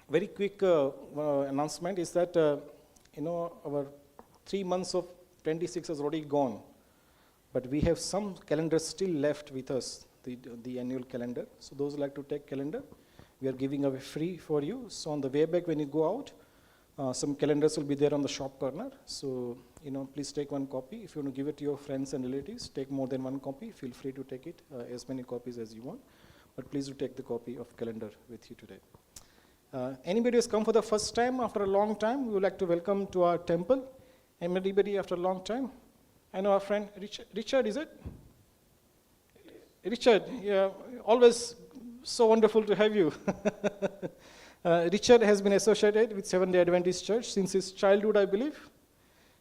Very quick announcement is that, our 3 months of 26 has already gone. But we have some calendars still left with us, the annual calendar. So those who like to take calendar, we are giving away free for you. So on the way back when you go out, some calendars will be there on the shop corner. So, please take one copy. If you want to give it to your friends and relatives, take more than one copy. Feel free to take it, as many copies as you want. But please do take the copy of calendar with you today. Anybody who's come for the first time after a long time, we would like to welcome to our temple. Anybody after a long time? I know our friend Richard, is it? Richard, yeah, always so wonderful to have you. Richard has been associated with Seventh-day Adventist Church since his childhood, I believe.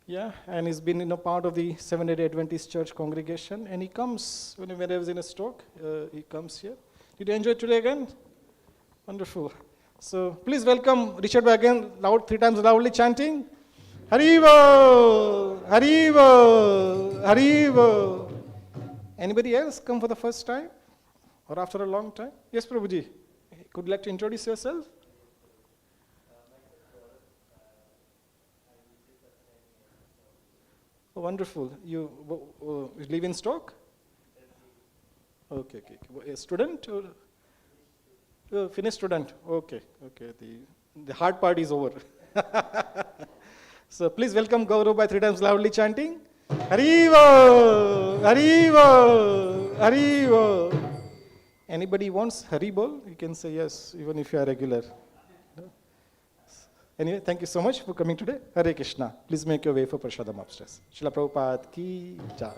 Yeah, and he's been part of the Seventh-day Adventist Church congregation. And he comes whenever he was in a Stoke. He comes here. Did you enjoy today again? Wonderful. So please welcome Richard again, 3 times loudly chanting. Haribo, Haribo, Haribo. Anybody else come for the first time or after a long time? Yes, Prabhuji. Could you like to introduce yourself? Oh, wonderful. You live in Stoke? Okay. A student or finished student? Okay. The hard part is over. So please welcome Gaurav by 3 times loudly chanting. Haribo, Haribo, Haribo. Anybody wants Haribol? You can say yes, even if you are regular. No? Anyway, thank you so much for coming today. Hare Krishna. Please make your way for Prashadam upstairs. Srila Prabhupada ki jai.